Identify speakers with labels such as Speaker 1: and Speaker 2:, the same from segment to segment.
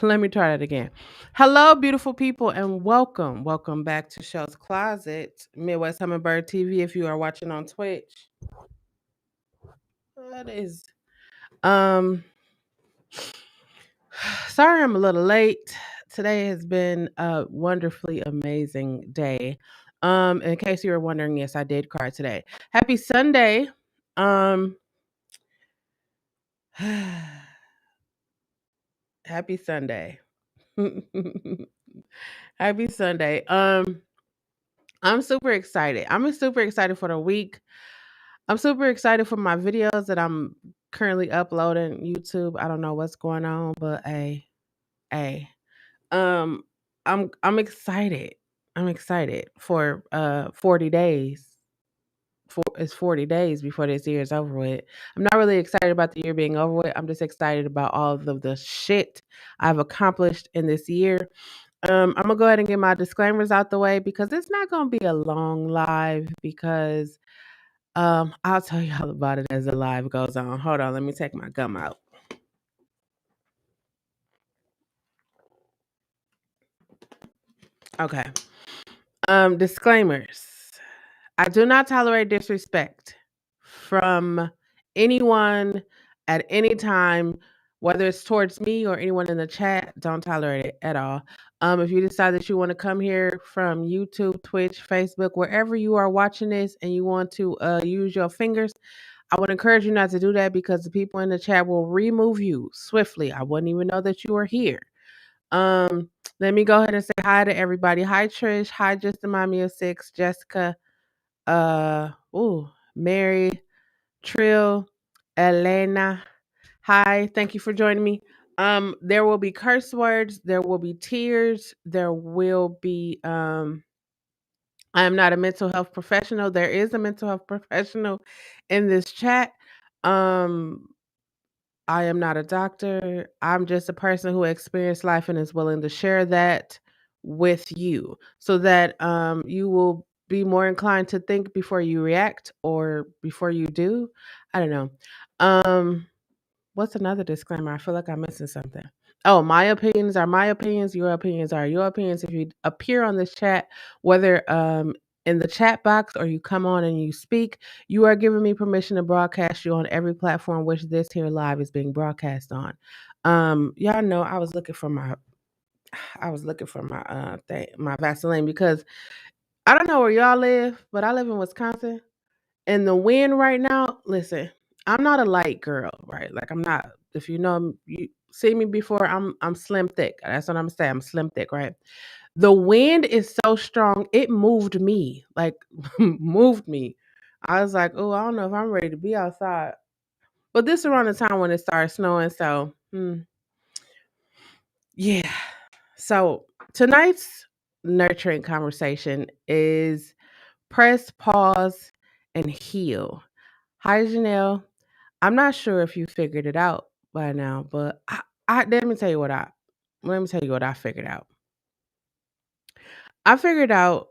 Speaker 1: Let me try that again. Hello, beautiful people, and welcome. Welcome back to Shelle's Closet, Midwsthumnbrd TV. If you are watching on Twitch, what is um? Sorry, I'm a little late. Today has been a wonderfully amazing day. In case you were wondering, yes, I did cry today. Happy Sunday. Um, happy Sunday. Happy Sunday. I'm super excited. I'm super excited for the week. I'm super excited for my videos that I'm currently uploading YouTube. I don't know what's going on, but hey. Um I'm excited. I'm excited for 40 days. It's 40 days before this year is over with. I'm not really excited about the year being over with. I'm just excited about all of the shit I've accomplished in this year. I'm gonna go ahead and get my disclaimers out the way because it's not gonna be a long live because I'll tell you all about it as the live goes on. Hold on, let me take my gum out. Okay. Disclaimers. I do not tolerate disrespect from anyone at any time, whether it's towards me or anyone in the chat. Don't tolerate it at all. If you decide that you want to come here from YouTube, Twitch, Facebook, wherever you are watching this, and you want to use your fingers, I would encourage you not to do that because the people in the chat will remove you swiftly. I wouldn't even know that you were here. Um, Let me go ahead and say hi to everybody. Hi Trish. Hi Just the Mommy of Six. Jessica. Mary, Trill, Elena. Hi, thank you for joining me. There will be curse words, there will be tears, there will be I am not a mental health professional. There is a mental health professional in this chat. Um I am not a doctor. I'm just a person who experienced life and is willing to share that with you so that you will be more inclined to think before you react or before you do. I don't know. Um, what's another disclaimer? I feel like I'm missing something. Oh, my opinions are my opinions. Your opinions are your opinions. If you appear on this chat, whether in the chat box or you come on and you speak, you are giving me permission to broadcast you on every platform which this here live is being broadcast on. Y'all know I was looking for my my Vaseline because I don't know where y'all live, but I live in Wisconsin. And the wind right now, listen, I'm not a light girl, right? Like I'm not. If you know you see me before, I'm slim thick. That's what I'm saying. I'm slim thick, right? The wind is so strong, it moved me. Like moved me. I was like, oh, I don't know if I'm ready to be outside. But this around the time when it started snowing, so yeah. So tonight's nurturing conversation is press pause and heal. Hi, Janelle. I'm not sure if you figured it out by now, but I let me tell you what I figured out. I figured out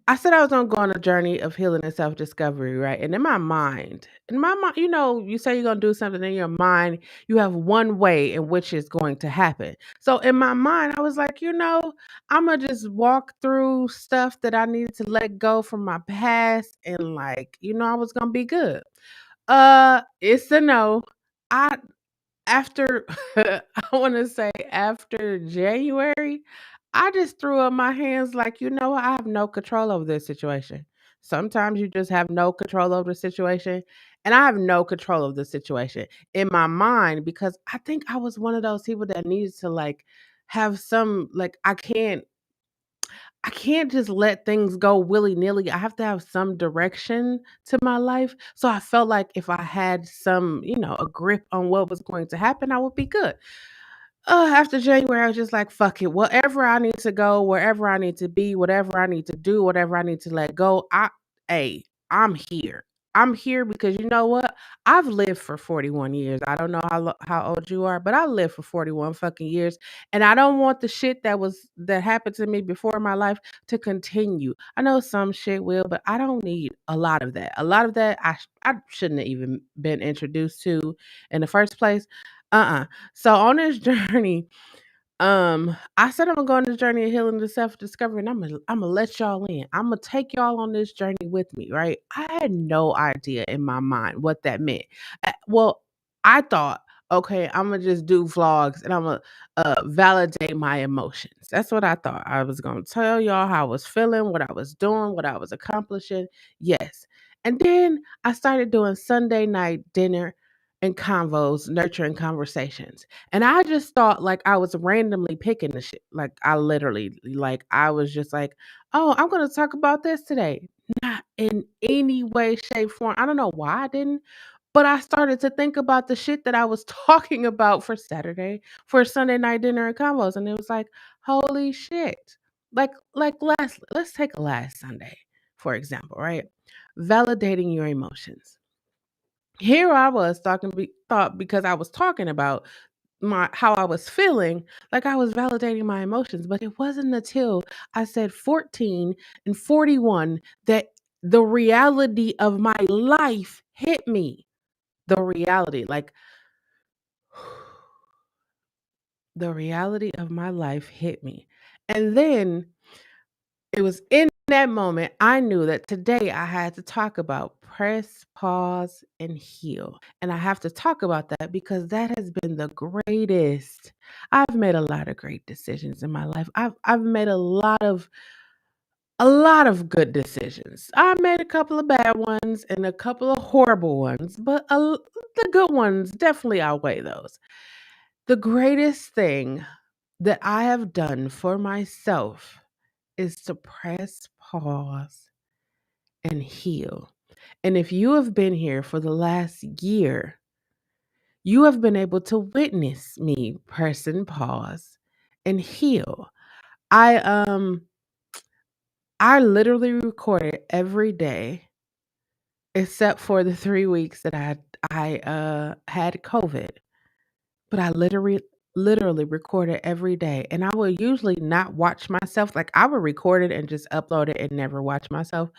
Speaker 1: I said I was gonna go on a journey of healing and self discovery, right? And in my mind, you say you're gonna do something in your mind, you have one way in which it's going to happen. So in my mind, I was like, I'm gonna just walk through stuff that I needed to let go from my past, and I was gonna be good. It's a no. I after I want to say after January, I just threw up my hands like, I have no control over this situation. Sometimes you just have no control over the situation, and I have no control of the situation in my mind because I think I was one of those people that needs to have some I can't just let things go willy-nilly. I have to have some direction to my life. So I felt like if I had a grip on what was going to happen, I would be good. After January, I was just like, fuck it. Wherever I need to go, wherever I need to be, whatever I need to do, whatever I need to let go, hey, I'm here. I'm here because you know what? I've lived for 41 years. I don't know how old you are, but I lived for 41 fucking years, and I don't want the shit that happened to me before in my life to continue. I know some shit will, but I don't need a lot of that. A lot of that I shouldn't have even been introduced to in the first place. Uh-uh. So on this journey, I said I'm gonna go on this journey of healing and self-discovery, and I'm gonna let y'all in. I'm gonna take y'all on this journey with me, right? I had no idea in my mind what that meant. Well, I thought, okay, I'm gonna just do vlogs and I'm gonna validate my emotions. That's what I thought. I was gonna tell y'all how I was feeling, what I was doing, what I was accomplishing. Yes. And then I started doing Sunday night dinner and convos, nurturing conversations. And I just thought like I was randomly picking the shit. Like I literally, like I was just like, oh, I'm gonna talk about this today. Not in any way, shape, form. I don't know why I didn't, but I started to think about the shit that I was talking about for Saturday, for Sunday night dinner and combos. And it was like, holy shit. Like let's take last Sunday, for example, right? Validating your emotions. Here I was thought because I was talking about my how I was feeling, like I was validating my emotions, but it wasn't until I said 14 and 41 that the reality of my life hit me. The reality, like the reality of my life hit me. And then it was in that moment I knew that today I had to talk about press, pause, and heal. And I have to talk about that because that has been the greatest. I've made a lot of great decisions in my life. I've made a lot of good decisions. I made a couple of bad ones and a couple of horrible ones, but the good ones definitely outweigh those. The greatest thing that I have done for myself is to press pause and heal. And if you have been here for the last year, you have been able to witness me press and pause and heal. I um I literally recorded every day except for the 3 weeks that I had COVID. But I literally record it every day, and I will usually not watch myself, like, I would record it and just upload it and never watch myself,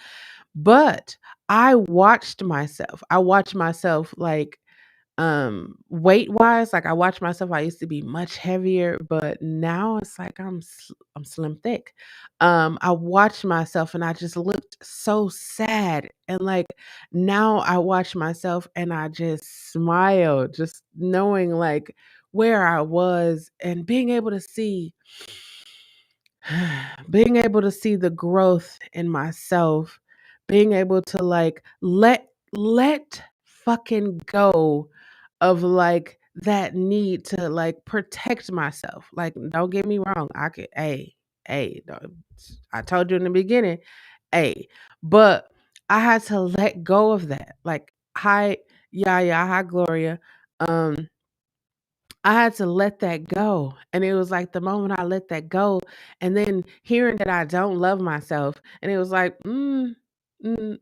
Speaker 1: but I watched myself. I watched myself, like, weight-wise, like, I watch myself, I used to be much heavier, but now it's like I'm slim thick. I watched myself and I just looked so sad, and, like, now I watch myself and I just smile, just knowing, like, where I was and being able to see the growth in myself, being able to, like, let fucking go of, like, that need to, like, protect myself. Like, don't get me wrong, I could hey, I told you in the beginning, hey, but I had to let go of that. Like, hi Yaya, hi Gloria. Um, I had to let that go, and it was like the moment I let that go, and then hearing that I don't love myself, and it was like, mm, th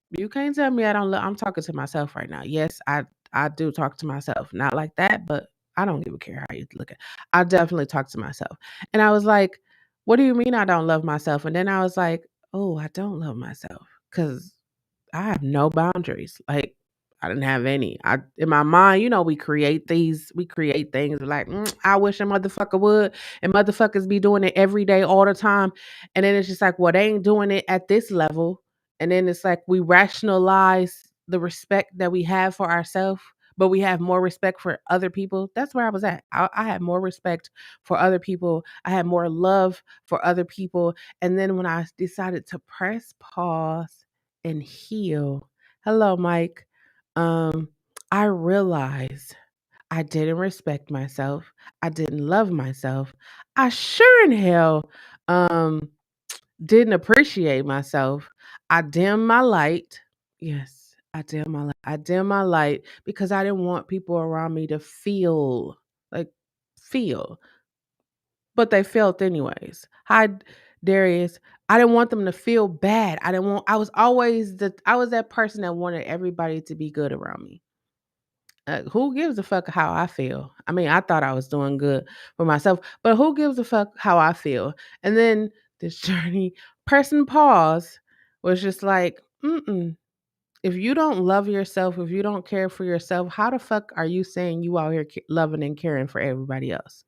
Speaker 1: you can't tell me I don't love. I'm talking to myself right now. Yes, I do talk to myself, not like that, but I don't give a care how you look at. I definitely talk to myself, and I was like, "What do you mean I don't love myself?" And then I was like, "Oh, I don't love myself because." I have no boundaries. Like, I didn't have any. I in my mind, we create things like, I wish a motherfucker would, and motherfuckers be doing it every day, all the time. And then it's just like, well, they ain't doing it at this level. And then it's like we rationalize the respect that we have for ourselves, but we have more respect for other people. That's where I was at. I had more respect for other people. I had more love for other people. And then when I decided to press pause and heal. Hello, Mike. Um, I realized I didn't respect myself. I didn't love myself. I sure in hell um didn't appreciate myself. I dimmed my light. Yes, I dimmed my light. I dimmed my light because I didn't want people around me to like feel but they felt anyways. Hi, Darius. I didn't want them to feel bad. I was that person that wanted everybody to be good around me. Who gives a fuck how I feel? I mean, I thought I was doing good for myself, but who gives a fuck how I feel? And then this journey, person pause was just like, mm-mm. If you don't love yourself, if you don't care for yourself, how the fuck are you saying you out here loving and caring for everybody else?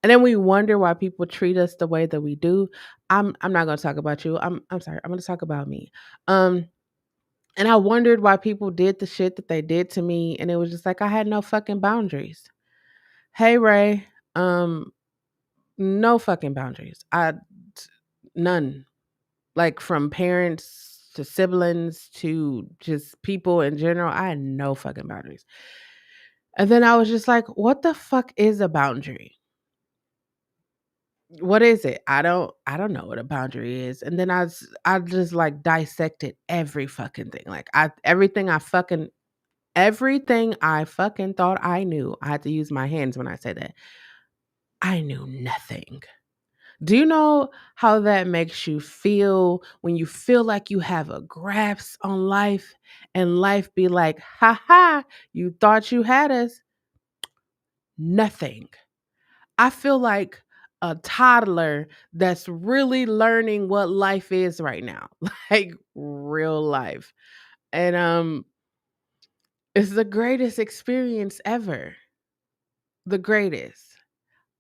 Speaker 1: And then we wonder why people treat us the way that we do. I'm not gonna talk about you. I'm sorry. I'm gonna talk about me. Um, and I wondered why people did the shit that they did to me, and it was just like I had no fucking boundaries. Hey Ray, um, no fucking boundaries. None. Like from parents to siblings to just people in general, I had no fucking boundaries. And then I was just like, what the fuck is a boundary? What is it? I don't know what a boundary is. And then I just like dissected every fucking thing. Like everything I fucking thought I knew. I had to use my hands when I say that. I knew nothing. Do you know how that makes you feel when you feel like you have a grasp on life and life be like, ha ha, you thought you had us? Nothing. I feel like a toddler that's really learning what life is right now, like real life. And it's the greatest experience ever. The greatest.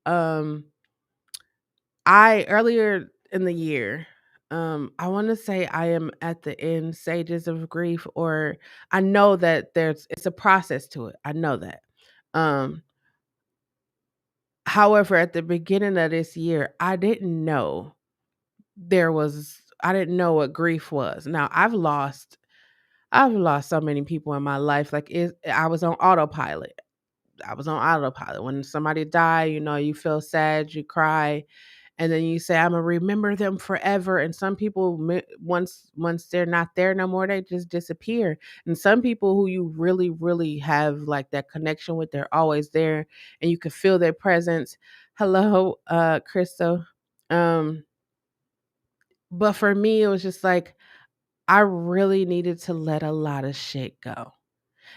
Speaker 1: Um I earlier in the year, I want to say I am at the end stages of grief, or I know that it's a process to it. I know that. Um, However, at the beginning of this year, I didn't know what grief was. Now I've lost so many people in my life. I was on autopilot. I was on autopilot. When somebody died, you feel sad, you cry, and then you say, "I'm gonna remember them forever." And some people, once they're not there no more, they just disappear. And some people who you really, really have like that connection with, they're always there, and you can feel their presence. Hello, Crystal. Um, but for me, it was just like I really needed to let a lot of shit go.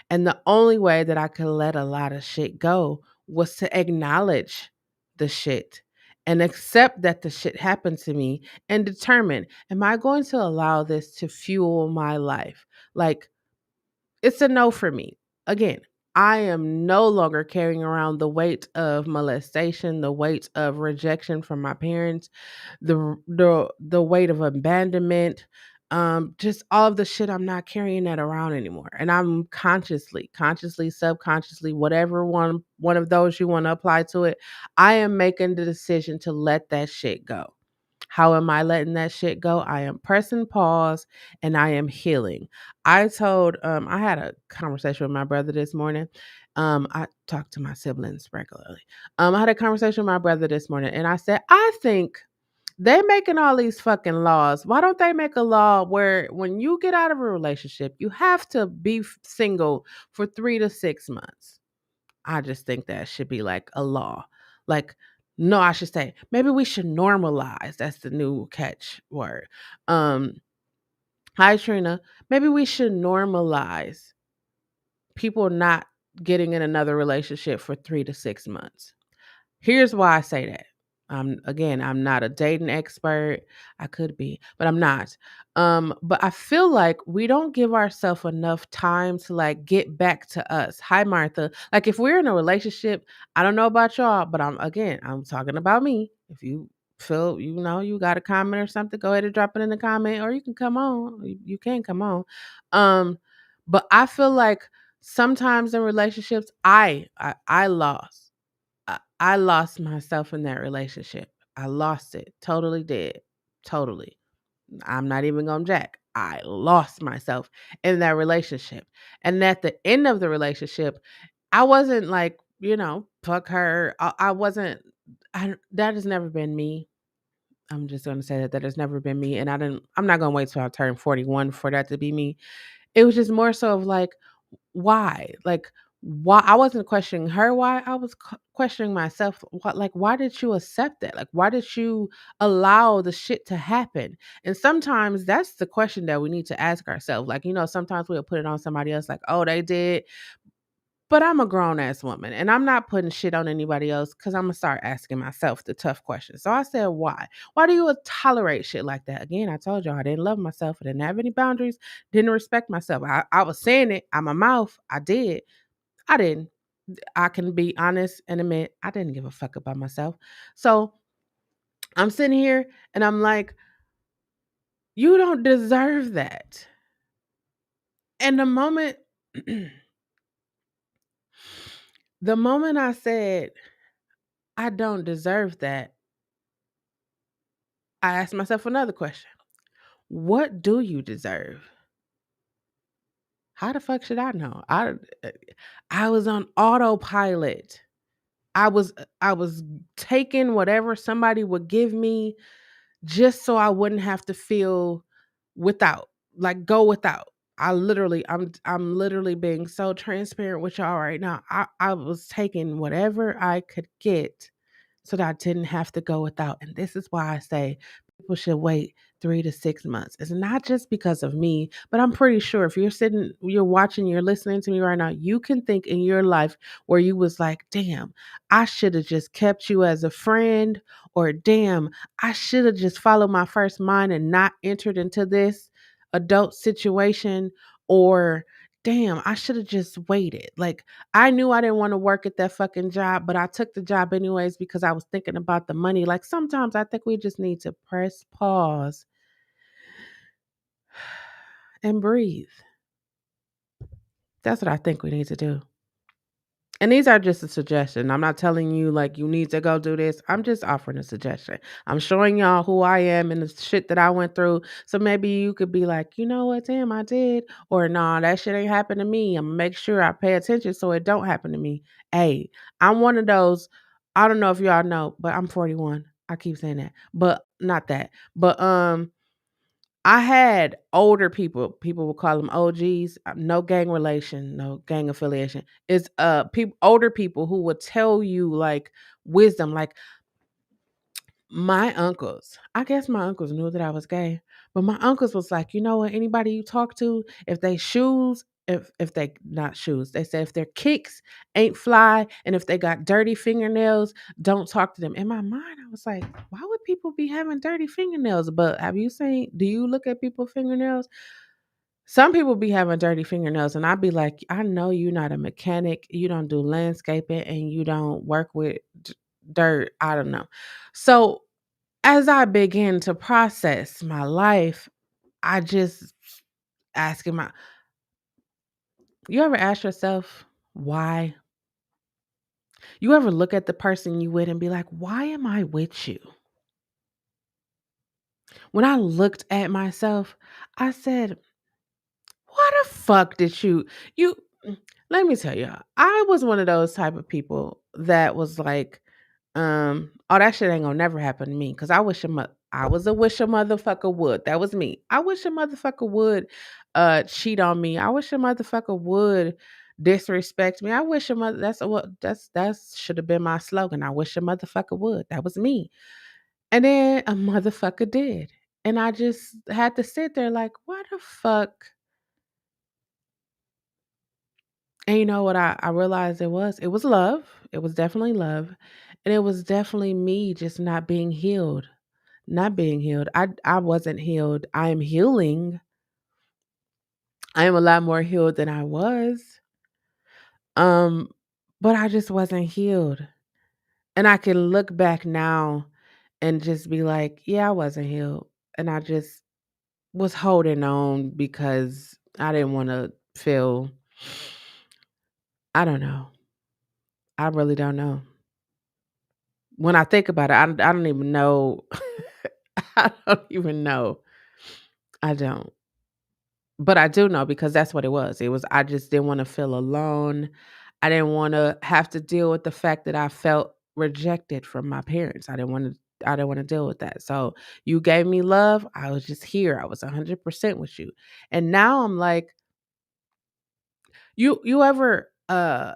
Speaker 1: And the only way that I could let a lot of shit go was to acknowledge the shit and accept that the shit happened to me and determine, am I going to allow this to fuel my life? Like, it's a no for me. Again, I am no longer carrying around the weight of molestation, the weight of rejection from my parents, the weight of abandonment, just all of the shit. I'm not carrying that around anymore. And I'm consciously, subconsciously, whatever one of those you want to apply to it, I am making the decision to let that shit go. How am I letting that shit go? I am pressing pause and I am healing. I had a conversation with my brother this morning. I talk to my siblings regularly. I had a conversation with my brother this morning and I said, I think they making all these fucking laws. Why don't they make a law where when you get out of a relationship, you have to be single for 3 to 6 months? I just think that should be like a law. Like, no, I should say, maybe we should normalize. That's the new catch word. Um, Hi Trina. Maybe we should normalize people not getting in another relationship for 3 to 6 months. Here's why I say that. I'm not a dating expert. I could be, but I'm not. But I feel like we don't give ourselves enough time to like get back to us. Hi Martha. Like if we're in a relationship, I don't know about y'all, but I'm talking about me. If you feel you got a comment or something, go ahead and drop it in the comment, or you can come on. You can come on. Um, but I feel like sometimes in relationships, I lost. I lost myself in that relationship. I lost it. Totally did. Totally. I'm not even going to jack. I lost myself in that relationship. And at the end of the relationship, I wasn't like, fuck her. I wasn't, that has never been me. I'm just going to say that has never been me. And I'm not going to wait till I turn 41 for that to be me. It was just more so of like, why? Like, why? I wasn't questioning her why. I was questioning myself. Why did you accept that? Like, why did you allow the shit to happen? And sometimes that's the question that we need to ask ourselves. Like, sometimes we'll put it on somebody else, like, oh, they did. But I'm a grown ass woman and I'm not putting shit on anybody else because I'm gonna start asking myself the tough questions. So I said, why? Why do you tolerate shit like that? Again, I told y'all I didn't love myself. I didn't have any boundaries, didn't respect myself. I was saying it out my mouth. I did. I didn't. I can be honest and admit I didn't give a fuck about myself. So I'm sitting here and I'm like, you don't deserve that. And the moment I said, I don't deserve that, I asked myself another question. What do you deserve? How the fuck should I know? I was on autopilot. I was taking whatever somebody would give me just so I wouldn't have to feel without, like go without. I'm literally being so transparent with y'all right now. I was taking whatever I could get so that I didn't have to go without. And this is why I say people should wait 3 to 6 months. It's not just because of me, but I'm pretty sure if you're sitting, you're watching, you're listening to me right now, you can think in your life where you was like, damn, I should have just kept you as a friend, or damn, I should have just followed my first mind and not entered into this adult situation, or damn, I should have just waited. Like, I knew I didn't want to work at that fucking job, but I took the job anyways because I was thinking about the money. Like, sometimes I think we just need to press pause and breathe. That's what I think we need to do. And these are just a suggestion. I'm not telling you like you need to go do this. I'm just offering a suggestion. I'm showing y'all who I am and the shit that I went through. So maybe you could be like, you know what, damn, I did. Or nah, that shit ain't happened to me. I'm gonna make sure I pay attention so it don't happen to me. Hey, I'm one of those. I don't know if y'all know, but I'm 41. I keep saying that. But not that. But I had older people will call them OGs, no gang relation, no gang affiliation. It's people older people who would tell you like wisdom, like my uncles. I guess my uncles knew that I was gay, but my uncles was like, you know what, anybody you talk to, if they shoes, if they not shoes, they said if their kicks ain't fly and if they got dirty fingernails, don't talk to them. In my mind, I was like, why would people be having dirty fingernails? But have you seen, do you look at people's fingernails? Some people be having dirty fingernails, and I'd be like, I know you're not a mechanic, you don't do landscaping, and you don't work with dirt. I don't know. So as I begin to process my life, I just asking my, you ever ask yourself why? You ever look at the person you with and be like, why am I with you? When I looked at myself, I said, why the fuck did you let me tell you, I was one of those type of people that was like, oh, that shit ain't gonna never happen to me. Cause I was a wish a motherfucker would. That was me. I wish a motherfucker would cheat on me. I wish a motherfucker would disrespect me. I wish a mother that should have been my slogan. I wish a motherfucker would. That was me. And then a motherfucker did. And I just had to sit there like, why the fuck? And you know what I realized it was? It was love. It was definitely love. And it was definitely me just not being healed. Not being healed. I wasn't healed. I am healing. I am a lot more healed than I was. Um, but I just wasn't healed. And I can look back now and just be like, yeah, I wasn't healed. And I just was holding on because I didn't want to feel, I don't know. I really don't know. When I think about it, I don't even know. I don't even know. I don't. But I do know because that's what it was. It was I just didn't want to feel alone. I didn't want to have to deal with the fact that I felt rejected from my parents. I didn't want to deal with that. So you gave me love. I was just here. I was 100% with you. And now I'm like, you ever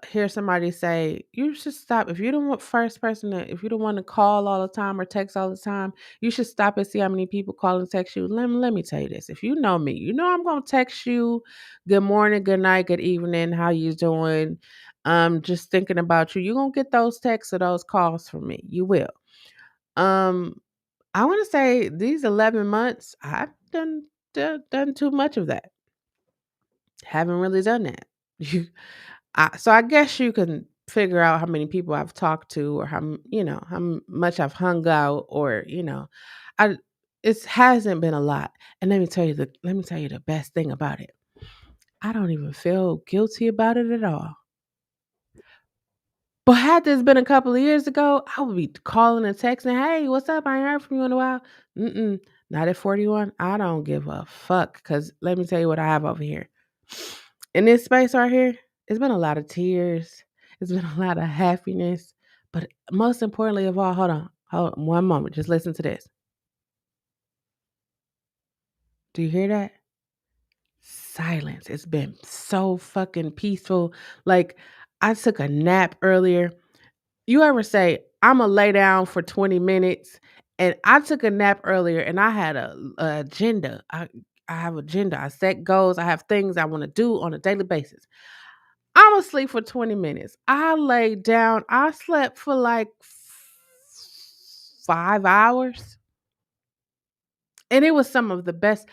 Speaker 1: hear somebody say, you should stop if you don't want first person to, if you don't want to call all the time or text all the time, you should stop and see how many people call and text you. Let me tell you this. If you know me, you know I'm gonna text you good morning, good night, good evening, how you doing? Just thinking about you. You gonna get those texts or those calls from me. You will. Um, I want to say these 11 months, I've done too much of that. Haven't really done that. You, so I guess you can figure out how many people I've talked to, or much I've hung out, or I it hasn't been a lot. And let me tell you the best thing about it. I don't even feel guilty about it at all. But had this been a couple of years ago, I would be calling and texting, "Hey, what's up? I ain't heard from you in a while." Mm-mm, not at 41. I don't give a fuck. Because let me tell you what I have over here. In this space right here, it's been a lot of tears. It's been a lot of happiness. But most importantly of all, hold on, one moment. Just listen to this. Do you hear that? Silence. It's been so fucking peaceful. Like, I took a nap earlier. You ever say, "Imma lay down for 20 minutes," and I took a nap earlier and I had a agenda. I have agenda. I set goals. I have things I wanna do on a daily basis. I'm asleep for 20 minutes. I laid down. I slept for like 5 hours, and it was some of the best.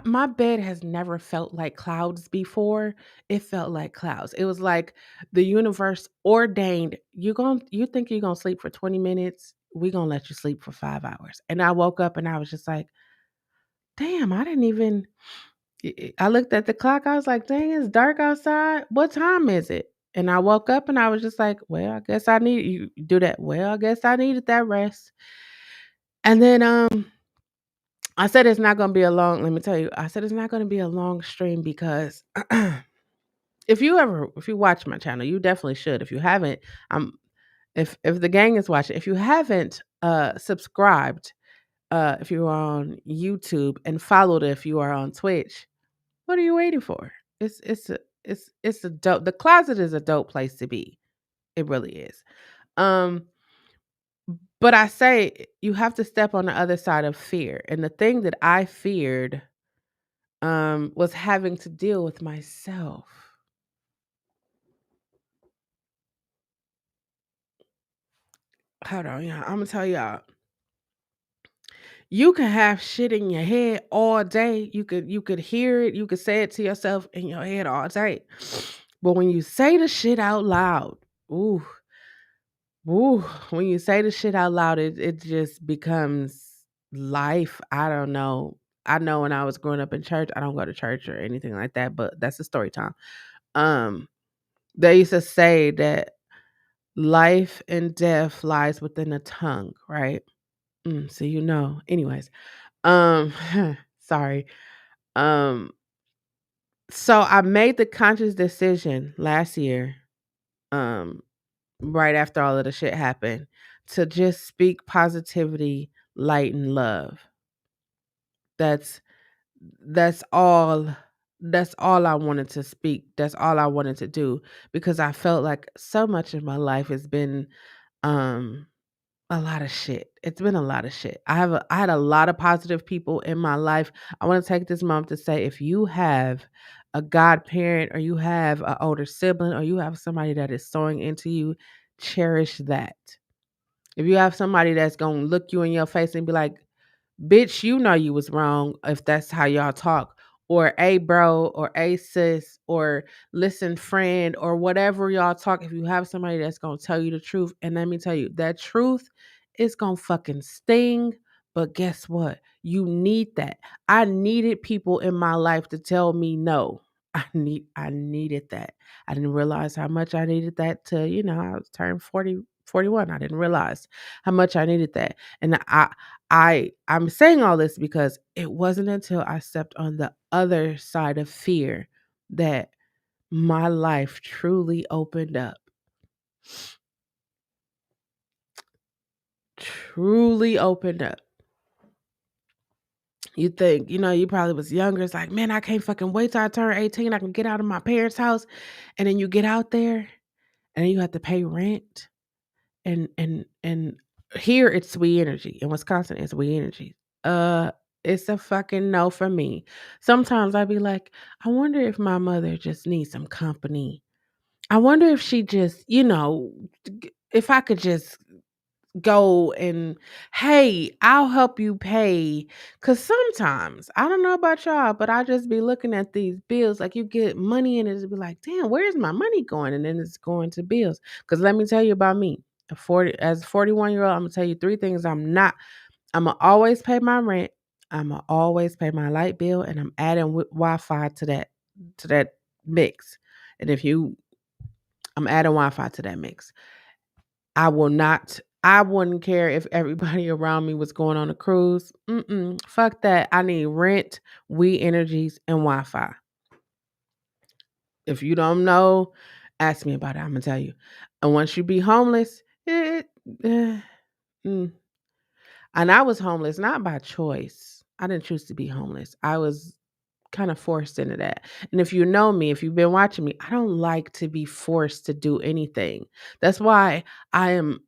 Speaker 1: My bed has never felt like clouds before. It felt like clouds. It was like the universe ordained, you think you're gonna sleep for 20 minutes? We gonna let you sleep for 5 hours. And I woke up and I was just like, damn, I didn't even I looked at the clock, I was like, dang, it's dark outside. What time is it? And I woke up and I was just like, well, I guess I need you do that. Well, I guess I needed that rest. And then I said it's not gonna be a long, let me tell you, I said it's not gonna be a long stream because if you watch my channel, you definitely should. If you haven't, um if the gang is watching, if you haven't subscribed, if you're on YouTube, and followed if you are on Twitch, what are you waiting for? It's a dope, the closet is a dope place to be. It really is. Um but I say you have to step on the other side of fear. And the thing that I feared was having to deal with myself. Hold on, yeah, I'm gonna tell y'all. You can have shit in your head all day. You could hear it. You could say it to yourself in your head all day. But when you say the shit out loud, ooh, ooh, when you say the shit out loud, it just becomes life. I don't know. I know when I was growing up in church, I don't go to church or anything like that, but that's a story time. Um, they used to say that life and death lies within the tongue, right? So Anyways, um, sorry. Um, so I made the conscious decision last year, um, right after all of the shit happened, to just speak positivity, light, and love. That's that's all that's all I wanted to speak. That's all I wanted to do, because I felt like so much of my life has been um a lot of shit. It's been a lot of shit. I had a lot of positive people in my life. I want to take this moment to say, if you have a godparent, or you have an older sibling, or you have somebody that is sewing into you, cherish that. If you have somebody that's going to look you in your face and be like, "Bitch, you know you was wrong," if that's how y'all talk, or "A bro," or "A sis," or "Listen friend," or whatever y'all talk, if you have somebody that's gonna tell you the truth, and let me tell you, that truth is gonna fucking sting, but guess what? You need that. I needed people in my life to tell me no. I needed that. I didn't realize how much I needed that to, I was turned 41. I didn't realize how much I needed that. And I'm saying all this because it wasn't until I stepped on the other side of fear that my life truly opened up. Truly opened up. You think, you probably was younger. It's like, man, I can't fucking wait till I turn 18. I can get out of my parents' house. And then you get out there and then you have to pay rent. And here it's sweet energy. In Wisconsin, it's sweet energy. Uh, it's a fucking no for me. Sometimes I'd be like, I wonder if my mother just needs some company. I wonder if she just, if I could just go and, hey, I'll help you pay. Cause sometimes, I don't know about y'all, but I just be looking at these bills, like you get money and it be like, damn, where's my money going? And then it's going to bills. Cause let me tell you about me. As a 41-year-old, I'm gonna tell you three things I'm gonna always pay my rent. I'm gonna always pay my light bill, and I'm adding Wi-Fi to that mix. And I'm adding Wi-Fi to that mix. I will not. I wouldn't care if everybody around me was going on a cruise. Fuck that. I need rent, we energies, and Wi-Fi. If you don't know, ask me about it. I'm gonna tell you. And once you be homeless, eh, mm. And I was homeless not by choice. I didn't choose to be homeless. I was kind of forced into that. And if you know me, if you've been watching me, I don't like to be forced to do anything. That's why I am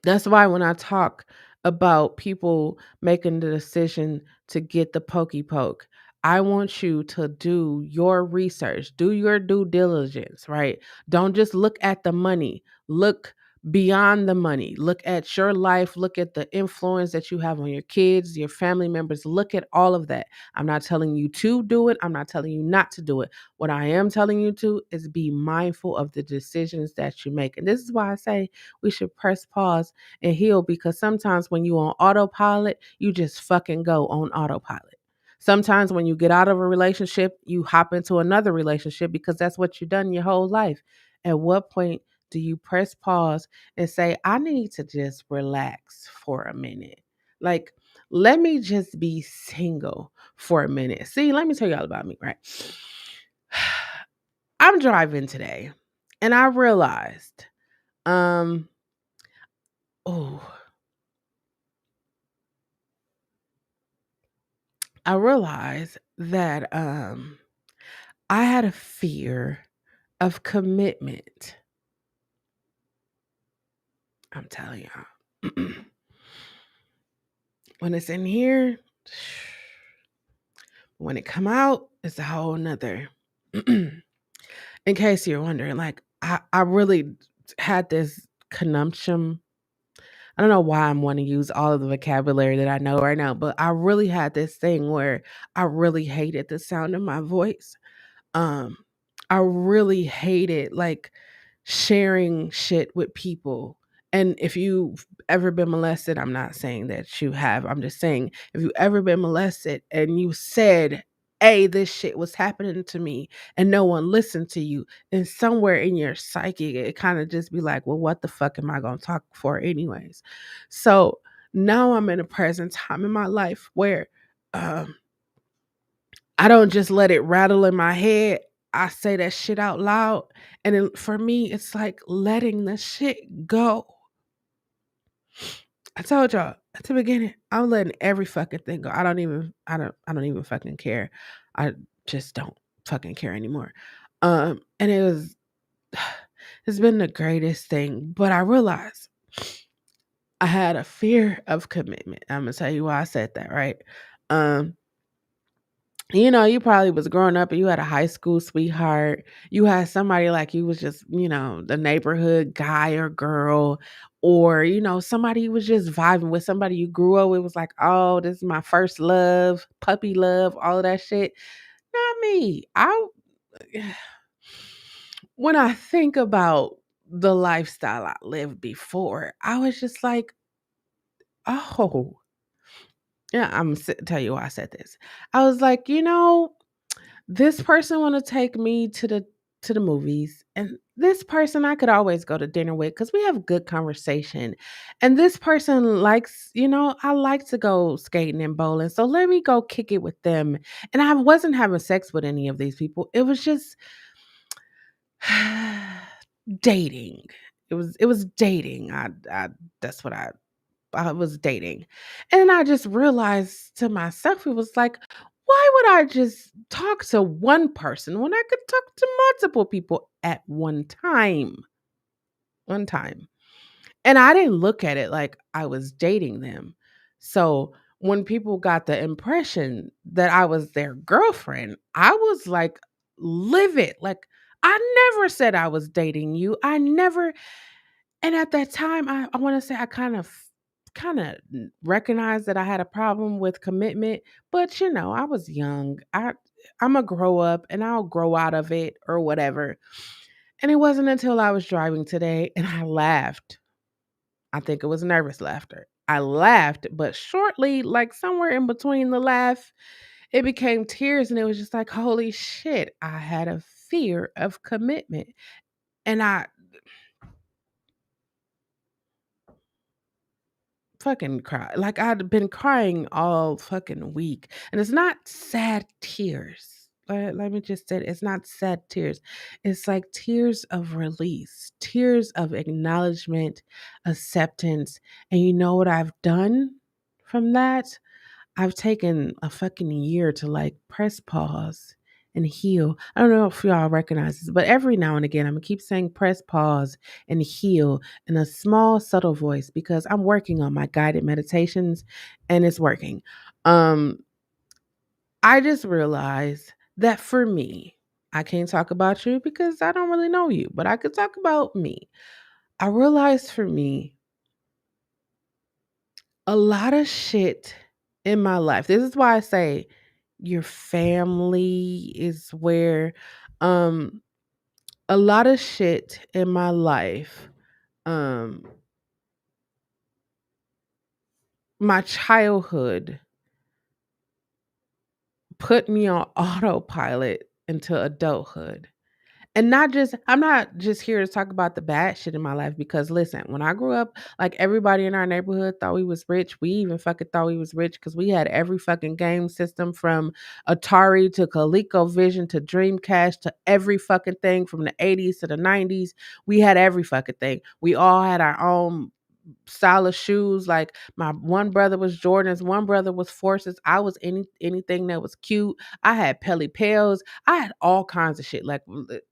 Speaker 1: That's why when I talk about people making the decision to get the pokey poke, I want you to do your research, do your due diligence, right? Don't just look at the money, look beyond the money, look at your life, look at the influence that you have on your kids, your family members, look at all of that. I'm not telling you to do it, I'm not telling you not to do it. What I am telling you to is be mindful of the decisions that you make. And this is why I say we should press pause and heal because sometimes when you on autopilot, you just fucking go on autopilot. Sometimes when you get out of a relationship, you hop into another relationship because that's what you've done your whole life. At what point do you press pause and say, I need to just relax for a minute? Like, let me just be single for a minute. See, let me tell you all about me, right? I'm driving today and I realized, um, oh, I realized that I had a fear of commitment. I'm telling y'all. When it's in here, when it come out, it's a whole nother. In case you're wondering, like I really had this consumption. I don't know why I'm wanting to use all of the vocabulary that I know right now, but I really had this thing where I really hated the sound of my voice. Um, I really hated like sharing shit with people. And if you've ever been molested, I'm not saying that you have. I'm just saying if you've ever been molested and you said, hey, this shit was happening to me and no one listened to you, and somewhere in your psyche, it kind of just be like, well, what the fuck am I going to talk for anyways? So now I'm in a present time in my life where um, I don't just let it rattle in my head. I say that shit out loud. And for me, it's like letting the shit go. I told y'all at the beginning, I'm letting every fucking thing go. I don't even fucking care. I just don't fucking care anymore. And it's been the greatest thing. But I realized I had a fear of commitment. I'm gonna tell you why I said that, right? Um, you probably was growing up and you had a high school sweetheart. You had somebody like you was just, the neighborhood guy or girl, or, somebody you was just vibing with, somebody you grew up with was like, oh, this is my first love, puppy love, all of that shit. Not me. When I think about the lifestyle I lived before, I was just like, oh, yeah, tell you why I said this. I was like, this person want to take me to the movies, and this person I could always go to dinner with because we have good conversation, and this person likes, I like to go skating and bowling, so let me go kick it with them. And I wasn't having sex with any of these people. It was just dating. It was dating. I That's what I was dating. And I just realized to myself, it was like, why would I just talk to one person when I could talk to multiple people at one time? One time. And I didn't look at it like I was dating them. So when people got the impression that I was their girlfriend, I was like livid. Like I never said I was dating you. I never. And at that time, I want to say I kind of recognized that I had a problem with commitment, but I was young. I'm a grow up and I'll grow out of it or whatever. And it wasn't until I was driving today and I laughed. I think it was nervous laughter. I laughed, but shortly, like somewhere in between the laugh, it became tears and it was just like, holy shit, I had a fear of commitment. And I fucking cry. Like I'd been crying all fucking week. And it's not sad tears. Let me just say it's not sad tears. It's like tears of release, tears of acknowledgement, acceptance. And you know what I've done from that? I've taken a fucking year to like press pause and heal. I don't know if y'all recognize this, but every now and again, I'm gonna keep saying press pause and heal in a small, subtle voice because I'm working on my guided meditations and it's working. Um, I just realized that for me, I can't talk about you because I don't really know you, but I could talk about me. I realized for me, a lot of shit in my life. This is why I say your family is where um a lot of shit in my life, um my childhood put me on autopilot into adulthood. And not just I'm not just here to talk about the bad shit in my life because listen, when I grew up, like everybody in our neighborhood thought we was rich. We even fucking thought we was rich because we had every fucking game system from Atari to ColecoVision to Dreamcast to every fucking thing from the 80s to the 90s. We had every fucking thing. We all had our own style of shoes. Like my one brother was Jordans, one brother was Forces. I was anything that was cute. I had Pelly Pels. I had all kinds of shit. Like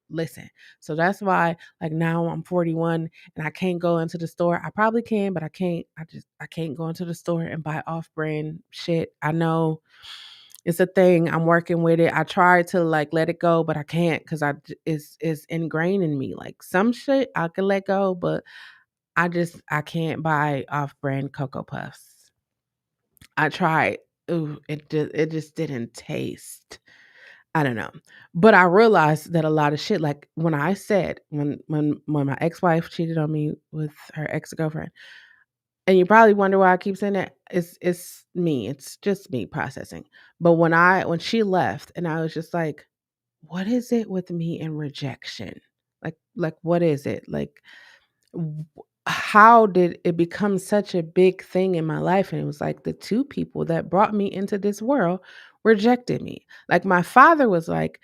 Speaker 1: listen. So that's why like now I'm 41 and I can't go into the store. I probably can, but I can't. I can't go into the store and buy off-brand shit. I know it's a thing. I'm working with it. I try to like let it go, but I can't because it's ingrained in me. Like some shit I can let go, but I can't buy off-brand Cocoa Puffs. I tried. Ooh, it just didn't taste. I don't know. But I realized that a lot of shit, like when I said when my ex-wife cheated on me with her ex-girlfriend, and you probably wonder why I keep saying that. It's me. It's just me processing. But when she left and I was just like, what is it with me and rejection? Like what is it? Like w- how did it become such a big thing in my life? And it was like the two people that brought me into this world rejected me. Like my father was like,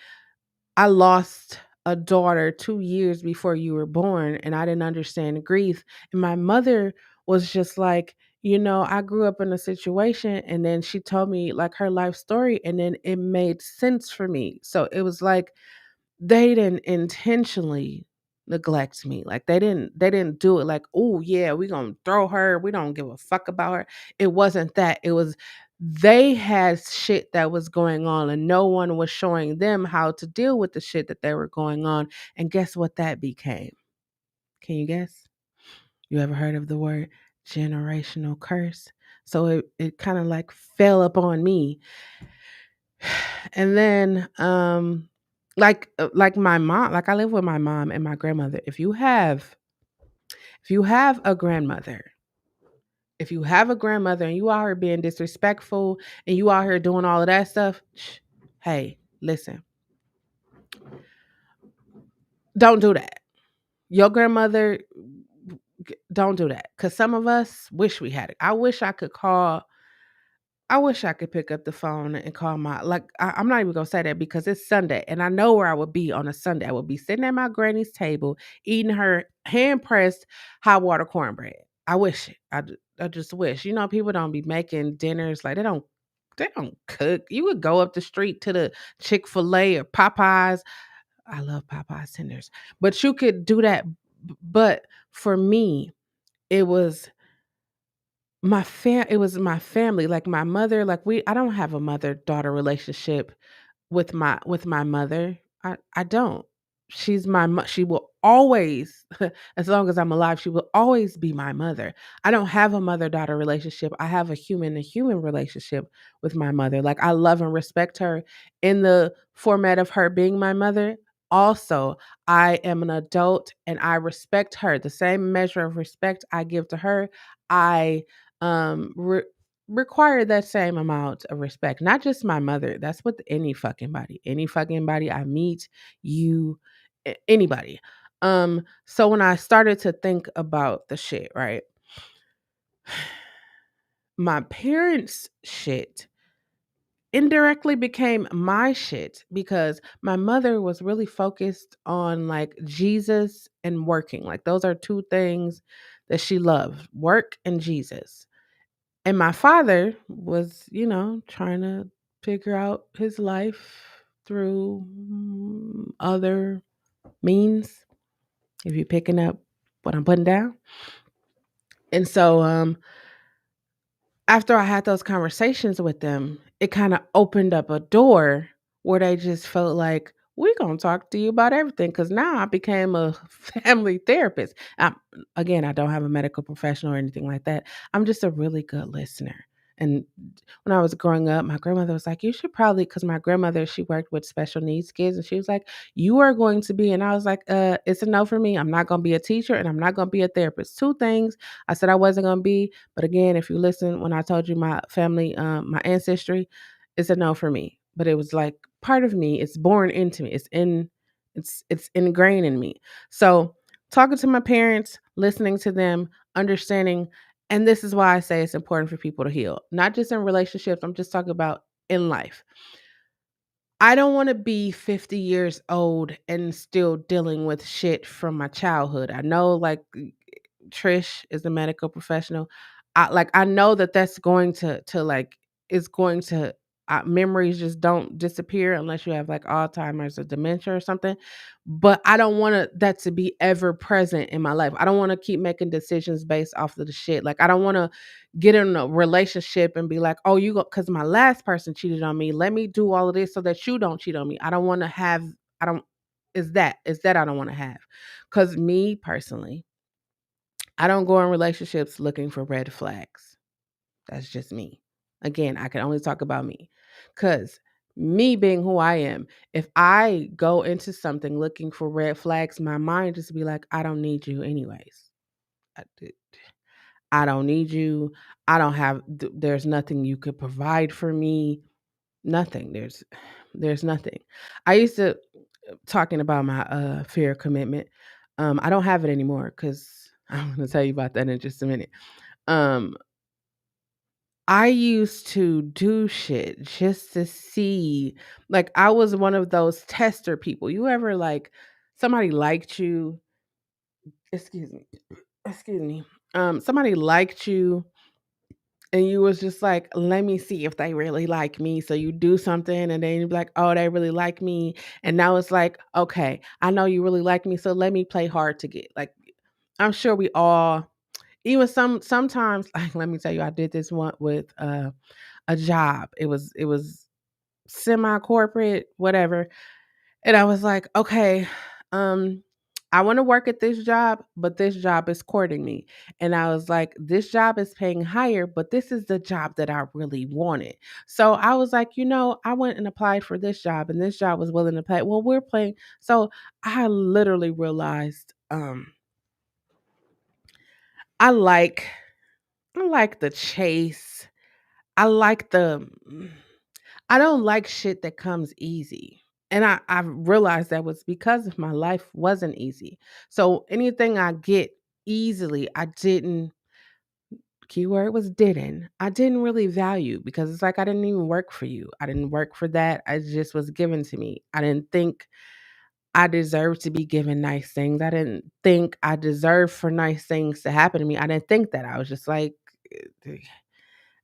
Speaker 1: I lost a daughter 2 years before you were born and I didn't understand grief. And my mother was just like, I grew up in a situation and then she told me like her life story and then it made sense for me. So it was like they didn't intentionally neglect me. Like they didn't do it like, "Oh yeah, we going to throw her. We don't give a fuck about her." It wasn't that. It was they had shit that was going on and no one was showing them how to deal with the shit that they were going on. And guess what that became? Can you guess? You ever heard of the word generational curse? So it kind of like fell upon me. And then like my mom, like I live with my mom and my grandmother. If you have a grandmother, if you have a grandmother and you out here being disrespectful and you out here doing all of that stuff, hey, listen, don't do that. Your grandmother, don't do that. Cause some of us wish we had it. I wish I could pick up the phone and call I'm not even gonna say that because it's Sunday and I know where I would be on a Sunday. I would be sitting at my granny's table eating her hand pressed hot water cornbread. I wish it. I just wish. People don't be making dinners like they don't cook. You would go up the street to the Chick-fil-A or Popeyes. I love Popeyes tenders. But you could do that. But for me, it was it was my family, like my mother, like I don't have a mother-daughter relationship with my mother. I don't. she will always as long as I'm alive, she will always be my mother. I don't have a mother-daughter relationship. I have a human to human relationship with my mother. Like, I love and respect her in the format of her being my mother. Also, I am an adult and I respect her. The same measure of respect I give to her, I require that same amount of respect. Not just my mother. That's with any fucking body. Any fucking body I meet, you, anybody. So when I started to think about the shit, right? My parents' shit indirectly became my shit because my mother was really focused on like Jesus and working. Like, those are two things that she loved, work and Jesus. And my father was, trying to figure out his life through other means, if you're picking up what I'm putting down. And so after I had those conversations with them, it kind of opened up a door where they just felt like, we're going to talk to you about everything. Because now I became a family therapist. Again, I don't have a medical professional or anything like that. I'm just a really good listener. And when I was growing up, my grandmother was like, you should probably, because my grandmother, she worked with special needs kids. And she was like, you are going to be, and I was like, it's a no for me. I'm not going to be a teacher and I'm not going to be a therapist. Two things I said I wasn't going to be. But again, if you listen, when I told you my family, my ancestry, it's a no for me. But it was like part of me. It's born into me. It's ingrained in me. So talking to my parents, listening to them, understanding, and this is why I say it's important for people to heal, not just in relationships. I'm just talking about in life. I don't want to be 50 years old and still dealing with shit from my childhood. I know, like, Trish is a medical professional. I know that that's going to like is going to memories just don't disappear unless you have like Alzheimer's or dementia or something. But I don't want that to be ever present in my life. I don't want to keep making decisions based off of the shit. Like, I don't want to get in a relationship and be like, oh, you go, because my last person cheated on me. Let me do all of this so that you don't cheat on me. I don't want to have. I don't. Is that I don't want to have, because me personally, I don't go in relationships looking for red flags. That's just me. Again, I can only talk about me. Because me being who I am, if I go into something looking for red flags, my mind just be like, I don't need you anyways. I, I don't need you. I don't have, there's nothing you could provide for me. Nothing. There's nothing. I used to, talking about my fear of commitment. I don't have it anymore because I'm going to tell you about that in just a minute. Um, I used to do shit just to see, like, I was one of those tester people. You ever, like, somebody liked you, excuse me, excuse me. Somebody liked you and you was just like, let me see if they really like me. So you do something and then you be like, oh, they really like me. And now it's like, okay, I know you really like me, so let me play hard to get. Like, I'm sure we all, even sometimes, like, let me tell you, I did this one with a job. It was semi-corporate, whatever. And I was like, okay, um, I want to work at this job, but this job is courting me. And I was like, this job is paying higher, but this is the job that I really wanted. So I was like, I went and applied for this job and this job was willing to pay. Well, we're playing. So I literally realized I like I like the chase. I like the I don't like shit that comes easy. And I realized that was because my life wasn't easy. So anything I get easily, I didn't, keyword was didn't, I didn't really value, because it's like I didn't even work for you. I didn't work for that. I just was given to me. I didn't think I deserved to be given nice things. I didn't think I deserved for nice things to happen to me. I didn't think that. I was just like,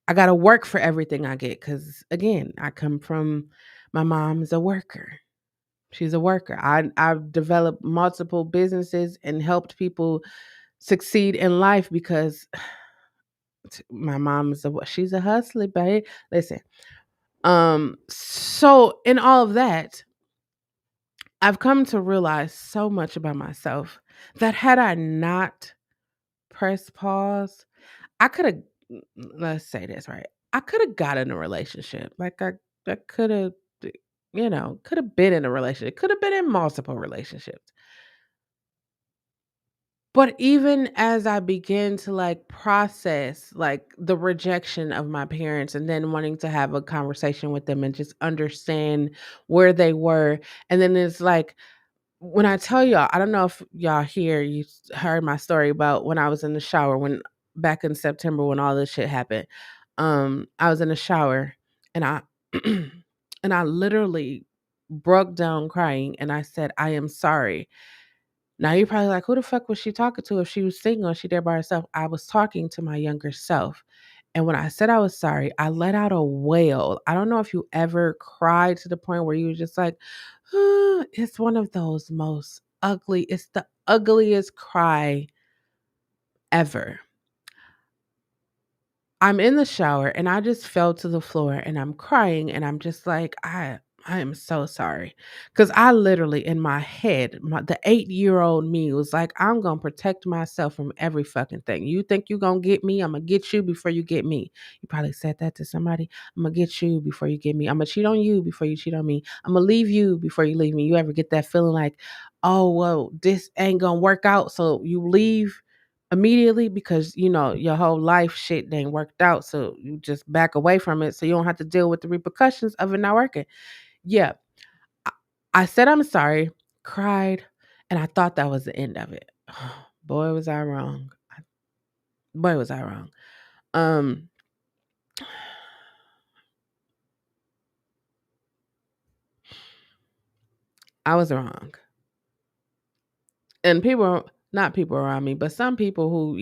Speaker 1: I got to work for everything I get. Because again, I come from, my mom's a worker. She's a worker. I've developed multiple businesses and helped people succeed in life because my mom is she's a hustler, babe. Listen. So in all of that, I've come to realize so much about myself that had I not pressed pause, I could have, let's say this right. I could have got in a relationship. Like I could have, could have been in a relationship. Could have been in multiple relationships. But even as I begin to like process like the rejection of my parents and then wanting to have a conversation with them and just understand where they were. And then it's like when I tell y'all, I don't know if y'all heard my story about when I was in the shower when back in September when all this shit happened. I was in the shower and I and I literally broke down crying and I said, I am sorry. Now you're probably like, who the fuck was she talking to if she was single and she there by herself? I was talking to my younger self. And when I said I was sorry, I let out a wail. I don't know if you ever cried to the point where you were just like, it's one of those it's the ugliest cry ever. I'm in the shower and I just fell to the floor and I'm crying and I'm just like, I am so sorry. Cause I literally in my head, the 8-year-old me was like, I'm gonna protect myself from every fucking thing. You think you gonna get me? I'm gonna get you before you get me. You probably said that to somebody. I'm gonna get you before you get me. I'm gonna cheat on you before you cheat on me. I'm gonna leave you before you leave me. You ever get that feeling like, oh well, this ain't gonna work out. So you leave immediately because your whole life shit ain't worked out, so you just back away from it so you don't have to deal with the repercussions of it not working. Yeah, i, I said I'm sorry, cried, and I thought that was the end of it. Boy was I wrong. Boy was I wrong. um I was wrong. And people, not people around me, but some people who,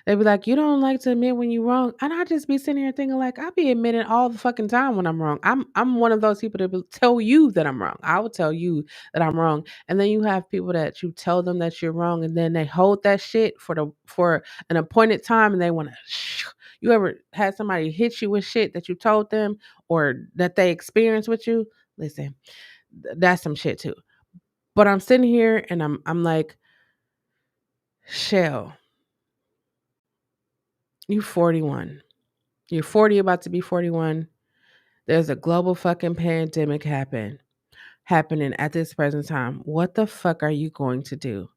Speaker 1: they be like, you don't like to admit when you're wrong. And I just be sitting here thinking, like, I be admitting all the fucking time when I'm wrong. I'm one of those people that will tell you that I'm wrong. I will tell you that I'm wrong. And then you have people that you tell them that you're wrong, and then they hold that shit for an appointed time, and they want to. You ever had somebody hit you with shit that you told them or that they experienced with you? Listen, that's some shit too. But I'm sitting here and I'm like, Chelle, you 41. You're 40, about to be 41. There's a global fucking pandemic happening at this present time. What the fuck are you going to do?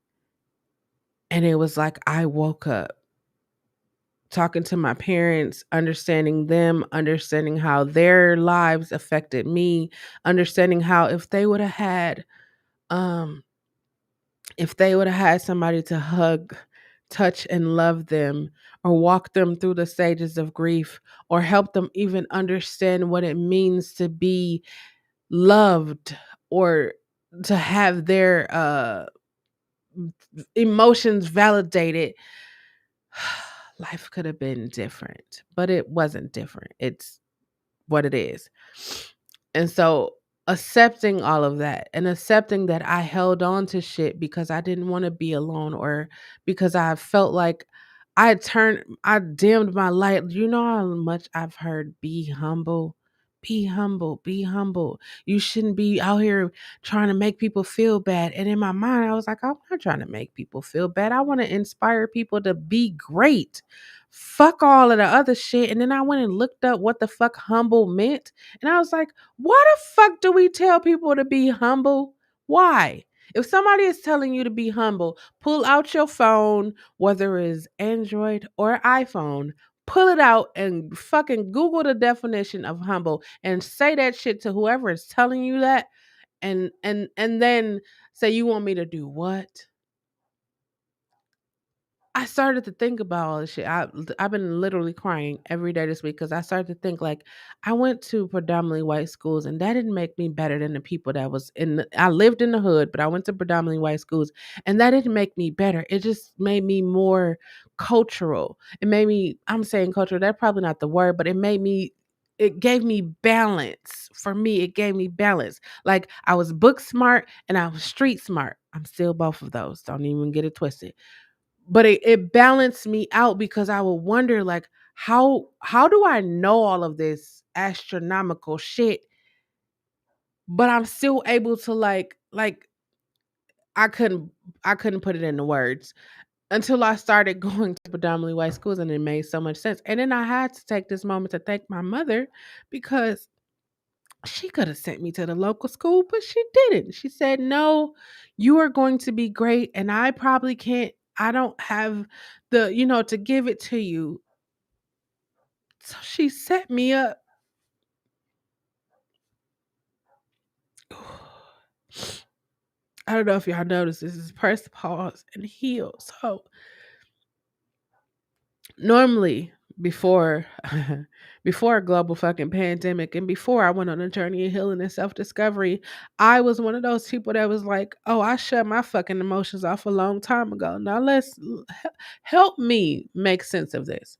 Speaker 1: And it was like I woke up talking to my parents, understanding them, understanding how their lives affected me, understanding how um if they would have had somebody to hug, touch, and love them, or walk them through the stages of grief, or help them even understand what it means to be loved, or to have their emotions validated, life could have been different, but it wasn't different. It's what it is. And so accepting all of that and accepting that I held on to shit because I didn't want to be alone, or because I felt like I dimmed my light. You know how much I've heard be humble, be humble, be humble. You shouldn't be out here trying to make people feel bad. And in my mind, I was like, I'm not trying to make people feel bad. I want to inspire people to be great. Fuck all of the other shit. And then I went and looked up what the fuck humble meant. And I was like, why the fuck do we tell people to be humble? Why? If somebody is telling you to be humble, pull out your phone, whether it's Android or iPhone, pull it out and fucking Google the definition of humble and say that shit to whoever is telling you that, and then say, you want me to do what? I started to think about all this shit. I've been literally crying every day this week because I started to think like I went to predominantly white schools, and that didn't make me better than the people that was I lived in the hood, but I went to predominantly white schools, and that didn't make me better. It just made me more cultural. It made me, I'm saying cultural, that's probably not the word, but it gave me balance. For me, it gave me balance. Like I was book smart and I was street smart. I'm still both of those. Don't even get it twisted, but it balanced me out because I would wonder like how do I know all of this astronomical shit but I'm still able to I couldn't I couldn't put it into words until I started going to predominantly white schools, and it made so much sense. And then I had to take this moment to thank my mother because she could have sent me to the local school, but she didn't. She said, "No, you are going to be great, and I probably can't. I don't have to give it to you." So she set me up. I don't know if y'all noticed this is press pause and heal. So normally before before a global fucking pandemic and before I went on a journey of healing and self-discovery, I was one of those people that was like, "Oh, I shut my fucking emotions off a long time ago. Now help me make sense of this.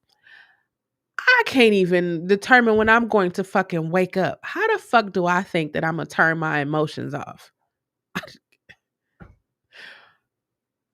Speaker 1: I can't even determine when I'm going to fucking wake up. How the fuck do I think that I'm gonna turn my emotions off?"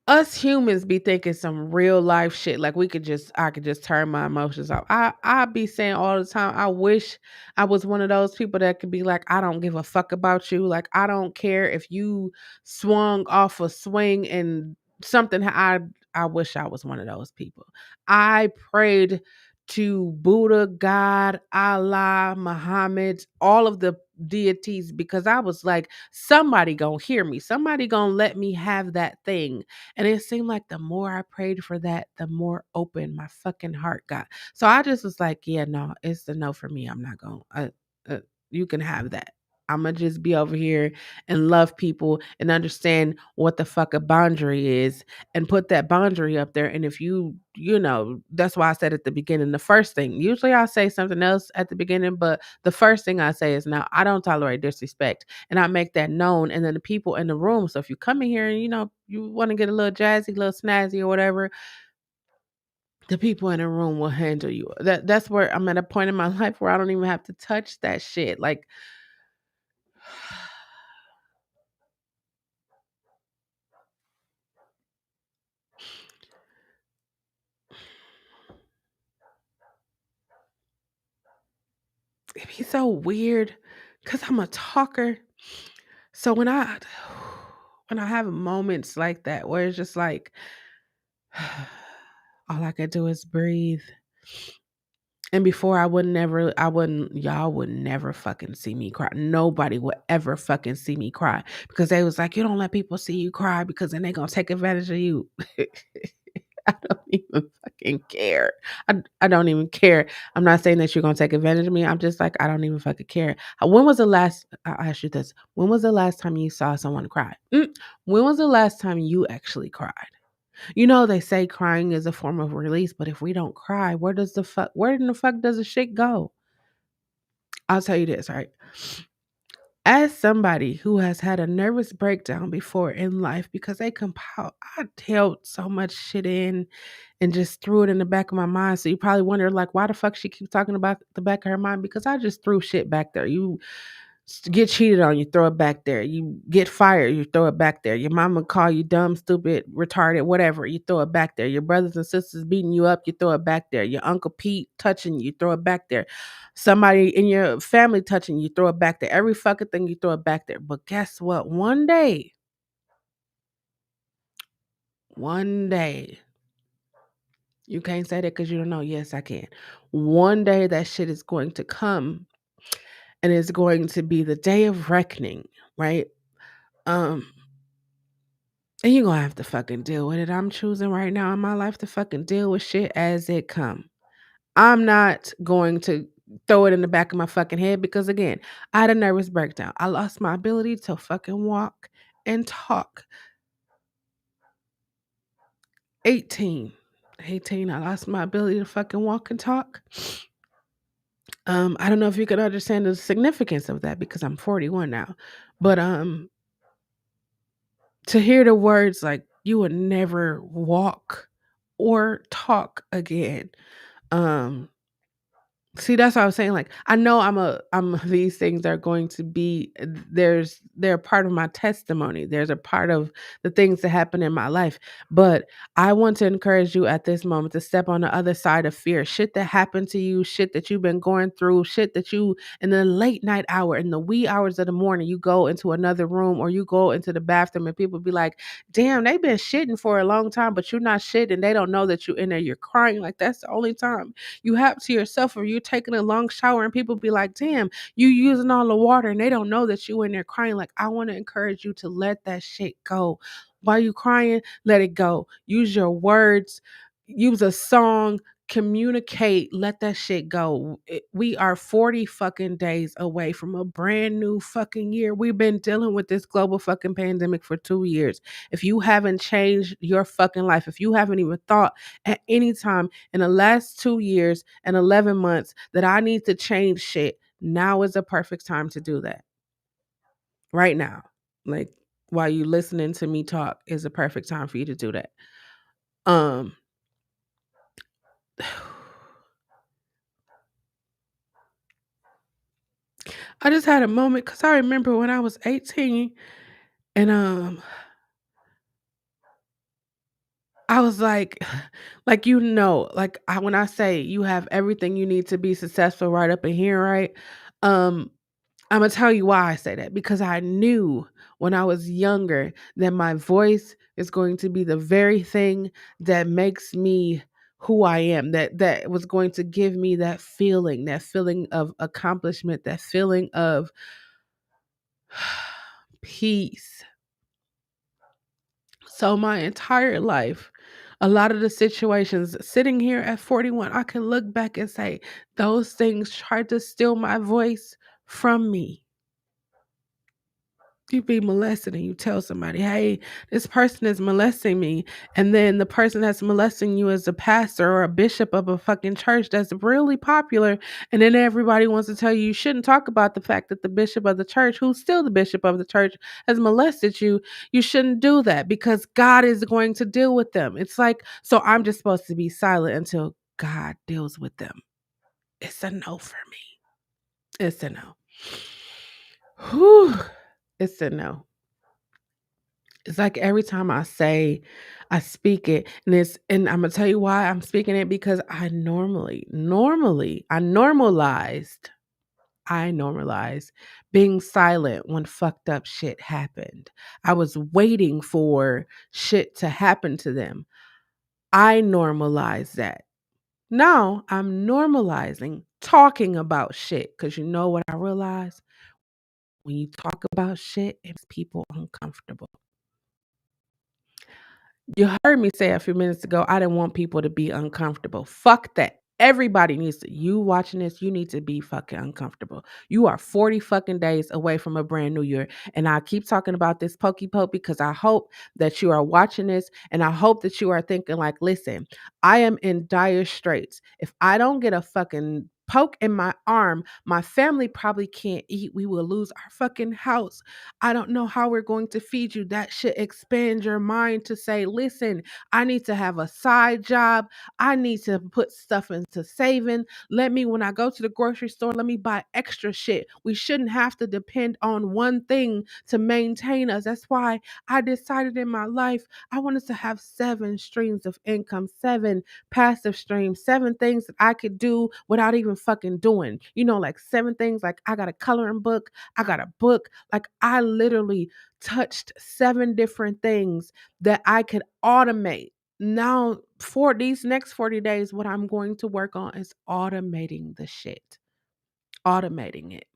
Speaker 1: Us humans be thinking some real life shit. Like I could just turn my emotions off. I be saying all the time, I wish I was one of those people that could be like, I don't give a fuck about you. Like I don't care if you swung off a swing and something. I wish I was one of those people. I prayed to Buddha, God, Allah, Muhammad, all of the deities because I was like, somebody gonna hear me. Somebody gonna let me have that thing, and it seemed like the more I prayed for that, the more open my fucking heart got. So I just was like, yeah, no, it's a no for me. I'm not going to, you can have that. I'm going to just be over here and love people and understand what the fuck a boundary is and put that boundary up there. And if that's why I said at the beginning, the first thing, usually I say something else at the beginning, but the first thing I say is, now I don't tolerate disrespect, and I make that known. And then the people in the room. So if you come in here and you want to get a little jazzy, a little snazzy or whatever, the people in the room will handle you. That's where I'm at a point in my life where I don't even have to touch that shit. Like it'd be so weird because I'm a talker. So when I have moments like that where it's just like all I could do is breathe. And before y'all would never fucking see me cry. Nobody would ever fucking see me cry because they was like, you don't let people see you cry because then they gonna take advantage of you. I don't even fucking care. I don't even care. I'm not saying that you're gonna take advantage of me. I'm just like, I don't even fucking care. When was the last? I'll ask you this. When was the last time you saw someone cry? When was the last time you actually cried? They say crying is a form of release, but if we don't cry, where in the fuck does the shit go? I'll tell you this, right? As somebody who has had a nervous breakdown before in life because they compiled, I held so much shit in and just threw it in the back of my mind. So you probably wonder, like, why the fuck she keeps talking about the back of her mind? Because I just threw shit back there. You get cheated on, you throw it back there. You get fired, you throw it back there. Your mama call you dumb, stupid, retarded, whatever, you throw it back there. Your brothers and sisters beating you up, you throw it back there. Your Uncle Pete touching you, throw it back there. Somebody in your family touching you, throw it back there. Every fucking thing, you throw it back there. But guess what? One day, you can't say that because you don't know. Yes, I can. One day that shit is going to come, and it's going to be the day of reckoning, right? Um, And you're gonna have to fucking deal with it. I'm choosing right now in my life to fucking deal with shit as it come. I'm not going to throw it in the back of my fucking head because again, I had a nervous breakdown. I lost my ability to fucking walk and talk. 18. 18, I lost my ability to fucking walk and talk. I don't know if you can understand the significance of that because I'm 41 now. But to hear the words like you would never walk or talk again. Um See, that's what I was saying. Like, I know I'm these things are going to be they're part of my testimony. There's a part of the things that happen in my life. But I want to encourage you at this moment to step on the other side of fear. Shit that happened to you, shit that you've been going through, shit that you in the late night hour, in the wee hours of the morning, you go into another room or you go into the bathroom and people be like, damn, they've been shitting for a long time, but you're not shitting. They don't know that you're in there. You're crying. Like that's the only time you have to yourself, or you're taking a long shower and people be like, damn, you using all the water and they don't know that you in there crying. Like, I want to encourage you to let that shit go. While you crying, let it go. Use your words, use a song, communicate, let that shit go. We are 40 fucking days away from a brand new fucking year. We've been dealing with this global fucking pandemic for 2 years. If you haven't changed your fucking life, if you haven't even thought at any time in the last 2 years and 11 months that I need to change shit, now is a perfect time to do that. Right now. Like while you listening to me talk is a perfect time for you to do that. Um I just had a moment cuz I remember when I was 18 and I was like like when I say you have everything you need to be successful right up in here, right? Um Imma tell you why I say that, because I knew when I was younger that my voice is going to be the very thing that makes me who I am, that was going to give me that feeling of accomplishment, that feeling of peace. So my entire life, a lot of the situations sitting here at 41, I can look back and say those things tried to steal my voice from me. You be molested and you tell somebody, hey, this person is molesting me. And then the person that's molesting you is a pastor or a bishop of a fucking church that's really popular. And then everybody wants to tell you you shouldn't talk about the fact that the bishop of the church, who's still the bishop of the church, has molested you. You shouldn't do that because God is going to deal with them. It's like, so I'm just supposed to be silent until God deals with them. It's a no for me. It's a no. Whew. It's a no. It's like every time I speak it, and I'm gonna tell you why I'm speaking it, because I normalized being silent when fucked up shit happened. I was waiting for shit to happen to them. I normalized that. Now I'm normalizing talking about shit, because you know what I realize? When you talk about shit, it makes people uncomfortable. You heard me say a few minutes ago, I didn't want people to be uncomfortable. Fuck that. Everybody needs to, you watching this, you need to be fucking uncomfortable. You are 40 fucking days away from a brand new year. And I keep talking about this pokey poke because I hope that you are watching this and I hope that you are thinking like, listen, I am in dire straits. If I don't get a fucking poke in my arm, my family probably can't eat. We will lose our fucking house. I don't know how we're going to feed you. That should expand your mind to say, listen, I need to have a side job. I need to put stuff into saving. Let me, when I go to the grocery store, let me buy extra shit. We shouldn't have to depend on one thing to maintain us. That's why I decided in my life I wanted to have 7 streams of income, 7 passive streams, 7 things that I could do without even fucking doing. You know, like 7 things, like I got a coloring book, I got a book, like I literally touched 7 different things that I could automate. Now, for these next 40 days, what I'm going to work on is automating the shit. Automating it.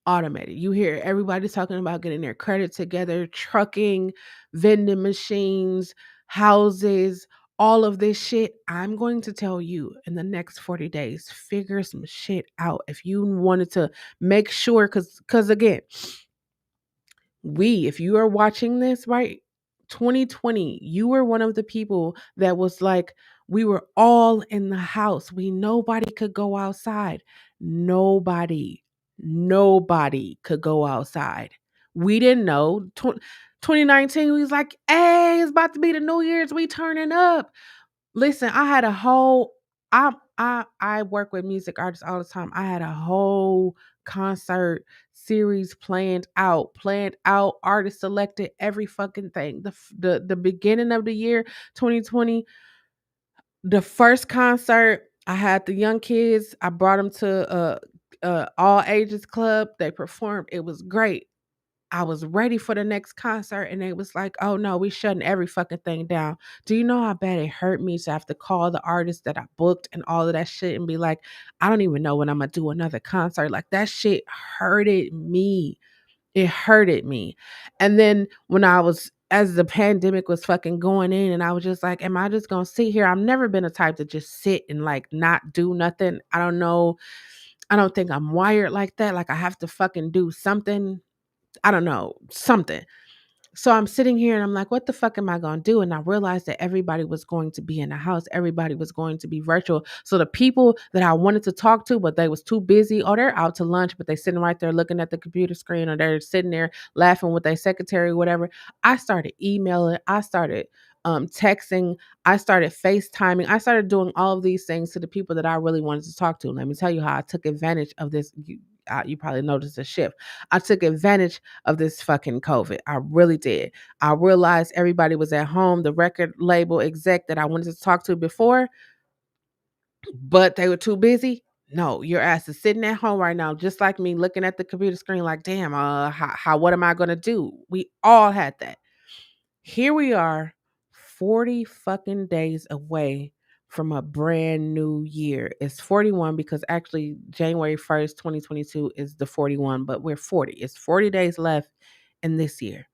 Speaker 1: Automated. You hear everybody talking about getting their credit together, trucking, vending machines, houses, all of this shit. I'm going to tell you in the next 40 days, figure some shit out. If you wanted to make sure, because again, if you are watching this, right? 2020, you were one of the people that was like, we were all in the house. Nobody could go outside. Nobody could go outside. We didn't know. 2019, we was like, hey, it's about to be the New Year's. We turning up. Listen, I had a whole, I work with music artists all the time. I had a whole concert series planned out, artist selected, every fucking thing. The beginning of the year 2020, the first concert, I had the young kids. I brought them to a all ages club. They performed. It was great. I was ready for the next concert and it was like, "Oh no, we shutting every fucking thing down." Do you know how bad it hurt me to have to call the artist that I booked and all of that shit and be like, "I don't even know when I'm gonna do another concert." Like that shit hurted me. It hurted me. And then when I was as the pandemic was fucking going in and I was just like, "Am I just gonna sit here?" I've never been a type to just sit and like not do nothing. I don't know. I don't think I'm wired like that. Like I have to fucking do something. I don't know, something. So I'm sitting here and I'm like, what the fuck am I going to do? And I realized that everybody was going to be in the house. Everybody was going to be virtual. So the people that I wanted to talk to, but they was too busy, or they're out to lunch, but they sitting right there looking at the computer screen, or they're sitting there laughing with their secretary, whatever. I started emailing. I started texting. I started FaceTiming. I started doing all of these things to the people that I really wanted to talk to. Let me tell you how I took advantage of this. You probably noticed a shift. I took advantage of this fucking COVID. I really did. I realized everybody was at home. The record label exec that I wanted to talk to before, but they were too busy. No, your ass is sitting at home right now, just like me, looking at the computer screen, like, damn, what am I gonna do? We all had that. Here we are, 40 fucking days away from a brand new year. It's 41 because actually January 1st, 2022 is the 41, but we're 40. It's 40 days left in this year.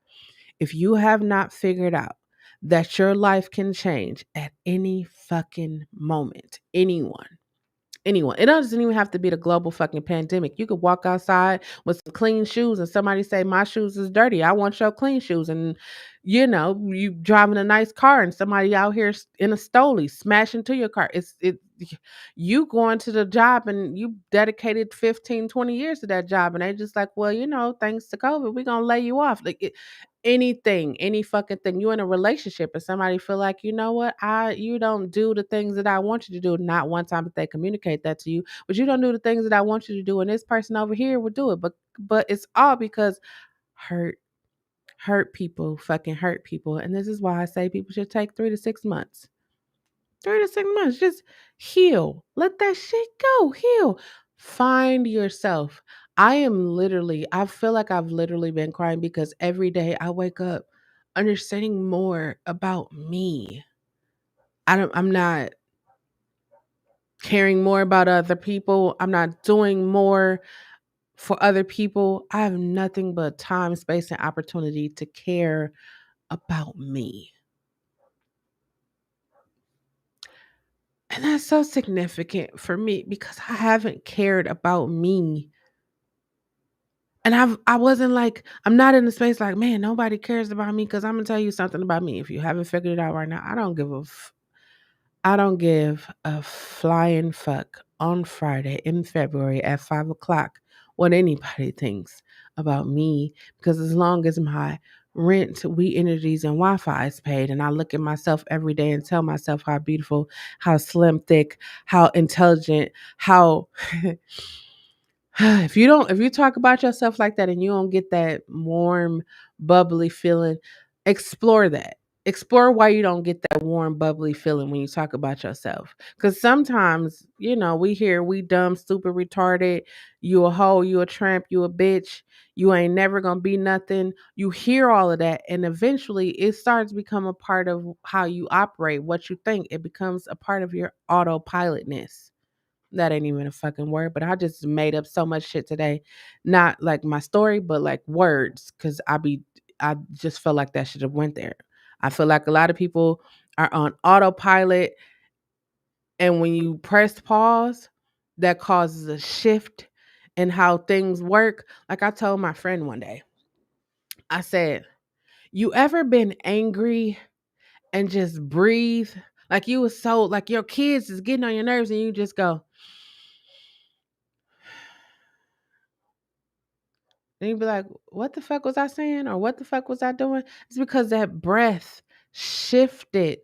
Speaker 1: If you have not figured out that your life can change at any fucking moment, anyone. It doesn't even have to be the global fucking pandemic. You could walk outside with some clean shoes and somebody say, "My shoes is dirty. I want your clean shoes." And you driving a nice car and somebody out here in a stoley smashing to your car. You going to the job and you dedicated 15, 20 years to that job. And they just like, well, thanks to COVID, we're going to lay you off. Anything, any fucking thing. You in a relationship and somebody feel like, you know what, you don't do the things that I want you to do. Not one time that they communicate that to you, but you don't do the things that I want you to do. And this person over here would do it. But it's all because hurt, hurt people, fucking hurt people. And this is why I say people should take 3 to 6 months. 3 to 6 months. Just heal. Let that shit go. Heal. Find yourself. I feel like I've literally been crying because every day I wake up understanding more about me. I'm not caring more about other people. I'm not doing more for other people. I have nothing but time, space, and opportunity to care about me. And that's so significant for me because I haven't cared about me. And I wasn't like, I'm not in the space like, man, nobody cares about me because I'm gonna tell you something about me. If you haven't figured it out right now, I don't give a flying fuck on Friday in February at 5 o'clock what anybody thinks about me. Because as long as my rent, we energies, and Wi-Fi is paid, and I look at myself every day and tell myself how beautiful, how slim, thick, how intelligent, how if you talk about yourself like that and you don't get that warm, bubbly feeling, explore that. Explore why you don't get that warm, bubbly feeling when you talk about yourself. Because sometimes, we hear we dumb, stupid, retarded, you a hoe, you a tramp, you a bitch, you ain't never gonna be nothing. You hear all of that, and eventually it starts to become a part of how you operate, what you think. It becomes a part of your autopilotness. That ain't even a fucking word, but I just made up so much shit today. Not like my story, but like words, because I just felt like that should have went there. I feel like a lot of people are on autopilot, and when you press pause, that causes a shift in how things work. Like I told my friend one day, I said, "You ever been angry and just breathe? Like you was so like your kids is getting on your nerves, and you just go." And you'd be like, what the fuck was I saying? Or what the fuck was I doing? It's because that breath shifted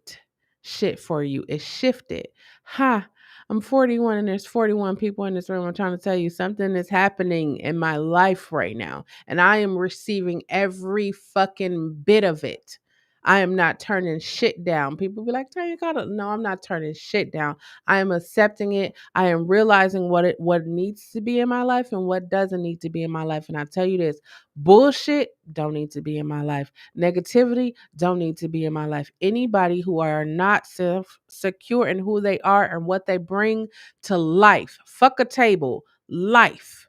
Speaker 1: shit for you. It shifted. Ha. I'm 41 and there's 41 people in this room. I'm trying to tell you something is happening in my life right now. And I am receiving every fucking bit of it. I am not turning shit down. People be like, "Turn your got No, I'm not turning shit down. I am accepting it. I am realizing what needs to be in my life and what doesn't need to be in my life. And I tell you this, bullshit don't need to be in my life. Negativity don't need to be in my life. Anybody who are not self secure in who they are and what they bring to life, fuck a table, life.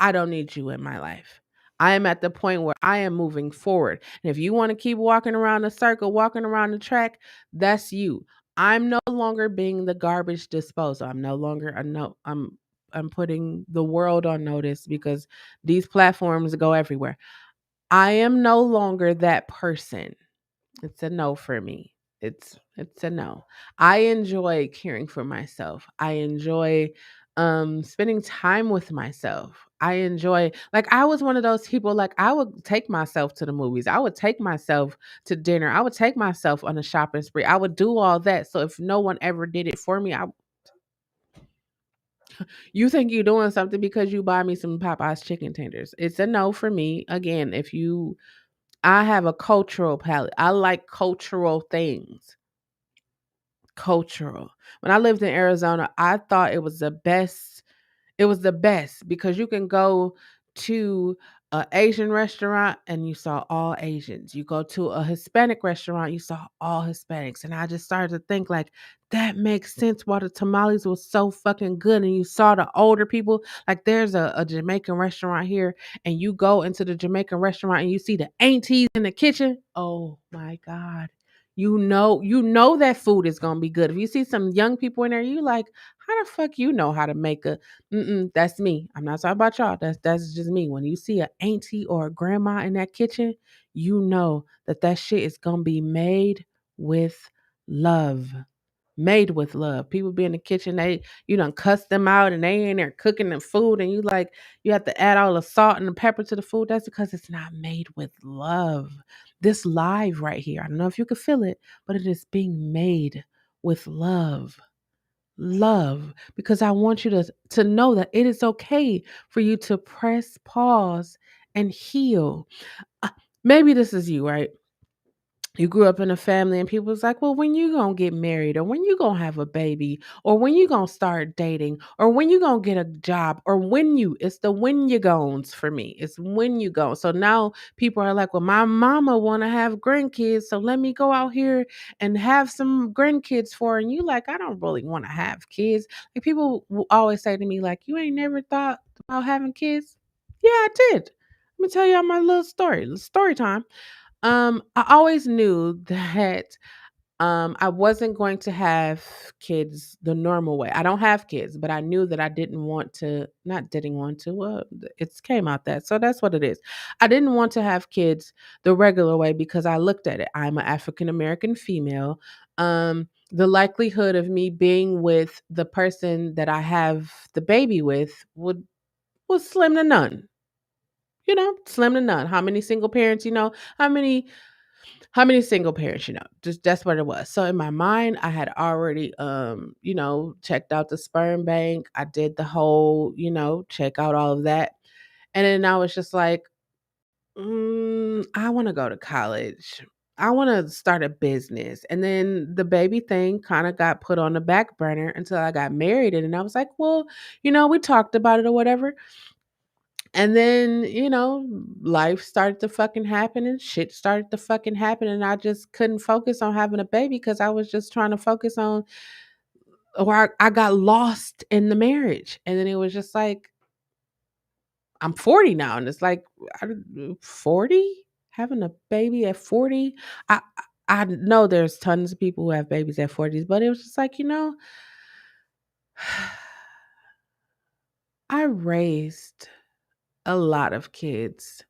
Speaker 1: I don't need you in my life. I am at the point where I am moving forward. And if you want to keep walking around the circle, walking around the track, that's you. I'm no longer being the garbage disposal. I'm no longer a no I'm putting the world on notice because these platforms go everywhere. I am no longer that person. It's a no for me. It's a no. I enjoy caring for myself. I enjoy spending time with myself. I enjoy, like, I was one of those people, like, I would take myself to the movies. I would take myself to dinner. I would take myself on a shopping spree. I would do all that. So if no one ever did it for me, you think you're doing something because you buy me some Popeyes chicken tenders. It's a no for me. Again, if you I have a cultural palate. I like cultural things. Cultural. When I lived in Arizona, I thought it was the best because you can go to an Asian restaurant and you saw all Asians. You go to a Hispanic restaurant, you saw all Hispanics. And I just started to think like that makes sense why the tamales was so fucking good. And you saw the older people. Like there's a Jamaican restaurant here, and you go into the Jamaican restaurant and you see the aunties in the kitchen. Oh my God. You know that food is gonna be good. If you see some young people in there, you like, how the fuck you know how to make a that's me. I'm not talking about y'all. That's just me. When you see a auntie or a grandma in that kitchen, you know that that shit is gonna be made with love. Made with love. People be in the kitchen, you done cuss them out and they in there cooking the food, and you like you have to add all the salt and the pepper to the food. That's because it's not made with love. This live right here, I don't know if you can feel it, but it is being made with love. Love, because I want you to know that it is okay for you to press pause and heal. Uh, Maybe this is you, right? You grew up in a family and people was like, well, when you gonna get married, or when you gonna have a baby, or when you gonna start dating, or when you gonna get a job, or it's the when you gones for me. It's when you go. So now people are like, well, my mama wanna have grandkids, so let me go out here and have some grandkids for her. And you like, I don't really want to have kids. Like people will always say to me, like, you ain't never thought about having kids? Yeah, I did. Let me tell y'all my little story. Story time. I always knew that I wasn't going to have kids the normal way. I don't have kids, but I knew that I didn't want to, not didn't want to, it's came out that. So that's what it is. I didn't want to have kids the regular way because I looked at it. I'm an African American female. The likelihood of me being with the person that I have the baby with was slim to none. You know, slim to none. How many single parents, how many how many single parents, just that's what it was. So in my mind, I had already checked out the sperm bank. I did the whole, check out all of that. And then I was just like, I want to go to college. I want to start a business. And then the baby thing kind of got put on the back burner until I got married. And I was like, well, we talked about it or whatever. And then, life started to fucking happen and shit started to fucking happen. And I just couldn't focus on having a baby because I was just trying to focus on, or I got lost in the marriage. And then it was just like, I'm 40 now. And it's like, 40? Having a baby at 40? I know there's tons of people who have babies at 40s, but it was just like, I raised a lot of kids.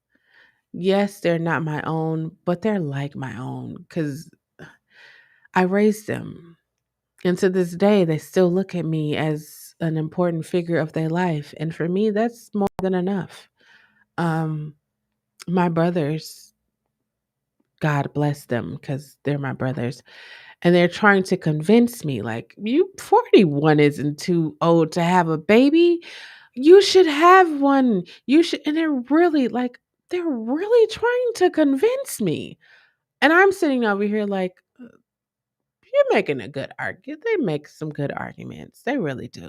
Speaker 1: Yes, they're not my own, but they're like my own because I raised them. And to this day, they still look at me as an important figure of their life. And for me, that's more than enough. Um, my brothers, God bless them because they're my brothers. and they're trying to convince me like, you 41 isn't too old to have a baby. You should have one. You should. And they're really trying to convince me. And I'm sitting over here like, you're making a good argument. They make some good arguments. They really do.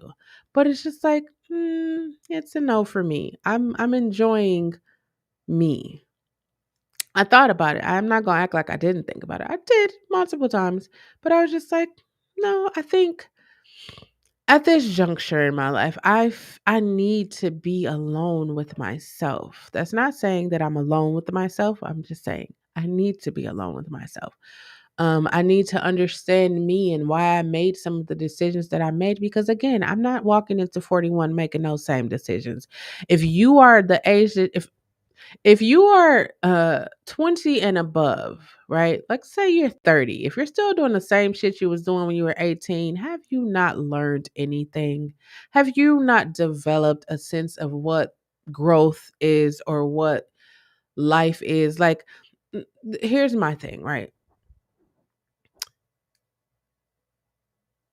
Speaker 1: But it's just like, it's a no for me. I'm enjoying me. I thought about it. I'm not gonna act like I didn't think about it. I did multiple times, but I was just like, no, I think at this juncture in my life, I need to be alone with myself. That's not saying that I'm alone with myself. I'm just saying I need to be alone with myself. I need to understand me and why I made some of the decisions that I made because again, I'm not walking into 41 making those same decisions. If you are the age that if you are 20 and above, right? Like say you're 30. If you're still doing the same shit you was doing when you were 18, have you not learned anything? Have you not developed a sense of what growth is or what life is? Like here's my thing, right?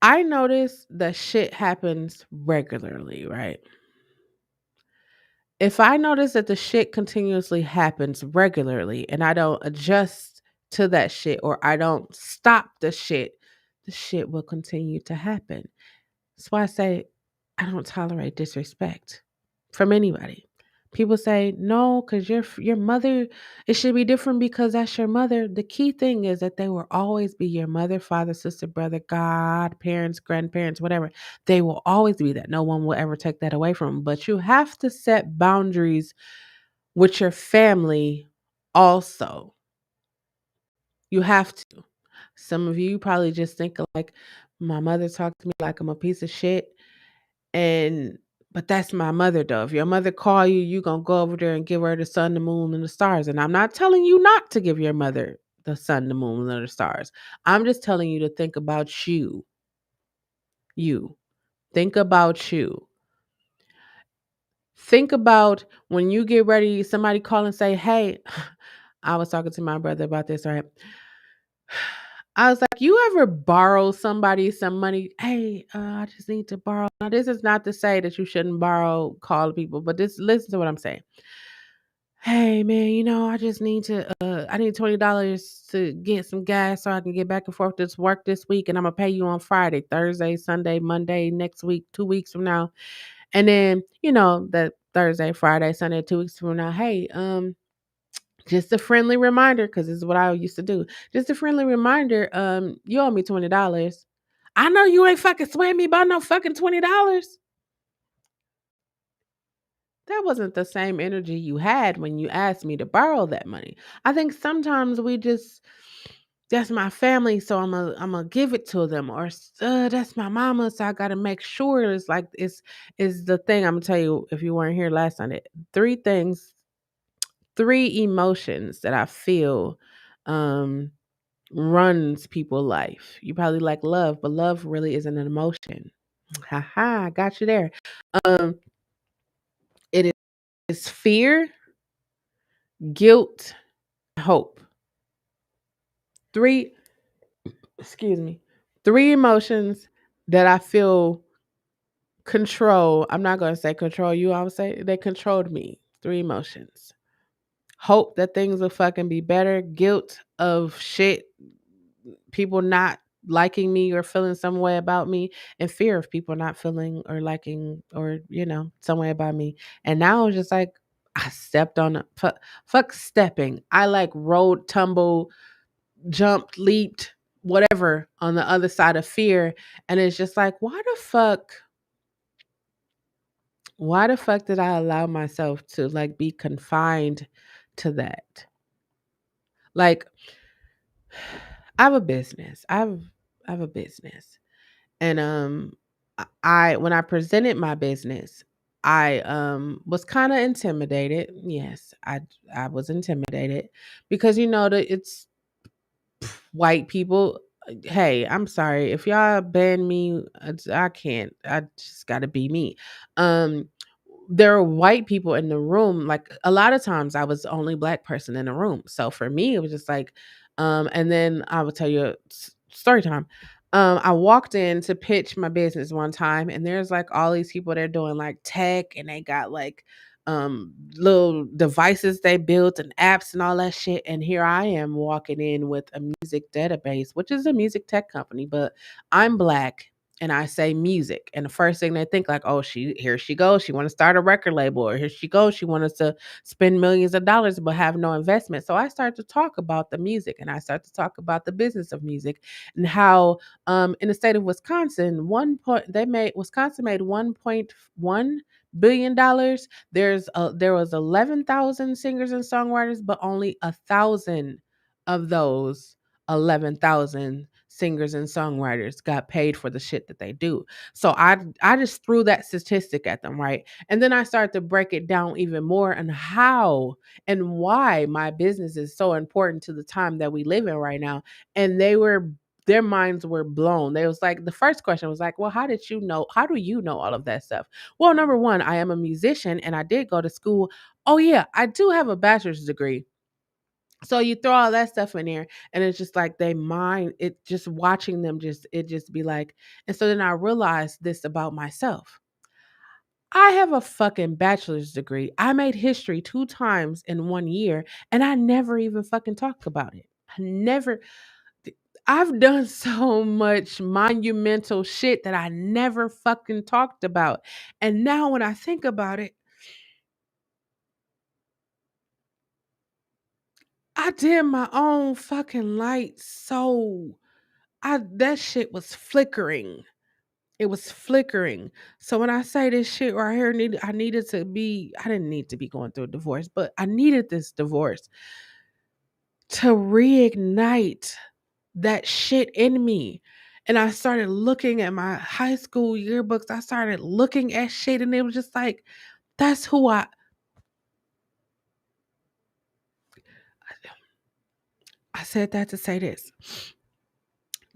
Speaker 1: I notice that shit happens regularly, right? If I notice that the shit continuously happens regularly and I don't adjust to that shit or I don't stop the shit will continue to happen. That's why I say I don't tolerate disrespect from anybody. People say no, because your mother. It should be different because that's your mother. The key thing is that they will always be your mother, father, sister, brother, God, parents, grandparents, whatever. They will always be that. No one will ever take that away from them. But you have to set boundaries with your family. Also, you have to. Some of you probably just think like my mother talked to me like I'm a piece of shit. And but that's my mother though. If your mother call you, you gonna go over there and give her the sun, the moon, and the stars. And I'm not telling you not to give your mother the sun, the moon, and the stars. I'm just telling you to think about you. You. Think about you. Think about when you get ready, somebody call and say, hey, I was talking to my brother about this, right? I was like, you ever borrow somebody some money? Hey, I just need to borrow. Now, this is not to say that you shouldn't borrow, call people, but this listen to what I'm saying. Hey man, I just need to I need $20 to get some gas so I can get back and forth to work this week and I'm gonna pay you on Friday, Thursday, Sunday, Monday, next week, 2 weeks from now. And then, that Thursday, Friday, Sunday, 2 weeks from now, hey, just a friendly reminder, because this is what I used to do. Just a friendly reminder, you owe me $20. I know you ain't fucking swaying me about no fucking $20. That wasn't the same energy you had when you asked me to borrow that money. I think sometimes we just that's my family, so I'm gonna give it to them, or that's my mama, so I gotta make sure it's like it's is the thing. I'm gonna tell you if you weren't here last Sunday. Three things, three emotions that I feel um runs people life. You probably like love, but love really isn't an emotion. Haha, I got you there. Um, it is fear, guilt, hope. Three, excuse me, three emotions that I feel control. I'm not gonna say control you. I would say they controlled me. Three emotions: hope that things will fucking be better, guilt of shit, people not liking me or feeling some way about me, and fear of people not feeling or liking or some way about me. And now it's just like I stepped on a fuck stepping. I like rolled, tumbled, jumped, leaped, whatever on the other side of fear. And it's just like, why the fuck did I allow myself to like be confined to that? Like I have a business. I have a business. And I when I presented my business, I was kind of intimidated. Yes, I was intimidated because it's white people. Hey, I'm sorry if y'all ban me. I can't. I just got to be me. Um, there are white people in the room. Like a lot of times, I was the only black person in the room. So for me, it was just like, and then I would tell you story time. I walked in to pitch my business one time, and there's like all these people they're doing like tech, and they got like little devices they built and apps and all that shit. And here I am walking in with a music database, which is a music tech company, but I'm black and I say music. And the first thing they think like, oh, here she goes. She want to start a record label, or here she goes. She wants us to spend millions of dollars but have no investment. So I start to talk about the music, and I start to talk about the business of music and how in the state of Wisconsin, Wisconsin made $1.1 billion. There was 11,000 singers and songwriters, but only 1,000 of those 11,000 singers and songwriters got paid for the shit that they do. So I just threw that statistic at them, right? And then I started to break it down even more on how and why my business is so important to the time that we live in right now. And their minds were blown. They was like, the first question was like, well, how do you know all of that stuff? Well, number one, I am a musician and I did go to school. Oh yeah, I do have a bachelor's degree. So you throw all that stuff in there, and it's just like they mind it, just watching them just be like. And so then I realized this about myself. I have a fucking bachelor's degree. I made history 2 times in 1 year, and I never even fucking talked about it. I never I've done so much monumental shit that I never fucking talked about. And now when I think about it, I did my own fucking light, so I that shit was flickering. It was flickering. So when I say this shit right here, I didn't need to be going through a divorce, but I needed this divorce to reignite that shit in me. And I started looking at my high school yearbooks. I started looking at shit, and it was just like, that's who I said that to say this.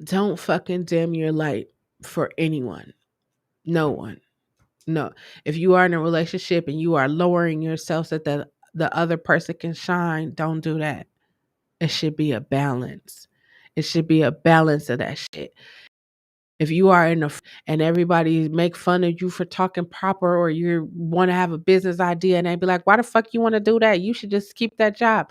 Speaker 1: Don't fucking dim your light for anyone. No one. No. If you are in a relationship and you are lowering yourself so that the other person can shine, don't do that. It should be a balance. It should be a balance of that shit. If you are and everybody make fun of you for talking proper, or you want to have a business idea and they be like, why the fuck you want to do that? You should just keep that job.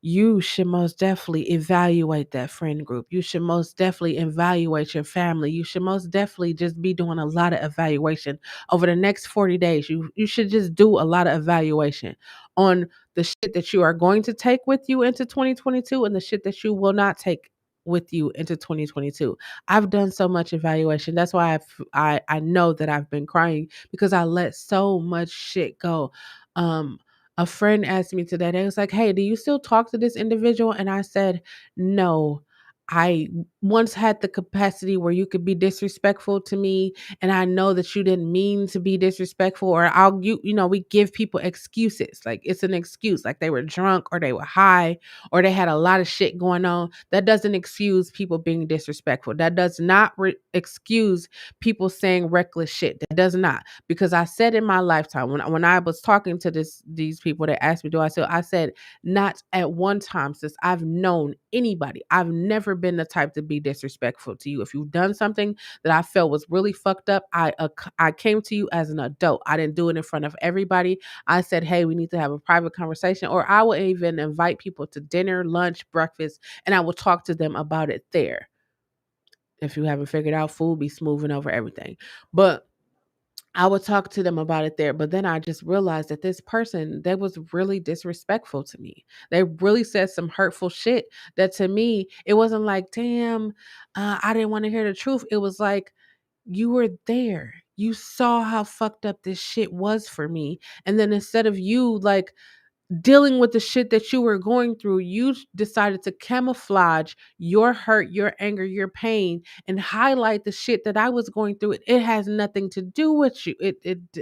Speaker 1: You should most definitely evaluate that friend group. You should most definitely evaluate your family. You should most definitely just be doing a lot of evaluation over the next 40 days. You should just do a lot of evaluation on the shit that you are going to take with you into 2022 and the shit that you will not take with you into 2022. I've done so much evaluation. That's why I know that I've been crying, because I let so much shit go. A friend asked me today, they was like, hey, do you still talk to this individual? And I said, no. I once had the capacity where you could be disrespectful to me, and I know that you didn't mean to be disrespectful, or we give people excuses. Like it's an excuse, like they were drunk or they were high or they had a lot of shit going on. That doesn't excuse people being disrespectful. That does not excuse people saying reckless shit. That does not. Because I said in my lifetime, when I was talking to these people that asked me, do I still? I said, not at one time since I've known anybody. I've never been the type to be disrespectful to you. If you've done something that I felt was really fucked up, I came to you as an adult. I didn't do it in front of everybody. I said, hey, we need to have a private conversation, or I will even invite people to dinner, lunch, breakfast, and I will talk to them about it there. If you haven't figured out, food be smoothing over everything. But I would talk to them about it there. But then I just realized that this person, that was really disrespectful to me. They really said some hurtful shit that to me, it wasn't like, damn, I didn't want to hear the truth. It was like, you were there. You saw how fucked up this shit was for me. And then instead of you like dealing with the shit that you were going through, you decided to camouflage your hurt, your anger, your pain, and highlight the shit that I was going through. It has nothing to do with you.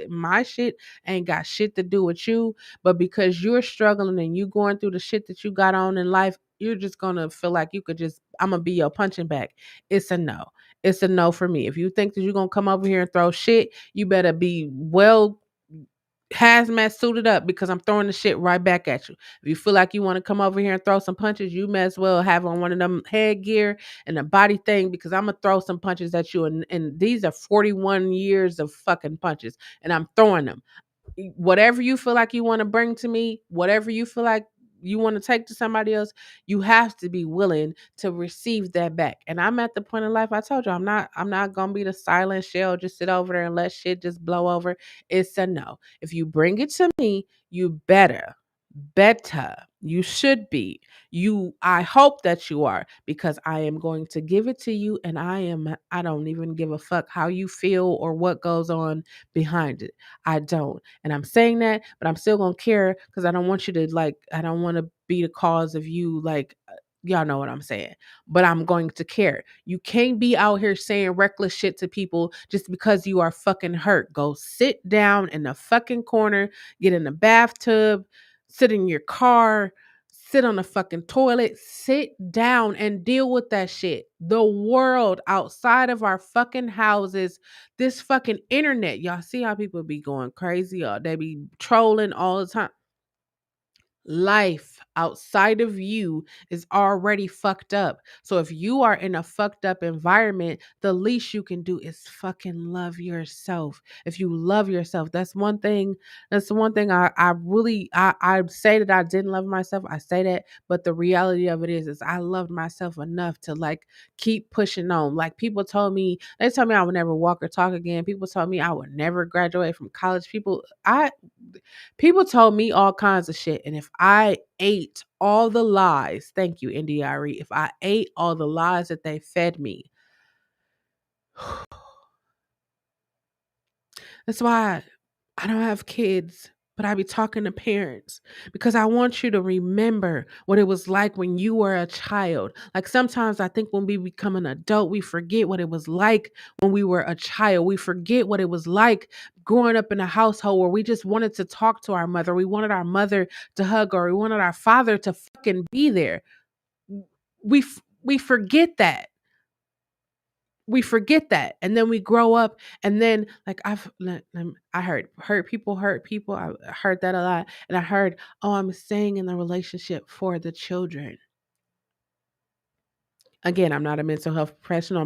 Speaker 1: My shit ain't got shit to do with you. But because you're struggling and you going through the shit that you got on in life, you're just gonna feel like you could just, I'm gonna be your punching bag. It's a no. It's a no for me. If you think that you're gonna come over here and throw shit, you better be well hazmat suited up because I'm throwing the shit right back at you. If you feel like you want to come over here and throw some punches, you may as well have on one of them headgear and a body thing because I'm gonna throw some punches at you. And these are 41 years of fucking punches, and I'm throwing them. Whatever you feel like you want to bring to me, whatever you feel like you want to take to somebody else, you have to be willing to receive that back. And I'm at the point in life I told you I'm not gonna be the silent shell, just sit over there and let shit just blow over. It's a no. If you bring it to me, you better, you should be, I hope that you are, because I am going to give it to you, and I don't even give a fuck how you feel or what goes on behind it. I don't. And I'm saying that, but I'm still gonna care because I don't want you to like, I don't want to be the cause of you like, y'all know what I'm saying. But I'm going to care. You can't be out here saying reckless shit to people just because you are fucking hurt. Go sit down in the fucking corner, get in the bathtub, sit in your car, sit on the fucking toilet, sit down and deal with that shit. The world outside of our fucking houses, this fucking internet, y'all see how people be going crazy or they be trolling all the time. Life outside of you is already fucked up. So if you are in a fucked up environment, the least you can do is fucking love yourself. If you love yourself, that's the one thing I really I say that I didn't love myself. I say that, but the reality of it is I loved myself enough to like keep pushing on. Like they told me I would never walk or talk again. People told me I would never graduate from college. People told me all kinds of shit. And if I ate all the lies, thank you, NDRE, if I ate all the lies that they fed me, that's why I don't have kids, but I be talking to parents because I want you to remember what it was like when you were a child. Like sometimes I think when we become an adult, we forget what it was like when we were a child. We forget what it was like growing up in a household where we just wanted to talk to our mother. We wanted our mother to hug, or we wanted our father to fucking be there. We forget that. We forget that, and then we grow up, and then like I heard hurt people. I heard that a lot, and I heard, oh, I'm staying in the relationship for the children. Again, I'm not a mental health professional.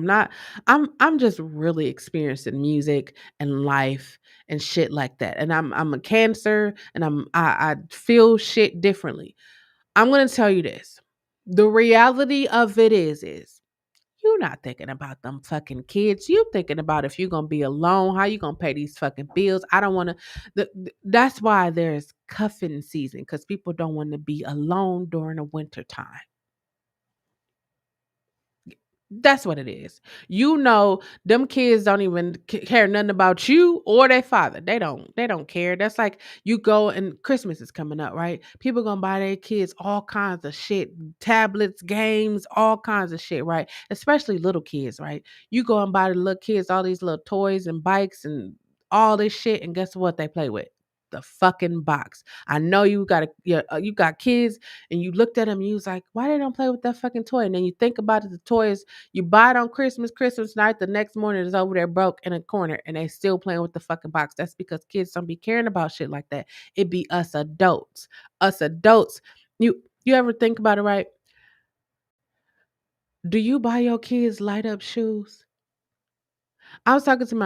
Speaker 1: I'm just really experienced in music and life and shit like that. And I'm a cancer, and I feel shit differently. I'm gonna tell you this. The reality of it is you not thinking about them fucking kids. You thinking about if you're gonna be alone, how you gonna pay these fucking bills. I don't want to. That's why there's cuffing season, because people don't want to be alone during the winter time. That's what it is. You know, them kids don't even care nothing about you or their father. They don't care. That's like you go and Christmas is coming up, right? People gonna buy their kids all kinds of shit, tablets, games, all kinds of shit, right? Especially little kids, right? You go and buy the little kids all these little toys and bikes and all this shit, and guess what they play with? The fucking box. I know you got kids, and you looked at them and you was like, why they don't play with that fucking toy? And then you think about it, the toys you buy it on Christmas night, the next morning it's over there broke in a corner, and they still playing with the fucking box. That's because kids don't be caring about shit like that. It be us adults. Us adults. You ever think about it, right? Do you buy your kids light up shoes? I was talking to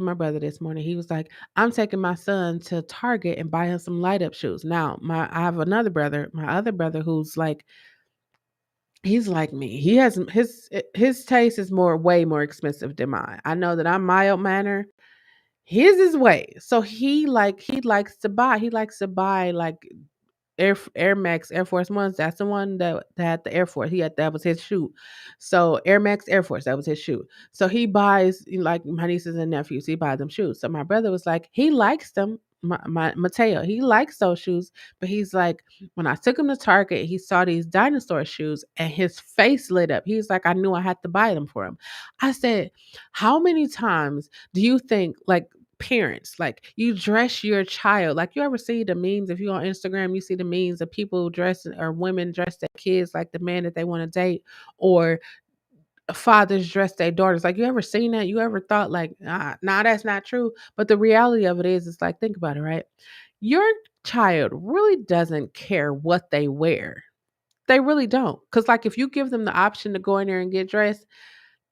Speaker 1: my brother this morning. He was like, I'm taking my son to Target and buy him some light up shoes. Now, I have another brother, my other brother, who's like, he's like me. He has his taste is way more expensive than mine. I know that I'm mild manner. His is way. So he likes to buy like Air Max Air Force Ones. That's the one that had the Air Force. That was his shoe. So Air Max Air Force, that was his shoe. So he buys, like, my nieces and nephews. He buys them shoes. So my brother was like, he likes them. My Mateo, he likes those shoes, but he's like, when I took him to Target, he saw these dinosaur shoes, and his face lit up. He's like, I knew I had to buy them for him. I said, how many times do you think, like, parents, like, you dress your child, like, you ever see the memes? If you're on Instagram, you see the memes of people dressing, or women dress their kids like the man that they want to date, or fathers dress their daughters. Like, you ever seen that? You ever thought like, nah, that's not true? But the reality of it is, it's like, think about it, right? Your child really doesn't care what they wear. They really don't. Cause like if you give them the option to go in there and get dressed,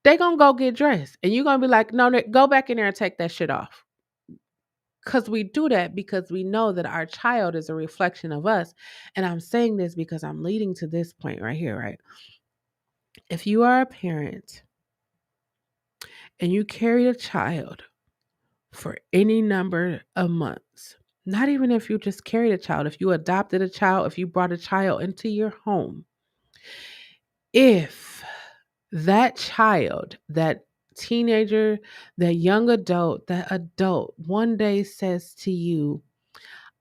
Speaker 1: they gonna go get dressed. And you're gonna be like, no, no, go back in there and take that shit off. Cause we do that because we know that our child is a reflection of us. And I'm saying this because I'm leading to this point right here, right? If you are a parent and you carry a child for any number of months, not even if you just carried a child, if you adopted a child, if you brought a child into your home, if that child, that teenager, that young adult, that adult one day says to you,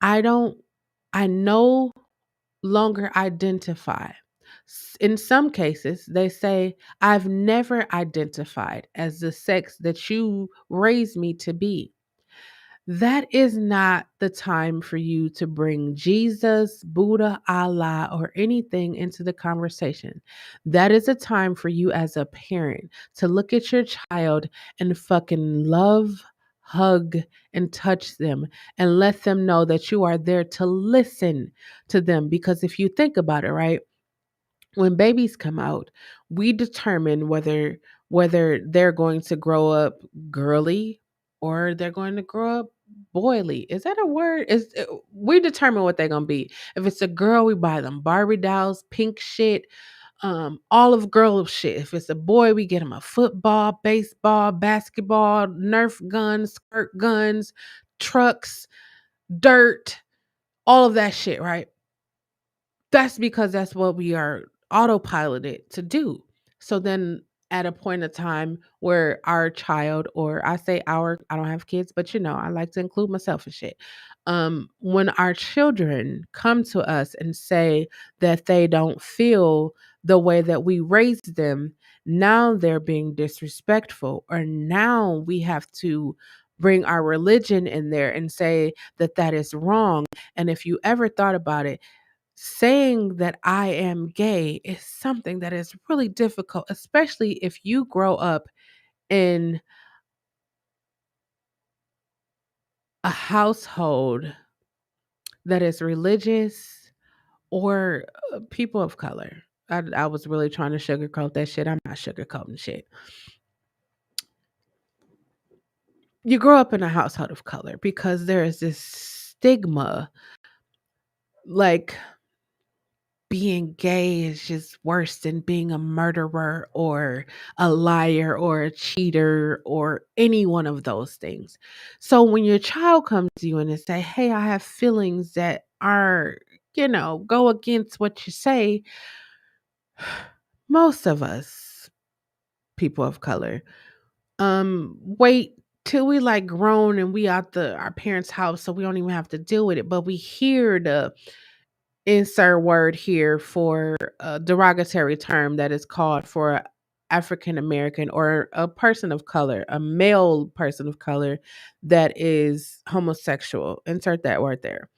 Speaker 1: I don't, I no longer identify. In some cases, they say, I've never identified as the sex that you raised me to be. That is not the time for you to bring Jesus, Buddha, Allah, or anything into the conversation. That is a time for you as a parent to look at your child and fucking love, hug, and touch them and let them know that you are there to listen to them. Because if you think about it, right? When babies come out, we determine whether they're going to grow up girly or they're going to grow up boily. Is that a word? We determine what they're gonna be. If it's a girl, we buy them Barbie dolls, pink shit, all of girl shit. If it's a boy, we get him a football, baseball, basketball, Nerf guns, squirt guns, trucks, dirt, all of that shit, right? That's because that's what we are autopiloted to do. So then at a point of time where our child, or I say our, I don't have kids, but I like to include myself in shit. When our children come to us and say that they don't feel the way that we raised them, now they're being disrespectful, or now we have to bring our religion in there and say that that is wrong. And if you ever thought about it, saying that I am gay is something that is really difficult, especially if you grow up in a household that is religious or people of color. I was really trying to sugarcoat that shit. I'm not sugarcoating shit. You grow up in a household of color because there is this stigma, like, being gay is just worse than being a murderer or a liar or a cheater or any one of those things. So when your child comes to you and they say, "Hey, I have feelings that are, go against what you say," most of us, people of color, wait till we like grown and we out the our parents' house so we don't even have to deal with it. But we hear the insert word here for a derogatory term that is called for African American or a person of color, a male person of color that is homosexual. Insert that word there.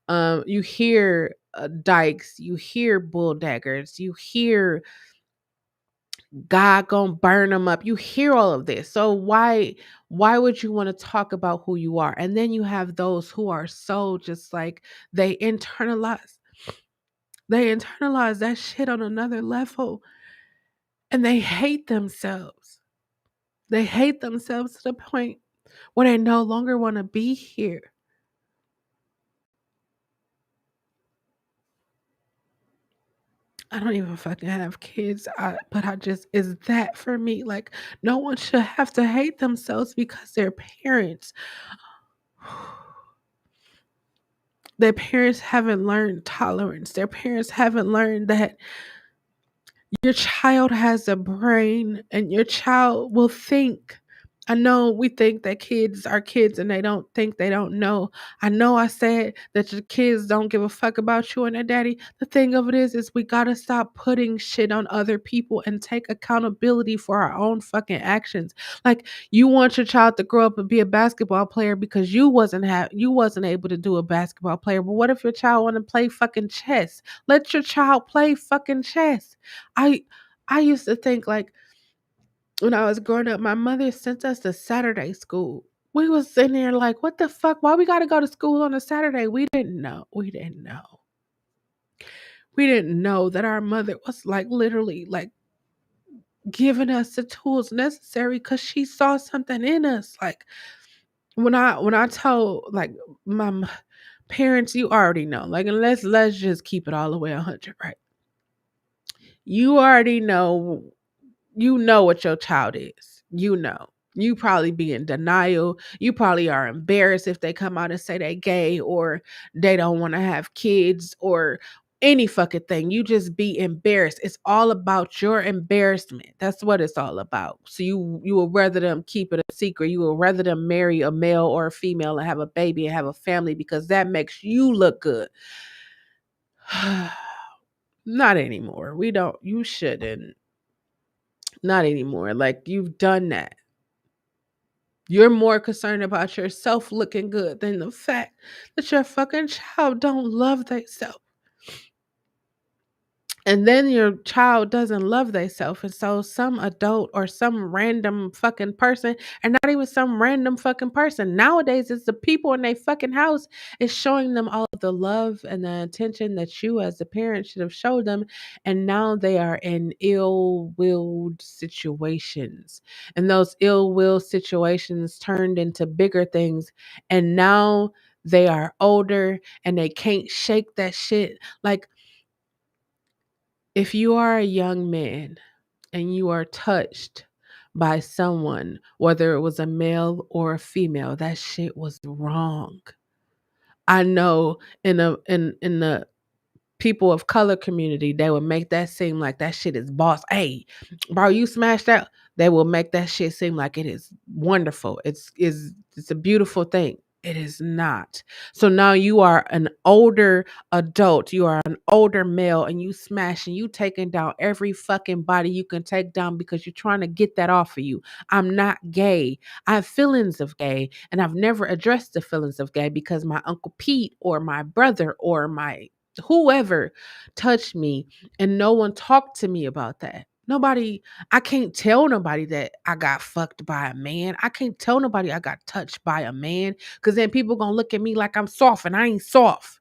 Speaker 1: You hear dykes, you hear bull daggers, you hear God gonna burn them up. You hear all of this. So why would you want to talk about who you are? And then you have those who are so just like they internalize that shit on another level and they hate themselves. They hate themselves to the point where they no longer want to be here. I don't even fucking have kids, but I just, is that for me? Like, no one should have to hate themselves because their parents, their parents haven't learned tolerance. Their parents haven't learned that your child has a brain and your child will think. I know we think that kids are kids and they don't think, they don't know. I know I said that your kids don't give a fuck about you and their daddy. The thing of it is we gotta stop putting shit on other people and take accountability for our own fucking actions. Like, you want your child to grow up and be a basketball player because you wasn't able to do a basketball player. But what if your child want to play fucking chess? Let your child play fucking chess. I I used to think like When I was growing up, my mother sent us to Saturday school. We was sitting there like, what the fuck? Why we gotta go to school on a Saturday? We didn't know. We didn't know. We didn't know that our mother was like literally like giving us the tools necessary because she saw something in us. Like when I told like my parents, you already know. Like, and let's just keep it all the way 100, right? You already know. You know what your child is. You know. You probably be in denial. You probably are embarrassed if they come out and say they gay or they don't want to have kids or any fucking thing. You just be embarrassed. It's all about your embarrassment. That's what it's all about. So you will rather them keep it a secret. You will rather them marry a male or a female and have a baby and have a family because that makes you look good. Not anymore. We don't. You shouldn't. Not anymore. Like you've done that. You're more concerned about yourself looking good than the fact that your fucking child don't love themselves. And then your child doesn't love themselves. And so some adult or some random fucking person, and not even some random fucking person. Nowadays, it's the people in their fucking house is showing them all the love and the attention that you as a parent should have showed them. And now they are in ill-willed situations. And those ill-willed situations turned into bigger things. And now they are older and they can't shake that shit. Like, if you are a young man and you are touched by someone, whether it was a male or a female, that shit was wrong. I know in the people of color community, they would make that seem like that shit is boss. Hey, bro, you smashed out. They will make that shit seem like it is wonderful. It's a beautiful thing. It is not. So now you are an older adult. You are an older male and you smashing, you taking down every fucking body you can take down because you're trying to get that off of you. I'm not gay. I have feelings of gay and I've never addressed the feelings of gay because my Uncle Pete or my brother or my whoever touched me and no one talked to me about that. Nobody, I can't tell nobody that I got fucked by a man. I can't tell nobody I got touched by a man because then people gonna look at me like I'm soft and I ain't soft.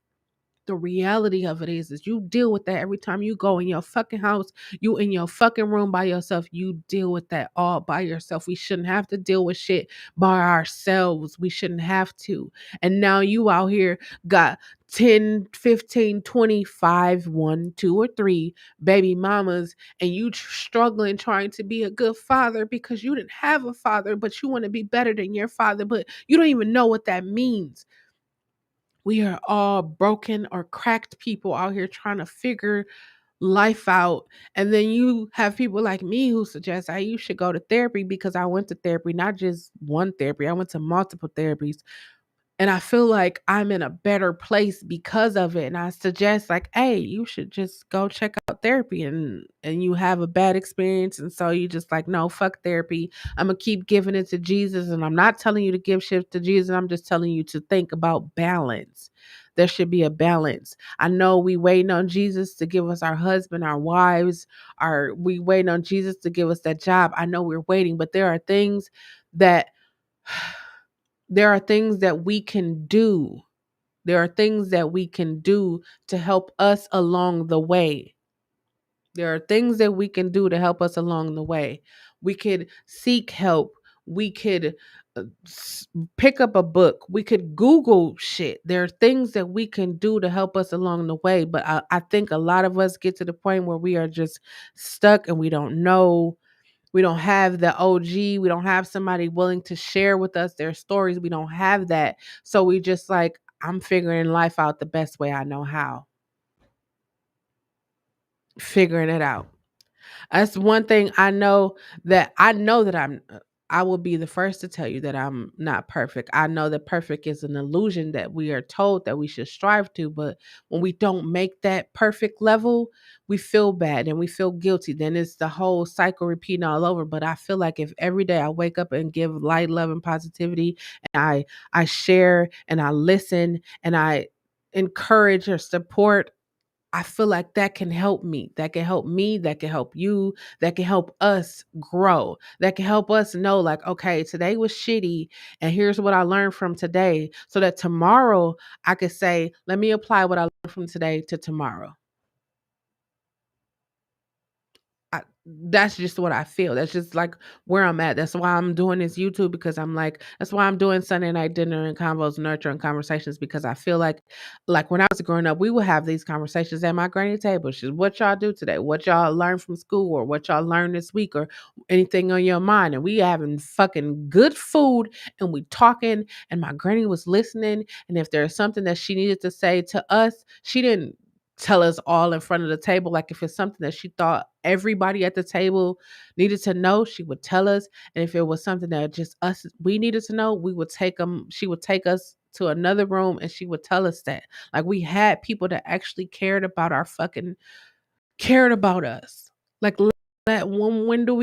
Speaker 1: The reality of it is you deal with that every time you go in your fucking house, you in your fucking room by yourself, you deal with that all by yourself. We shouldn't have to deal with shit by ourselves. We shouldn't have to. And now you out here got 10, 15, 25, 1, 2, or 3 baby mamas, and you struggling trying to be a good father because you didn't have a father, but you want to be better than your father, but you don't even know what that means. We are all broken or cracked people out here trying to figure life out. And then you have people like me who suggest, hey, you should go to therapy because I went to therapy, not just one therapy, I went to multiple therapies. And I feel like I'm in a better place because of it. And I suggest like, hey, you should just go check out therapy and you have a bad experience. And so you just like, no, fuck therapy. I'm gonna keep giving it to Jesus. And I'm not telling you to give shit to Jesus. I'm just telling you to think about balance. There should be a balance. I know we waiting on Jesus to give us our husband, our wives, we waiting on Jesus to give us that job. I know we're waiting, but that there are things that we can do. There are things that we can do to help us along the way. There are things that we can do to help us along the way. We could seek help. We could pick up a book. We could Google shit. There are things that we can do to help us along the way. But I think a lot of us get to the point where we are just stuck and we don't know. We don't have the OG. We don't have somebody willing to share with us their stories. We don't have that. So we just like, I'm figuring life out the best way I know how. Figuring it out. That's one thing I know that I will be the first to tell you that I'm not perfect. I know that perfect is an illusion that we are told that we should strive to, but when we don't make that perfect level, we feel bad and we feel guilty. Then it's the whole cycle repeating all over. But I feel like if every day I wake up and give light, love, and positivity, and I share and I listen and I encourage or support I feel like that can help me. That can help me. That can help you. That can help us grow. That can help us know, like, okay, today was shitty. And here's what I learned from today. So that tomorrow I could say, let me apply what I learned from today to tomorrow. That's just what I feel. That's just like where I'm at. That's why I'm doing this YouTube, because I'm like, that's why I'm doing Sunday night dinner and convos, nurture and conversations, because I feel like when I was growing up, we would have these conversations at my granny table. She's, what y'all do today? What y'all learn from school, or what y'all learned this week, or anything on your mind? And we having fucking good food, and we talking, and my granny was listening. And if there's something that she needed to say to us, she didn't tell us all in front of the table. Like if it's something that she thought everybody at the table needed to know, she would tell us. And if it was something that just us, we needed to know, we would take them. She would take us to another room and she would tell us that. Like we had people that actually cared about us. Like that one. When do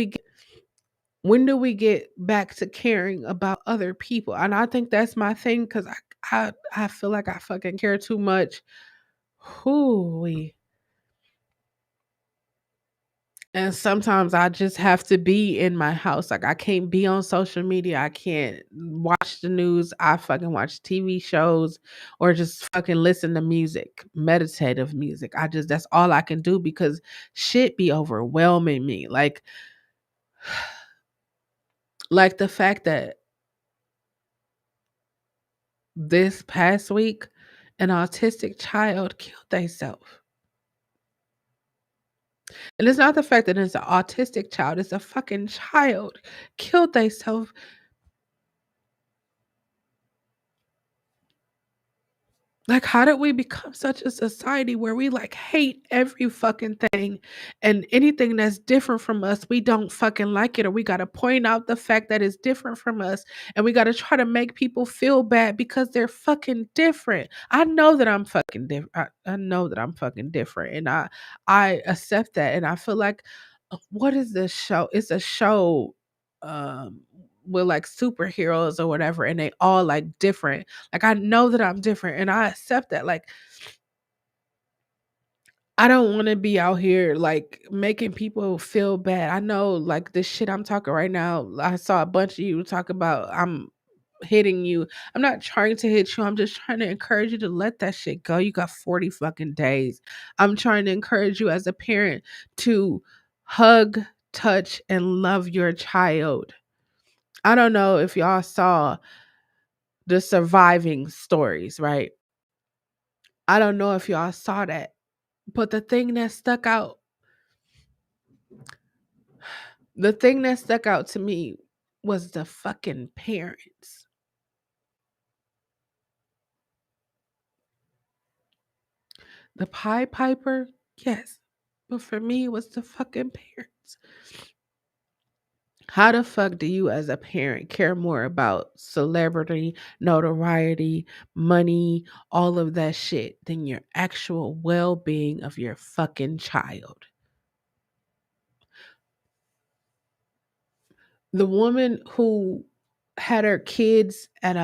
Speaker 1: we get back to caring about other people? And I think that's my thing, because I feel like I fucking care too much. Who And sometimes I just have to be in my house. Like I can't be on social media. I can't watch the news. I fucking watch TV shows or just fucking listen to music, meditative music. That's all I can do, because shit be overwhelming me. Like the fact that this past week an autistic child killed themselves. And it's not the fact that it's an autistic child, it's a fucking child killed themselves. Like, how did we become such a society where we like hate every fucking thing, and anything that's different from us, we don't fucking like it, or we got to point out the fact that it's different from us, and we got to try to make people feel bad because they're fucking different. I know that I'm fucking different. I know that I'm fucking different, and I accept that, and I feel like, what is this show? It's a show, um, with like superheroes or whatever, and they all like different. Like I know that I'm different and I accept that. Like I don't want to be out here like making people feel bad. I know like this shit I'm talking right now. I saw a bunch of you talk about I'm hitting you. I'm not trying to hit you. I'm just trying to encourage you to let that shit go. You got 40 fucking days. I'm trying to encourage you as a parent to hug, touch, and love your child. I don't know if y'all saw the surviving stories, right? I don't know if y'all saw that, but the thing that stuck out to me was the fucking parents. The Pie Piper, yes, but for me, it was the fucking parents. How the fuck do you, as a parent, care more about celebrity, notoriety, money, all of that shit than your actual well being of your fucking child? The woman who had her kids at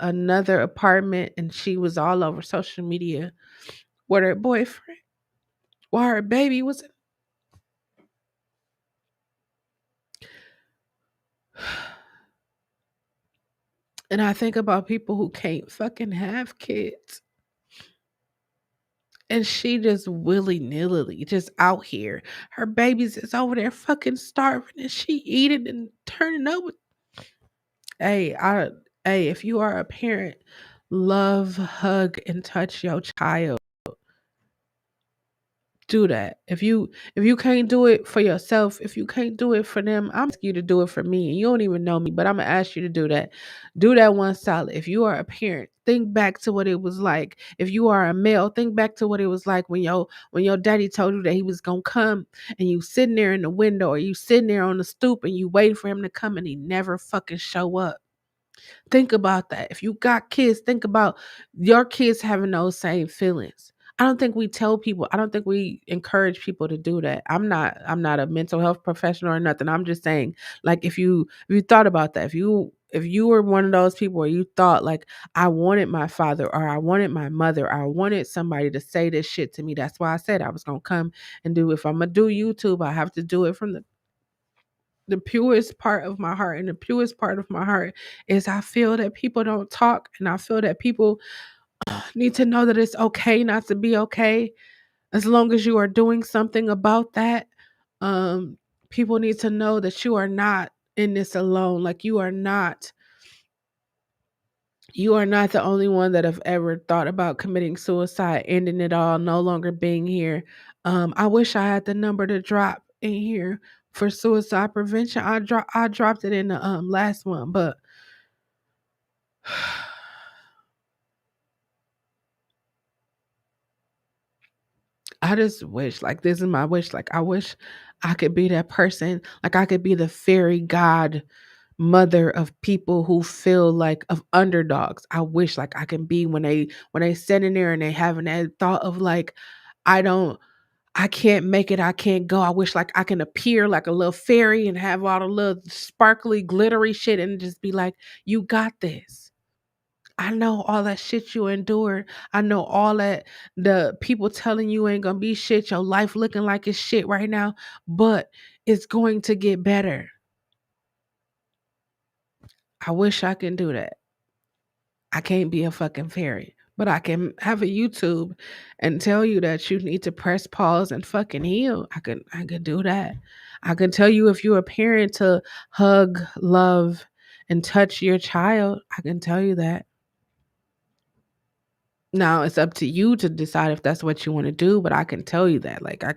Speaker 1: another apartment, and she was all over social media with her boyfriend while her baby was. And I think about people who can't fucking have kids. And she just willy nilly just out here. Her babies is over there fucking starving, and she eating and turning up. Hey, if you are a parent, love, hug, and touch your child. Do that. If you can't do it for yourself, if you can't do it for them, I'm asking you to do it for me. And you don't even know me, but I'm gonna ask you to do that. Do that one solid. If you are a parent, think back to what it was like. If you are a male, think back to what it was like when your daddy told you that he was gonna come, and you sitting there in the window, or you sitting there on the stoop, and you waiting for him to come, and he never fucking show up. Think about that. If you got kids, think about your kids having those same feelings. I don't think we encourage people to do that. I'm not a mental health professional or nothing. I'm just saying, like, if you thought about that, if you if you were one of those people where you thought like I wanted my father or I wanted my mother or I wanted somebody to say this shit to me, that's why I said I was gonna come and do, if I'm gonna do YouTube, I have to do it from the purest part of my heart. And the purest part of my heart is I feel that people don't talk, and I feel that people need to know that it's okay not to be okay, as long as you are doing something about that. um People need to know that you are not in this alone. Like you are not the only one that have ever thought about committing suicide, ending it all, no longer being here. I wish I had the number to drop in here for suicide prevention. I dropped it in the last one, but I just wish, like, this is my wish, like, I wish I could be that person. Like, I could be the fairy god mother of people who feel like, of underdogs. I wish like I can be when they sitting there and they having that thought of like, I don't I can't make it, I can't go. I wish like I can appear like a little fairy and have all the little sparkly, glittery shit and just be like, you got this. I know all that shit you endured. I know all that, the people telling you ain't gonna be shit, your life looking like it's shit right now, but it's going to get better. I wish I can do that. I can't be a fucking fairy, but I can have a YouTube and tell you that you need to press pause and fucking heal. I could do that. I can tell you if you're a parent to hug, love, and touch your child. I can tell you that. Now it's up to you to decide if that's what you want to do, but I can tell you that. Like I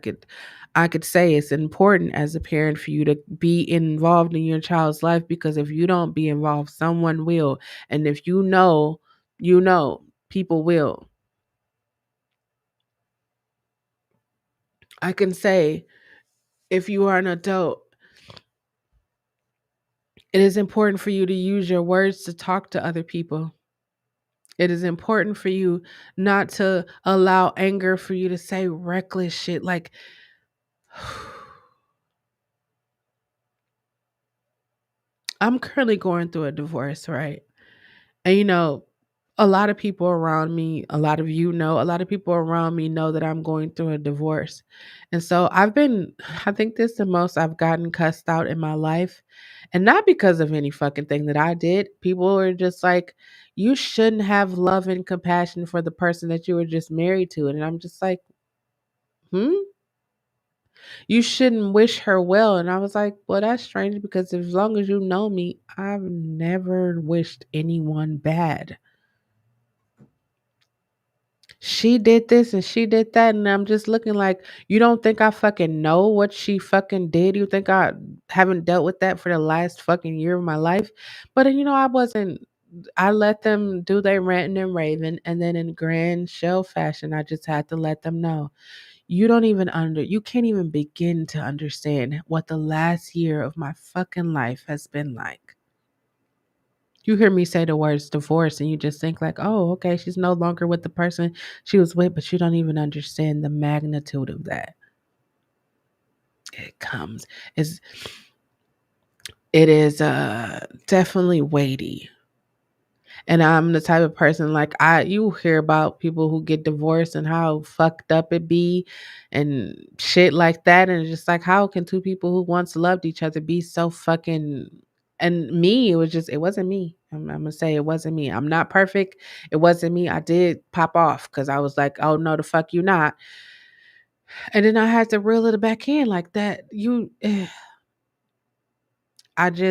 Speaker 1: could say it's important as a parent for you to be involved in your child's life, because if you don't be involved, someone will. And if you know, people will. I can say, if you are an adult, it is important for you to use your words to talk to other people. It is important for you not to allow anger for you to say reckless shit like I'm currently going through a divorce, right? And a lot of people around me, a lot of a lot of people around me know that I'm going through a divorce. And so I think this is the most I've gotten cussed out in my life. And not because of any fucking thing that I did. People are just like, you shouldn't have love and compassion for the person that you were just married to. And I'm just like, hmm? You shouldn't wish her well. And I was like, well, that's strange, because as long as you know me, I've never wished anyone bad. She did this and she did that, and I'm just looking like, you don't think I fucking know what she fucking did? You think I haven't dealt with that for the last fucking year of my life? But I wasn't. I let them do their ranting and raving, and then in grand shell fashion, I just had to let them know, you can't even begin to understand what the last year of my fucking life has been like. You hear me say the words divorce and you just think like, oh, okay, she's no longer with the person she was with, but you don't even understand the magnitude of that. It comes. It's it is definitely weighty. And I'm the type of person, like, you hear about people who get divorced and how fucked up it be and shit like that. And it's just like, how can two people who once loved each other be so fucking, and me, it wasn't me. I'm gonna say it wasn't me. I'm not perfect. It wasn't me. I did pop off because I was like, oh no, the fuck you not. And then I had to reel it back in like that. I don't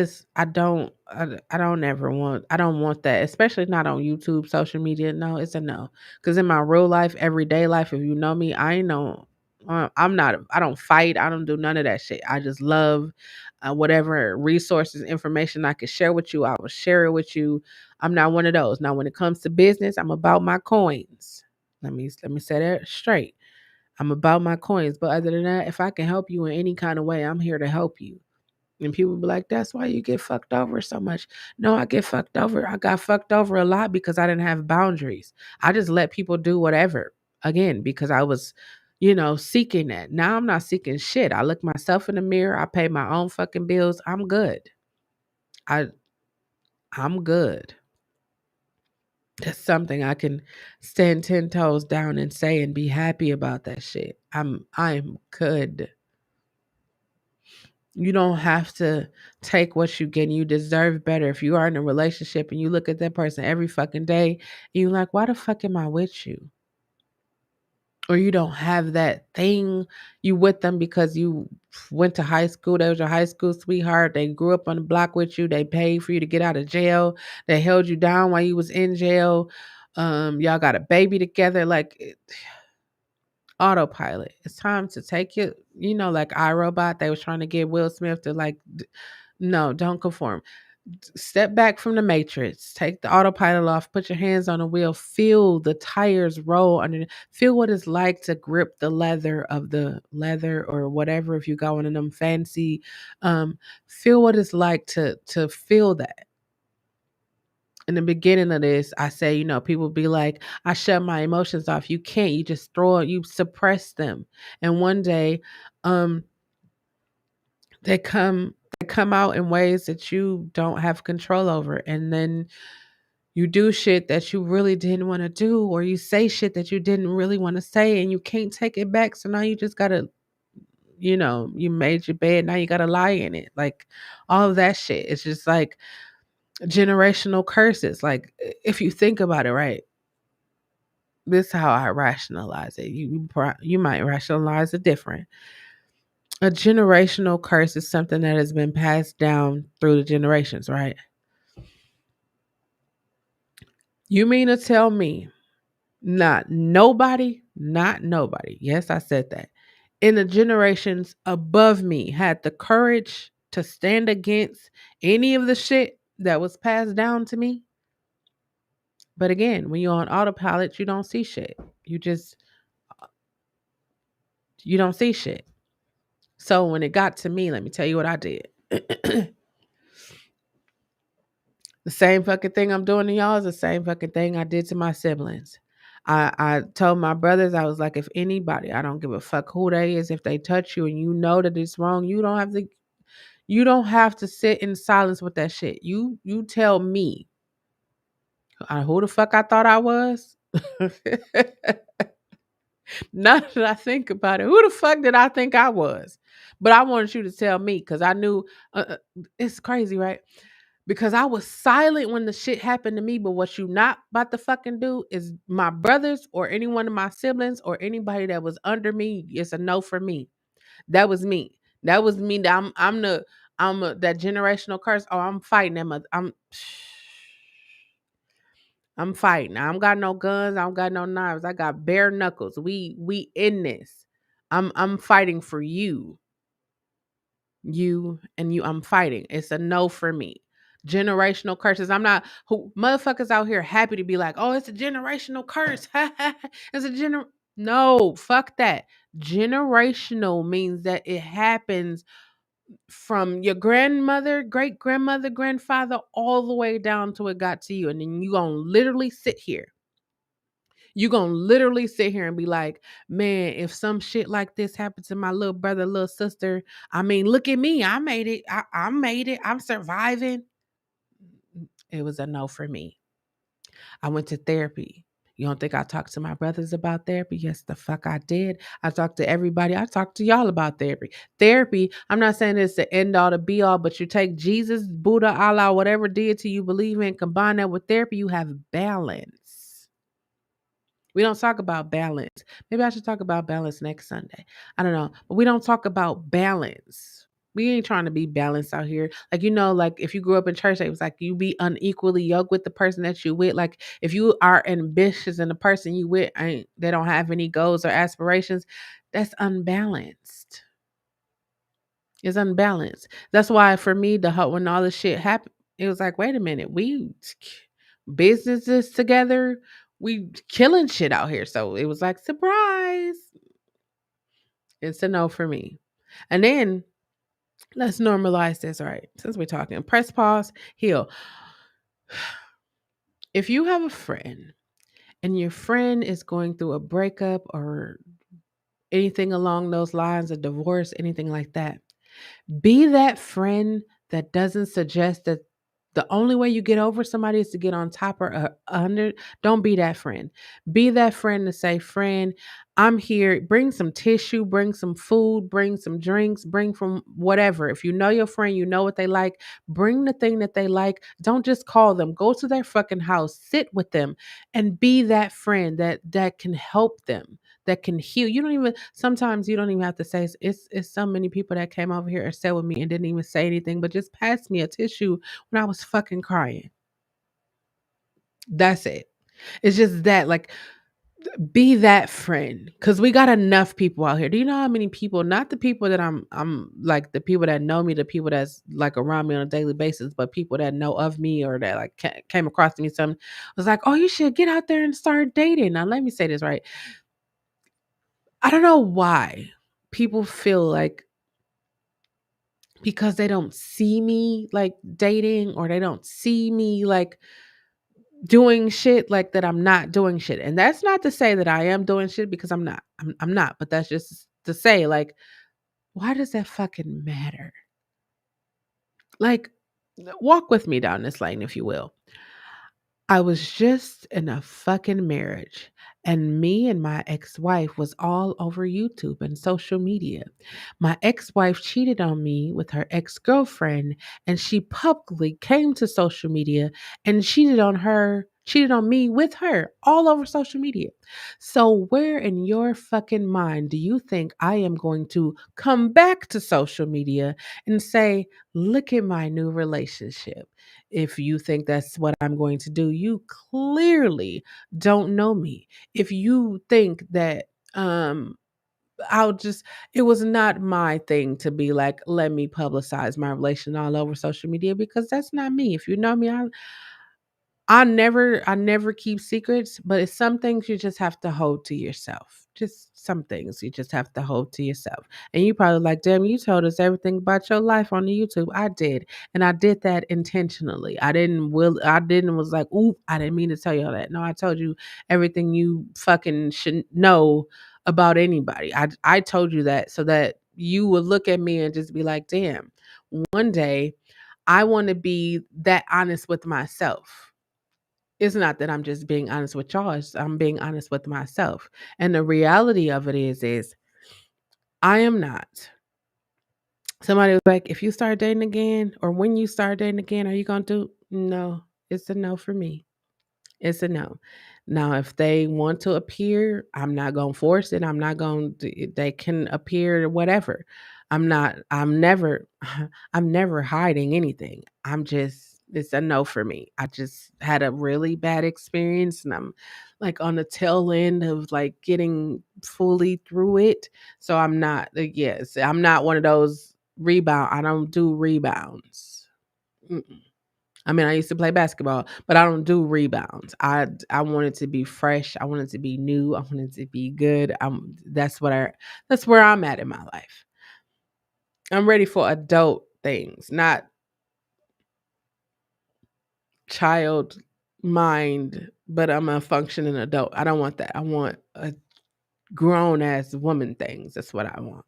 Speaker 1: want that, especially not on YouTube, social media. No, it's a no. Because in my real life, everyday life, if you know me, I ain't no, I'm not, I don't fight. I don't do none of that shit. I just love whatever resources, information I can share with you, I will share it with you. I'm not one of those. Now, when it comes to business, I'm about my coins. Let me say that straight. I'm about my coins. But other than that, if I can help you in any kind of way, I'm here to help you. And people be like, that's why you get fucked over so much. No, I get fucked over. I got fucked over a lot because I didn't have boundaries. I just let people do whatever. Again, because I was, seeking that. Now I'm not seeking shit. I look myself in the mirror. I pay my own fucking bills. I'm good. I I'm good. That's something I can stand 10 toes down and say and be happy about that shit. I'm good. You don't have to take what you get. You deserve better. If you are in a relationship and you look at that person every fucking day, and you're like, why the fuck am I with you? Or you don't have that thing, you with them because you went to high school, they was your high school sweetheart, they grew up on the block with you, they paid for you to get out of jail, they held you down while you was in jail, y'all got a baby together, autopilot. It's time to take it, like iRobot, they was trying to get Will Smith to no, don't conform. Step back from the matrix, take the autopilot off, put your hands on the wheel, feel the tires roll under, feel what it's like to grip the leather of the leather or whatever. If you go into them fancy, feel what it's like to feel that. In the beginning of this, I say, people be like, I shut my emotions off. You can't, you just throw it, you suppress them. And one day, um, they come out in ways that you don't have control over. And then you do shit that you really didn't want to do, or you say shit that you didn't really want to say, and you can't take it back. So now you just gotta, you made your bed, now you gotta lie in it. Like all of that shit. It's just like generational curses. Like if you think about it, right? This is how I rationalize it. You might rationalize it different. A generational curse is something that has been passed down through the generations, right? You mean to tell me not nobody. Yes, I said that. In the generations above me had the courage to stand against any of the shit that was passed down to me. But again, when you're on autopilot, you don't see shit. You don't see shit. So when it got to me, let me tell you what I did. The same fucking thing I'm doing to y'all is the same fucking thing I did to my siblings. I told my brothers, I was like, if anybody, I don't give a fuck who they is, if they touch you and you know that it's wrong, you don't have to sit in silence with that shit. You tell me who the fuck I thought I was. Now that I think about it, who the fuck did I think I was? But I wanted you to tell me because I knew it's crazy, right? Because I was silent when the shit happened to me. But what you not about to fucking do is my brothers or any one of my siblings or anybody that was under me. It's a no for me. That was me. That was me. That generational curse. Oh, I'm fighting them. I'm fighting. I don't got no guns. I don't got no knives. I got bare knuckles. We in this. I'm fighting for you. You and you. I'm fighting. It's a no for me. Generational curses. I'm not who motherfuckers out here happy to be like, oh, it's a generational curse. It's a no, fuck that. Generational means that it happens from your grandmother, great grandmother, grandfather, all the way down to it got to you. And then you gonna literally sit here. You gonna literally sit here and be like, man, if some shit like this happened to my little brother, little sister, I mean, look at me. I made it. I made it. I'm surviving. It was a no for me. I went to therapy. You don't think I talked to my brothers about therapy? Yes, the fuck I did. I talked to everybody. I talked to y'all about therapy. Therapy, I'm not saying it's the end all to be all, but you take Jesus, Buddha, Allah, whatever deity you believe in, combine that with therapy, you have balance. We don't talk about balance. Maybe I should talk about balance next Sunday. I don't know. But we don't talk about balance. We ain't trying to be balanced out here. Like if you grew up in church, it was like you be unequally yoked with the person that you with. Like if you are ambitious and the person you with ain't they don't have any goals or aspirations, that's unbalanced. It's unbalanced. That's why for me, when all this shit happened, it was like, wait a minute, we businesses together, we killing shit out here. So it was like, surprise. It's a no for me. And then let's normalize this, all right? Since we're talking, press pause, heal. If you have a friend and your friend is going through a breakup or anything along those lines, a divorce, anything like that, be that friend that doesn't suggest that The only way you get over somebody is to get on top or under. Don't be that friend. Be that friend to say, friend, I'm here. Bring some tissue, bring some food, bring some drinks, bring from whatever. If you know your friend, you know what they like, bring the thing that they like. Don't just call them. Go to their fucking house, sit with them, and be that friend that can help them, that can heal. You don't even sometimes you don't even have to say it's so many people that came over here and sat with me and didn't even say anything, but just pass me a tissue when I was fucking crying. That's it. It's just that, like, be that friend, because we got enough people out here. Do you know how many people? Not the people that I'm like the people that know me, the people that's like around me on a daily basis, but people that know of me or that like came across me. Something was like, oh, you should get out there and start dating. Now, let me say this right. I don't know why people feel like because they don't see me like dating or they don't see me like doing shit like that I'm not doing shit. And that's not to say that I am doing shit because I'm not. I'm not, but that's just to say like why does that fucking matter? Like walk with me down this lane if you will. I was just in a fucking marriage and me and my ex-wife was all over YouTube and social media. My ex-wife cheated on me with her ex-girlfriend and she publicly came to social media and cheated on me with her all over social media. So where in your fucking mind do you think I am going to come back to social media and say, "Look at my new relationship"? If you think that's what I'm going to do, you clearly don't know me. If you think that I'll just it was not my thing to be like, let me publicize my relation all over social media because that's not me. If you know me, I never keep secrets, but it's some things you just have to hold to yourself. Just some things you just have to hold to yourself. And you probably like, damn, you told us everything about your life on the YouTube. I did. And I did that intentionally. I didn't was like, ooh, I didn't mean to tell you all that. No, I told you everything you fucking should know about anybody. I told you that so that you would look at me and just be like, damn, one day I want to be that honest with myself. It's not that I'm just being honest with y'all, I'm being honest with myself. And the reality of it is I am not. Somebody was like, if you start dating again, or when you start dating again, are you gonna do? No, it's a no for me. It's a no. Now, if they want to appear, I'm not going to force it. I'm not going to, they can appear whatever. I'm never, I'm never hiding anything. It's a no for me. I just had a really bad experience and I'm like on the tail end of like getting fully through it. So I'm not, yes, I'm not one of those rebound. I don't do rebounds. Mm-mm. I mean, I used to play basketball, but I don't do rebounds. I want it to be fresh. I want it to be new. I want it to be good. That's where I'm at in my life. I'm ready for adult things, not child mind, but I'm a functioning adult. I don't want that. I want a grown ass woman things. That's what I want.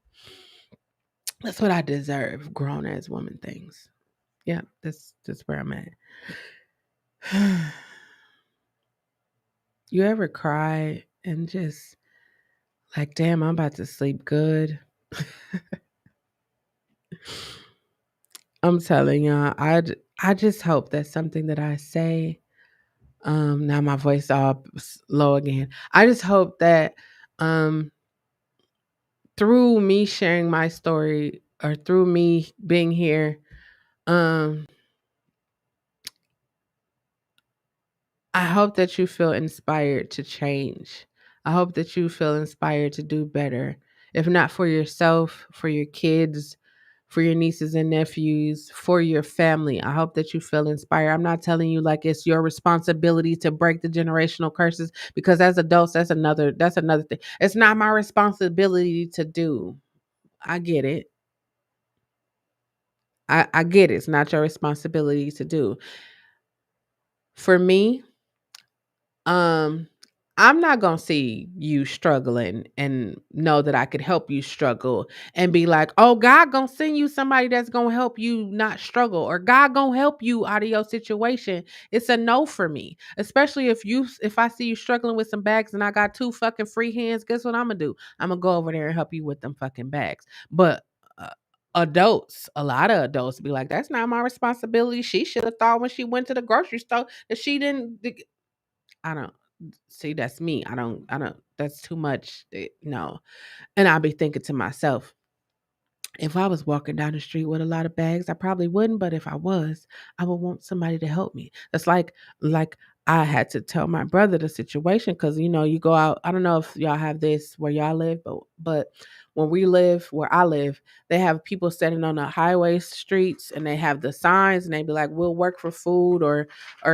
Speaker 1: That's what I deserve. Grown ass woman things. Yeah, that's where I'm at. You ever cry and just like, damn, I'm about to sleep good. I'm telling y'all, I just hope that something that I say, now my voice all low again. I just hope that um through me sharing my story or through me being here, um I hope that you feel inspired to change. I hope that you feel inspired to do better. If not for yourself, for your kids, for your nieces and nephews, for your family. I hope that you feel inspired. I'm not telling you like it's your responsibility to break the generational curses because as adults that's another thing. It's not my responsibility to do. I get it. I get it. It's not your responsibility to do. For me, um I'm not gonna see you struggling and know that I could help you struggle and be like, oh, God gonna send you somebody that's gonna help you not struggle, or God gonna help you out of your situation. It's a no for me. Especially if I see you struggling with some bags and I got two fucking free hands, guess what I'm gonna do? I'm gonna go over there and help you with them fucking bags. But adults, a lot of adults be like, that's not my responsibility. She should have thought when she went to the grocery store that she didn't. I don't see, that's me. I don't that's too much. No. And I'll be thinking to myself, if I was walking down the street with a lot of bags, I probably wouldn't, but if I was, I would want somebody to help me. That's like I had to tell my brother the situation because you go out. I don't know if y'all have this where y'all live, but when we live where I live, they have people standing on the highway streets and they have the signs and they be like, "We'll work for food," or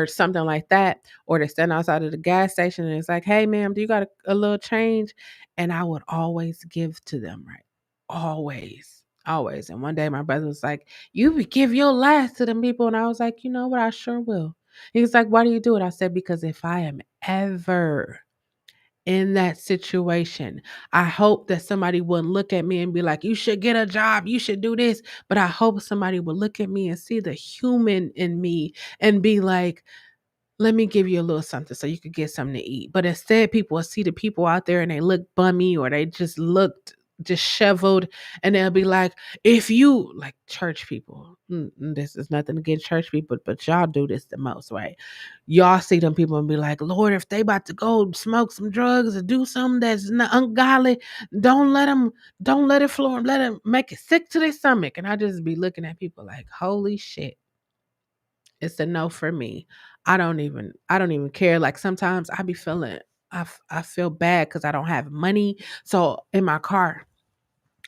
Speaker 1: something like that. Or they stand outside of the gas station and it's like, "Hey, ma'am, do you got a little change?" And I would always give to them, right? Always, always. And one day my brother was like, "You would give your last to them people." And I was like, "You know what? I sure will." He was like, "Why do you do it?" I said, "Because if I am ever in that situation, I hope that somebody wouldn't look at me and be like, you should get a job, you should do this." But I hope somebody would look at me and see the human in me and be like, let me give you a little something so you could get something to eat. But instead, people will see the people out there and they look bummy or they just looked disheveled, and they'll be like, if you like church people, this is nothing against church people, but y'all do this the most, right? Y'all see them people and be like, Lord, if they about to go smoke some drugs or do something that's not ungodly, don't let them, don't let it floor, let them make it sick to their stomach. And I just be looking at people like, holy shit. It's a no for me. I don't even care. Like sometimes I be feeling I feel bad cuz I don't have money. So in my car,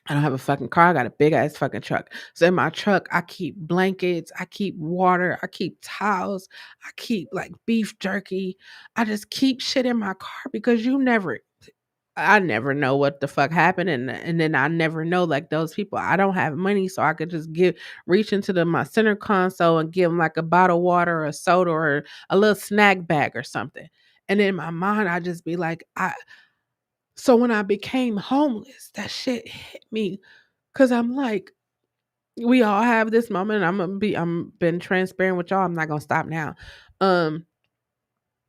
Speaker 1: I don't have a fucking car. I got a big ass fucking truck. So in my truck, I keep blankets, I keep water, I keep towels, I keep like beef jerky. I just keep shit in my car because I never know what the fuck happened, and then I never know like those people. I don't have money, so I could just reach into my center console and give them like a bottle of water or a soda or a little snack bag or something. And in my mind, I just be like, I. So when I became homeless, that shit hit me because I'm like, we all have this moment. I'm been transparent with y'all. I'm not gonna stop now. Um,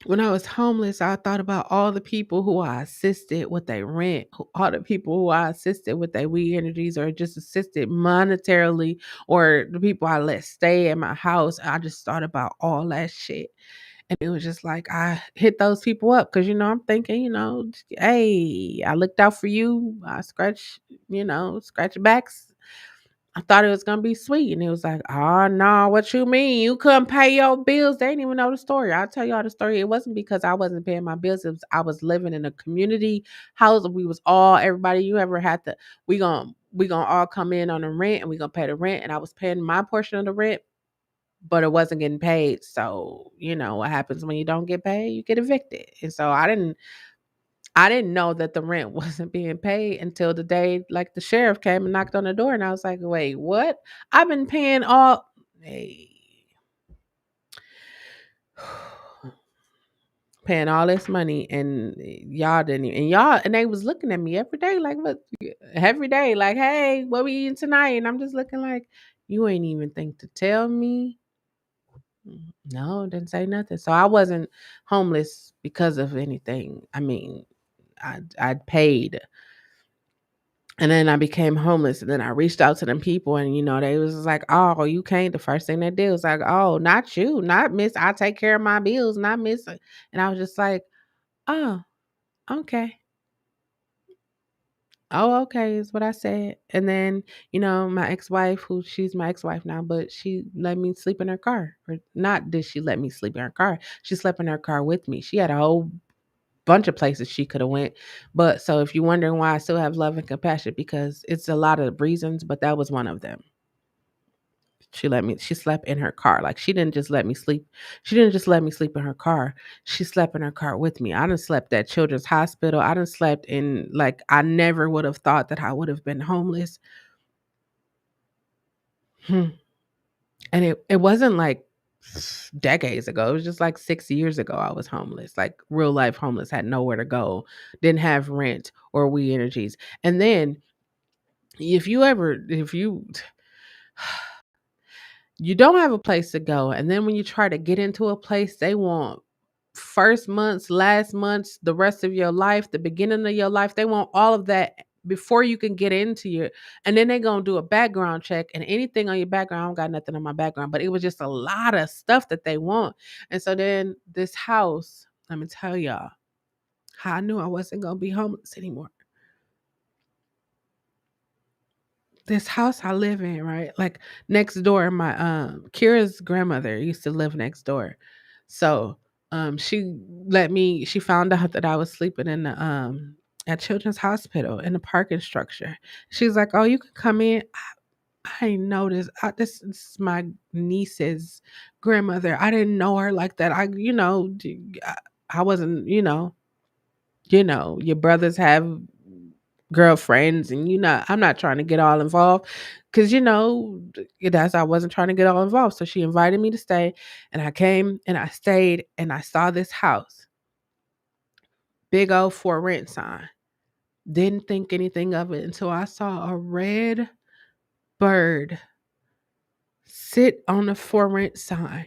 Speaker 1: when I was homeless, I thought about all the people who I assisted with their rent, all the people who I assisted with their weed energies or just assisted monetarily, or the people I let stay at my house. I just thought about all that shit. And it was just like I hit those people up because, I'm thinking, hey, I looked out for you. I scratch your backs. I thought it was gonna be sweet, and it was like, "Oh no, what you mean? You couldn't pay your bills?" They didn't even know the story. I'll tell y'all the story. It wasn't because I wasn't paying my bills. It was I was living in a community house. We was all everybody you ever had to. We gonna all come in on the rent, and we gonna pay the rent. And I was paying my portion of the rent, but it wasn't getting paid. So you know what happens when you don't get paid? You get evicted. And so I didn't know that the rent wasn't being paid until the day like the sheriff came and knocked on the door, and I was like, "Wait, what? I've been paying all hey, paying all this money and y'all didn't and y'all and they was looking at me every day like what every day like, "Hey, what we eating tonight?" And I'm just looking like, "You ain't even think to tell me." No, didn't say nothing. So I wasn't homeless because of anything. I mean, I'd paid. And then I became homeless, and then I reached out to them people, and they was just like, "Oh, you can't." The first thing they did was like, "Oh, not you, not Miss. I take care of my bills, not Miss." And I was just like, "Oh, okay, oh, okay," is what I said. And then my ex-wife, who she's my ex-wife now, but she let me sleep in her car, or not? Did she let me sleep in her car? She slept in her car with me. She had a whole bunch of places she could have went. But so if you're wondering why I still have love and compassion, because it's a lot of reasons, but that was one of them. She slept in her car. Like she didn't just let me sleep. She didn't just let me sleep in her car. She slept in her car with me. I done slept at Children's Hospital. I done slept in like I never would have thought that I would have been homeless. Hmm. And it wasn't like decades ago. It was just like 6 years ago. I was homeless, like real life homeless, had nowhere to go, didn't have rent or we energies. And then if you don't have a place to go, and then when you try to get into a place, they want first months, last months, the rest of your life, the beginning of your life. They want all of that before you can get into your, and then they're gonna do a background check, and anything on your background. I don't got nothing on my background, but it was just a lot of stuff that they want. And so then this house, let me tell y'all how I knew I wasn't gonna be homeless anymore. This house I live in, right? Like next door, my Kira's grandmother used to live next door. So she found out that I was sleeping in the at Children's Hospital in the parking structure. She's like, "Oh, you can come in." I didn't know this. This is my niece's grandmother. I didn't know her like that. I wasn't, your brothers have girlfriends, and I'm not trying to get all involved because that's I wasn't trying to get all involved. So she invited me to stay, and I came and I stayed, and I saw this house, big old for rent sign. Didn't think anything of it until I saw a red bird sit on the for rent sign.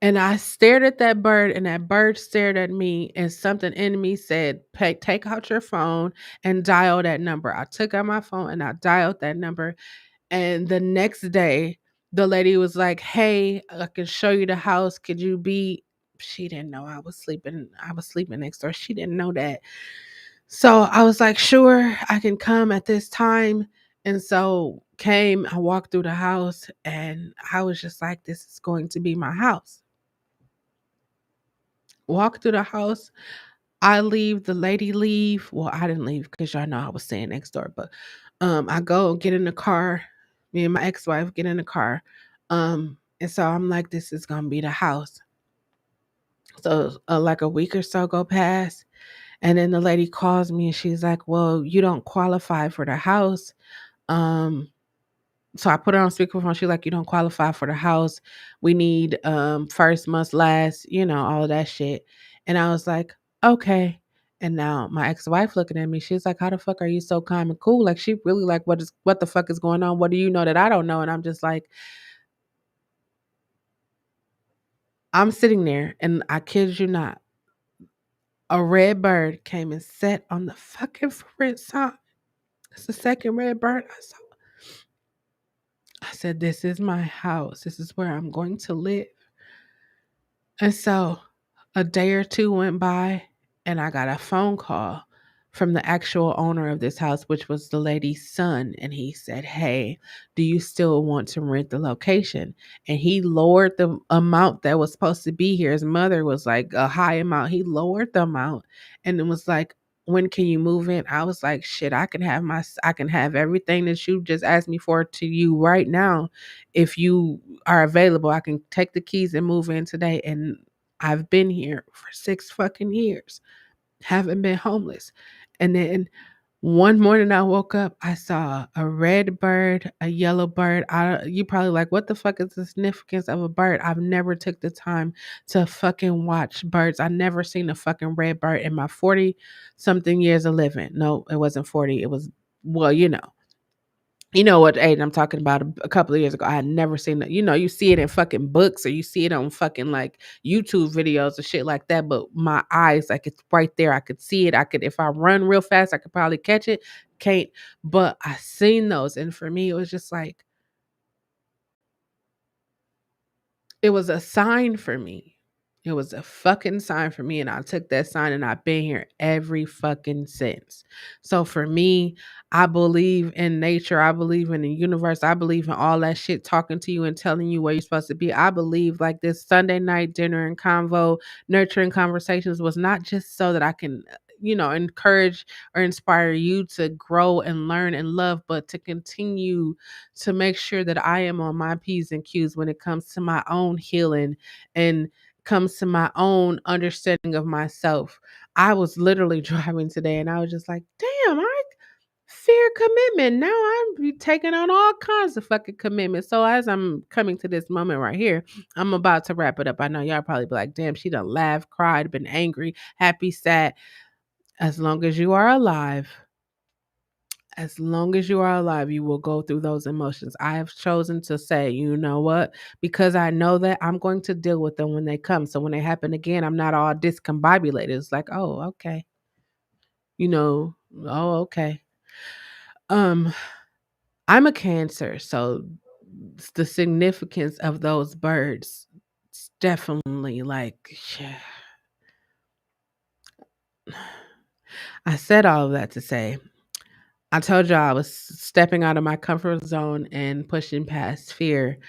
Speaker 1: And I stared at that bird, and that bird stared at me, and something in me said, Take out your phone and dial that number." I took out my phone and I dialed that number. And the next day, the lady was like, "Hey, I can show you the house. Could you be?" She didn't know I was sleeping. I was sleeping next door. She didn't know that. So I was like, "Sure, I can come at this time." And so I walked through the house, and I was just like, "This is going to be my house." Walk through the house. I leave, the lady leave. Well, I didn't leave because y'all know I was staying next door, but I go get in the car. Me and my ex-wife get in the car. And so I'm like, this is gonna be the house. So like a week or so go past, and then the lady calls me and she's like, "Well, you don't qualify for the house." Um, so I put her on speakerphone. She's like, "You don't qualify for the house. We need first must last, all of that shit." And I was like, "Okay." And now my ex-wife looking at me, she's like, "How the fuck are you so calm and cool?" Like she really like, what the fuck is going on? What do you know that I don't know? And I'm just like, I'm sitting there, and I kid you not, a red bird came and sat on the fucking front sign. It's the second red bird I saw. I said, "This is my house. This is where I'm going to live." And so a day or two went by, and I got a phone call from the actual owner of this house, which was the lady's son. And he said, "Hey, do you still want to rent the location?" And he lowered the amount that was supposed to be here. His mother was like a high amount. He lowered the amount, and it was like, "When can you move in?" I was like, "Shit, I can have everything that you just asked me for to you right now. If you are available, I can take the keys and move in today." And I've been here for 6 fucking years, haven't been homeless. And then one morning I woke up, I saw a red bird, a yellow bird. You probably like, what the fuck is the significance of a bird? I've never took the time to fucking watch birds. I never seen a fucking red bird in my 40 something years of living. No, it wasn't 40. It was, well, you know what age I'm talking about, a couple of years ago. I had never seen that. You see it in fucking books, or you see it on fucking like YouTube videos or shit like that. But my eyes, like it's right there. I could see it. I could, if I run real fast, I could probably catch it. Can't, but I seen those. And for me, it was just like, it was a sign for me. It was a fucking sign for me. And I took that sign, and I've been here every fucking since. So for me, I believe in nature. I believe in the universe. I believe in all that shit talking to you and telling you where you're supposed to be. I believe like this Sunday night dinner and convo, nurturing conversations was not just so that I can, encourage or inspire you to grow and learn and love, but to continue to make sure that I am on my P's and Q's when it comes to my own healing and comes to my own understanding of myself. I was literally driving today, and I was just like, damn, I Fear commitment. Now I'm be taking on all kinds of fucking commitments. So as I'm coming to this moment right here, I'm about to wrap it up. I know y'all probably be like, damn, she done laughed, cried, been angry, happy, sad. As long as you are alive, as long as you are alive, you will go through those emotions. I have chosen to say, you know what? Because I know that I'm going to deal with them when they come. So when they happen again, I'm not all discombobulated. It's like, oh, okay. You know, oh, okay. Um, I'm a Cancer, so the significance of those birds, it's definitely like, I said all of that to say, I told y'all I was stepping out of my comfort zone and pushing past fear.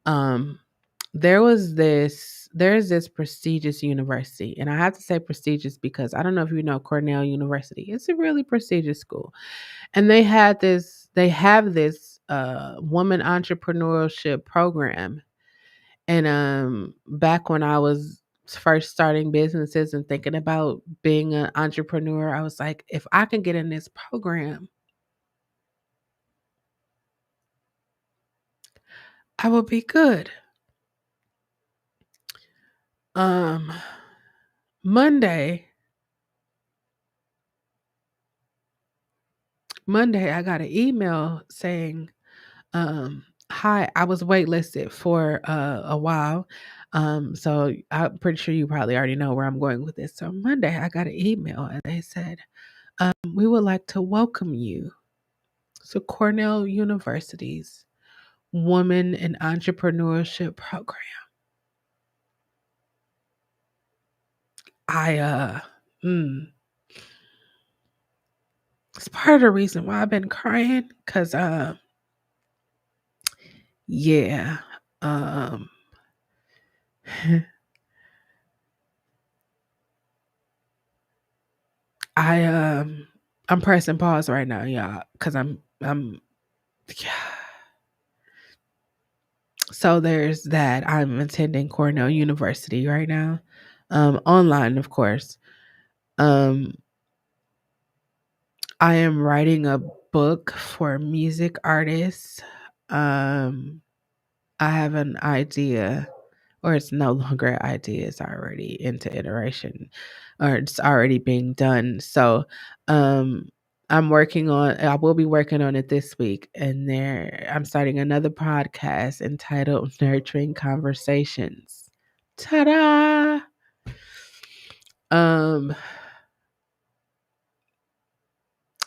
Speaker 1: Um, there's this prestigious university, and I have to say prestigious because I don't know if you know Cornell University. It's a really prestigious school. And they have this woman entrepreneurship program. And back when I was first starting businesses and thinking about being an entrepreneur, I was like, if I can get in this program, I will be good. Um Monday, Monday I got an email saying, hi, I was waitlisted for a while. So I'm pretty sure you probably already know where I'm going with this. So Monday I got an email and they said, we would like to welcome you to Cornell University's Woman in Entrepreneurship program. I mm, it's part of the reason why I've been crying, cause yeah, um I I'm pressing pause right now, y'all, cause I'm yeah. So there's that. I'm attending Cornell University right now, online, of course. Um, I am writing a book for music artists. Um, I have an idea, or it's no longer an idea, it's already into iteration, or it's already being done. So, um, I will be working on it this week, and I'm starting another podcast entitled Nurturing Conversations. Ta-da! Um,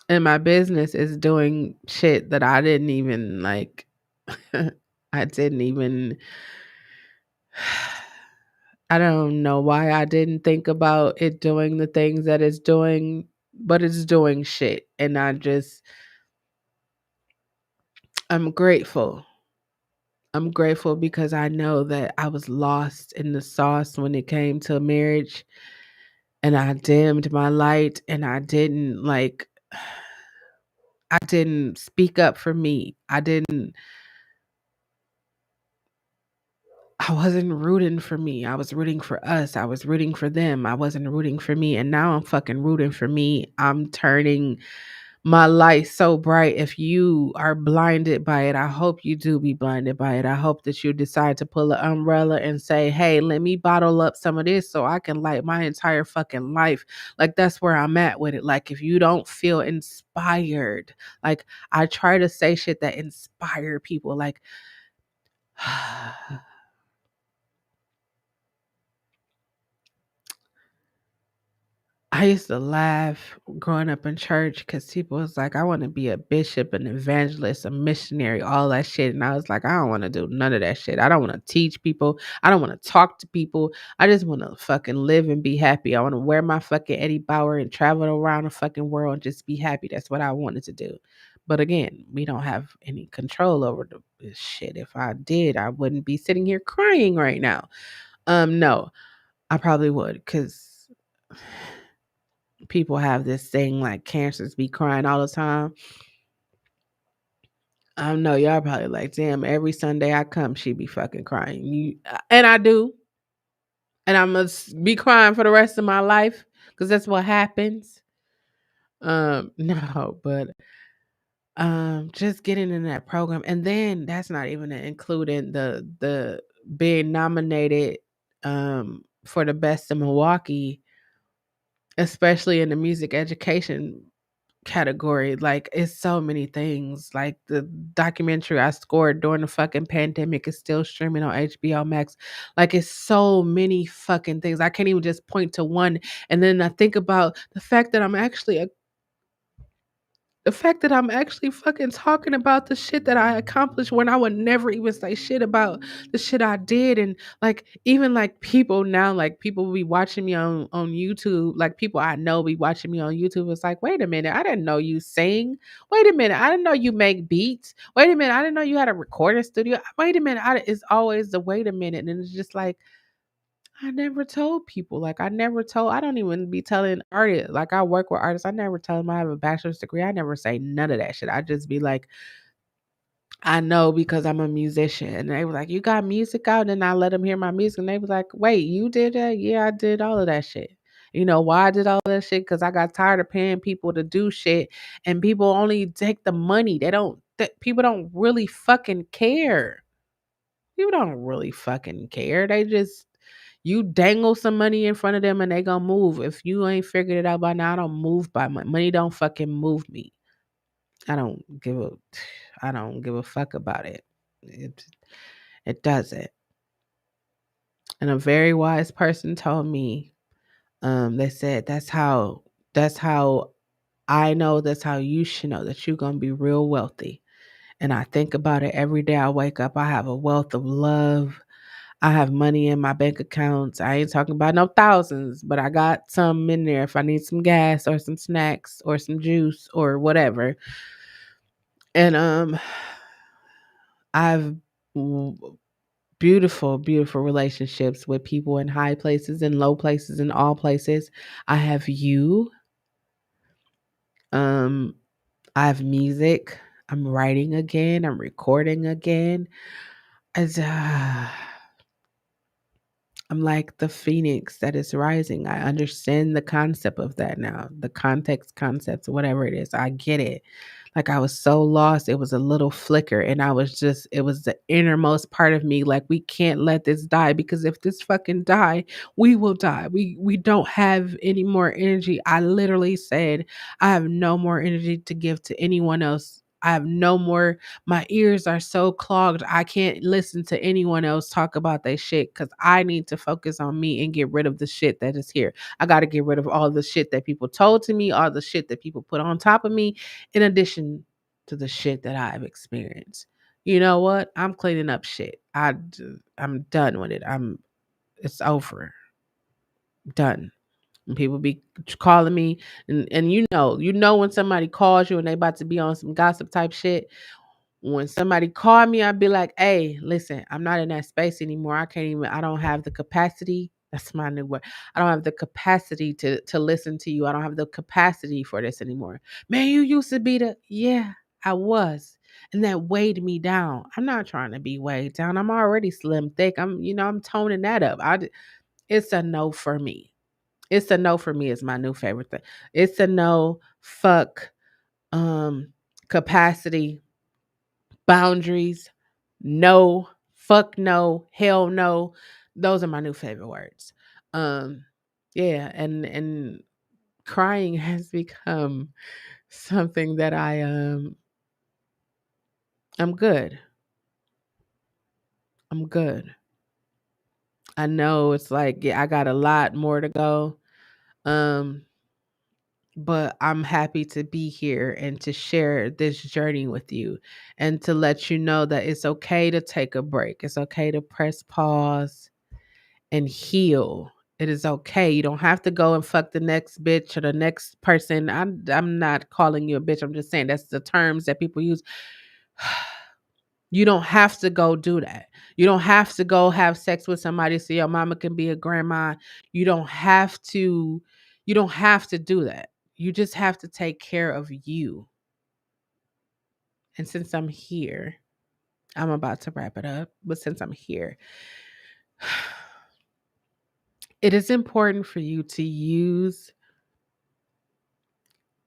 Speaker 1: and my business is doing shit that I didn't even like. I didn't even I don't know why I didn't think about it doing the things that it's doing, but it's doing shit. And I'm grateful. I'm grateful because I know that I was lost in the sauce when it came to marriage, and I dimmed my light, and I didn't speak up for me. I wasn't rooting for me. I was rooting for us. I was rooting for them. I wasn't rooting for me. And now I'm fucking rooting for me. I'm turning my light so bright. If you are blinded by it, I hope you do be blinded by it. I hope that you decide to pull an umbrella and say, hey, let me bottle up some of this so I can light my entire fucking life. Like, that's where I'm at with it. Like, if you don't feel inspired, like, I try to say shit that inspire people. Like, I used to laugh growing up in church because people was like, I want to be a bishop, an evangelist, a missionary, all that shit. And I was like, I don't want to do none of that shit. I don't want to teach people. I don't want to talk to people. I just want to fucking live and be happy. I want to wear my fucking Eddie Bauer and travel around the fucking world and just be happy. That's what I wanted to do. But again, we don't have any control over this shit. If I did, I wouldn't be sitting here crying right now. No, I probably would because people have this thing like cancers be crying all the time. I know y'all probably like, damn, every Sunday I come, she be fucking crying. And I do. And I must be crying for the rest of my life because that's what happens. No, but just getting in that program, and then that's not even including the being nominated for the best in Milwaukee, especially in the music education category. Like, it's so many things. Like, the documentary I scored during the fucking pandemic is still streaming on HBO Max. Like, it's so many fucking things. I can't even just point to one. And then I think about the fact that I'm actually fucking talking about the shit that I accomplished when I would never even say shit about the shit I did. And like, even like people now, like people be watching me on YouTube, like people I know be watching me on YouTube. It's like, wait a minute, I didn't know you sing. Wait a minute, I didn't know you make beats. Wait a minute, I didn't know you had a recording studio. Wait a minute, it's always the wait a minute. And it's just like, I never told people. Like, I don't even be telling artists. Like, I work with artists. I never tell them I have a bachelor's degree. I never say none of that shit. I just be like, I know because I'm a musician. And they were like, you got music out? And I let them hear my music. And they was like, wait, you did that? Yeah, I did all of that shit. You know why I did all that shit? Because I got tired of paying people to do shit. And people only take the money. People don't really fucking care. People don't really fucking care. They just, you dangle some money in front of them and they gonna move. If you ain't figured it out by now, I don't move by money. Money don't fucking move me. I don't give a I don't give a fuck about it. It it doesn't. And a very wise person told me, they said that's how I know, that's how you should know that you're gonna be real wealthy. And I think about it every day I wake up. I have a wealth of love. I have money in my bank accounts. I ain't talking about no thousands, but I got some in there if I need some gas or some snacks or some juice or whatever. And I've w- beautiful, beautiful relationships with people in high places and low places and all places. I have you. Um, I have music. I'm writing again. I'm recording again. As I'm like the phoenix that is rising. I understand the concept of that now. The context concepts, whatever it is. I get it. Like, I was so lost. It was a little flicker and it was the innermost part of me. Like, we can't let this die, because if this fucking die, we will die. We don't have any more energy. I literally said, I have no more energy to give to anyone else. I have no more, my ears are so clogged. I can't listen to anyone else talk about their shit, because I need to focus on me and get rid of the shit that is here. I got to get rid of all the shit that people told to me, all the shit that people put on top of me, in addition to the shit that I've experienced. You know what? I'm cleaning up shit. I'm done with it. It's over. Done. And people be calling me, and you know when somebody calls you and they about to be on some gossip type shit. When somebody called me, I'd be like, hey, listen, I'm not in that space anymore. I don't have the capacity. That's my new word. I don't have the capacity to listen to you. I don't have the capacity for this anymore. Man, you used to be yeah, I was. And that weighed me down. I'm not trying to be weighed down. I'm already slim thick. I'm toning that up. It's a no for me. It's a no for me is my new favorite thing. It's a no, fuck, capacity, boundaries, no, fuck no, hell no. Those are my new favorite words. Um, yeah, and crying has become something that I'm good. I'm good. I know it's like, yeah, I got a lot more to go. Um, but I'm happy to be here and to share this journey with you, and to let you know that it's okay to take a break. It's okay to press pause and heal. It is okay. You don't have to go and fuck the next bitch or the next person. I'm not calling you a bitch. I'm just saying that's the terms that people use. You don't have to go do that. You don't have to go have sex with somebody so your mama can be a grandma. You don't have to you don't have to do that. You just have to take care of you. And since I'm here, I'm about to wrap it up, but since I'm here, it is important for you to use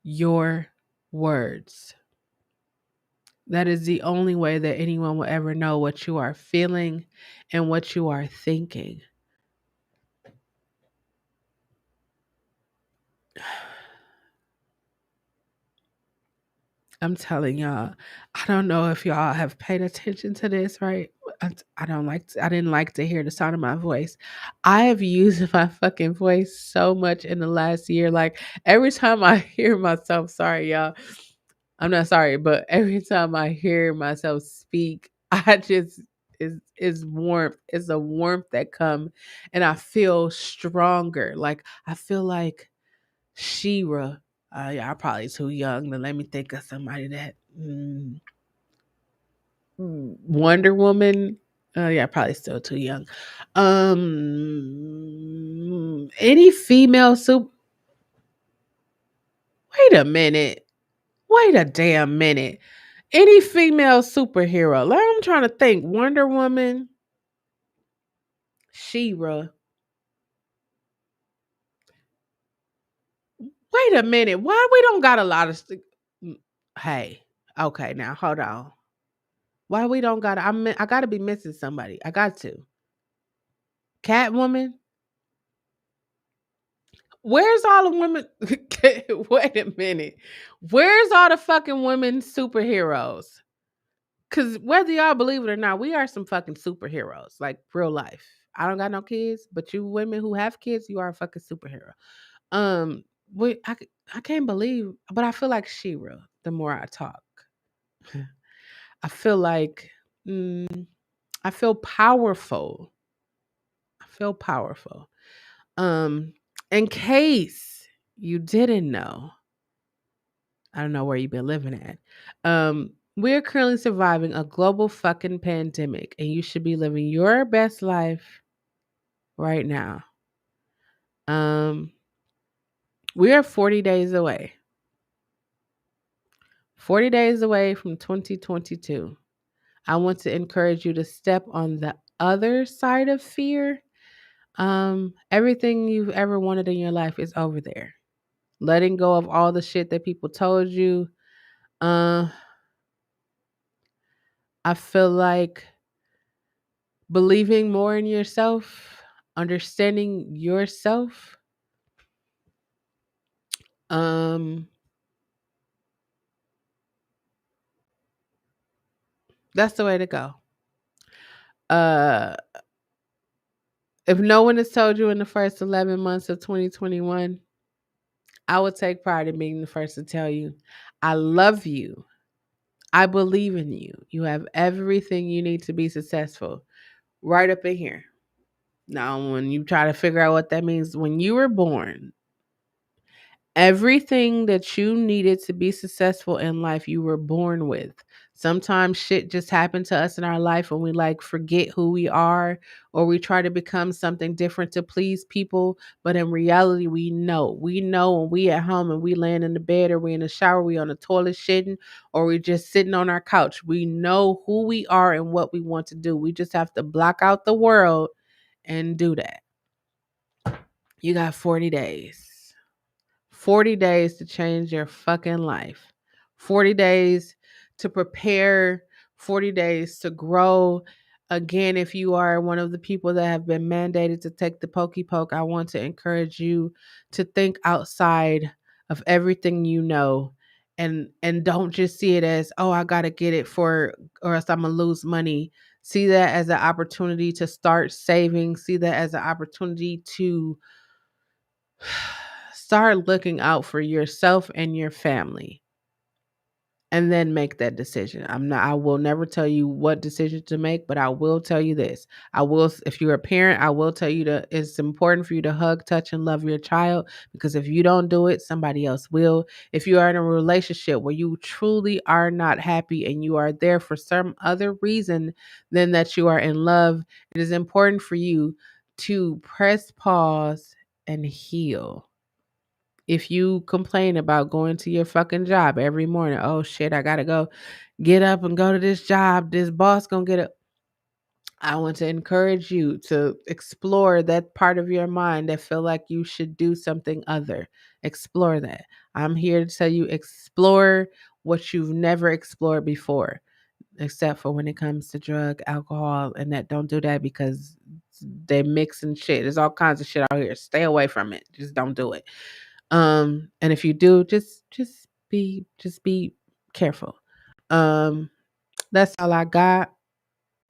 Speaker 1: your words. That is the only way that anyone will ever know what you are feeling and what you are thinking. I'm telling y'all, I don't know if y'all have paid attention to this, right? I didn't like to hear the sound of my voice. I have used my fucking voice so much in the last year. Like every time I hear myself, sorry y'all, I'm not sorry, but every time I hear myself speak, I just is warmth. It's a warmth that come, and I feel stronger. Like I feel like Shira. Yeah, I'm probably too young. But let me think of somebody that Wonder Woman. Yeah, probably still too young. Any female soup. Wait a minute. Wait a damn minute. Any female superhero. Like, I'm trying to think. Wonder Woman, She-Ra. Wait a minute. Why we don't got a lot of hey. Okay, now hold on. Why we don't got I got to be missing somebody. I got to. Catwoman? Where's all the women wait a minute. Where's all the fucking women superheroes? Cause whether y'all believe it or not, we are some fucking superheroes, like real life. I don't got no kids, but you women who have kids, you are a fucking superhero. Um, we I can't believe, but I feel like Shira. The more I talk, I feel like I feel powerful. I feel powerful. Um, in case you didn't know, I don't know where you've been living at. We're currently surviving a global fucking pandemic, and you should be living your best life right now. Um, we are 40 days away. 40 days away from 2022. I want to encourage you to step on the other side of fear. Everything you've ever wanted in your life is over there. Letting go of all the shit that people told you. Uh, I feel like believing more in yourself, understanding yourself. Um, that's the way to go. Uh, if no one has told you in the first 11 months of 2021, I would take pride in being the first to tell you, I love you. I believe in you. You have everything you need to be successful right up in here. Now, when you try to figure out what that means, when you were born, everything that you needed to be successful in life, you were born with. Sometimes shit just happened to us in our life and we like forget who we are, or we try to become something different to please people. But in reality, we know. We know when we at home and we laying in the bed or we in the shower, we on the toilet shitting, or we just sitting on our couch. We know who we are and what we want to do. We just have to block out the world and do that. You got 40 days. 40 days to change your fucking life. 40 days to prepare, 40 days to grow. Again, if you are one of the people that have been mandated to take the pokey poke, I want to encourage you to think outside of everything you know, and don't just see it as, oh, I got to get it for or else I'm going to lose money. See that as an opportunity to start saving. See that as an opportunity to start looking out for yourself and your family, and then make that decision. I will never tell you what decision to make, but I will tell you this. If you're a parent, I will tell you that it's important for you to hug, touch, and love your child, because if you don't do it, somebody else will. If you are in a relationship where you truly are not happy and you are there for some other reason than that you are in love, it is important for you to press pause and heal. If you complain about going to your fucking job every morning, oh shit, I gotta go get up and go to this job. This boss gonna get up. I want to encourage you to explore that part of your mind that feel like you should do something other. Explore that. I'm here to tell you explore what you've never explored before, except for when it comes to drug, alcohol, and that. Don't do that because they mixing shit. There's all kinds of shit out here. Stay away from it. Just don't do it. And if you do, just be careful. Um, that's all I got.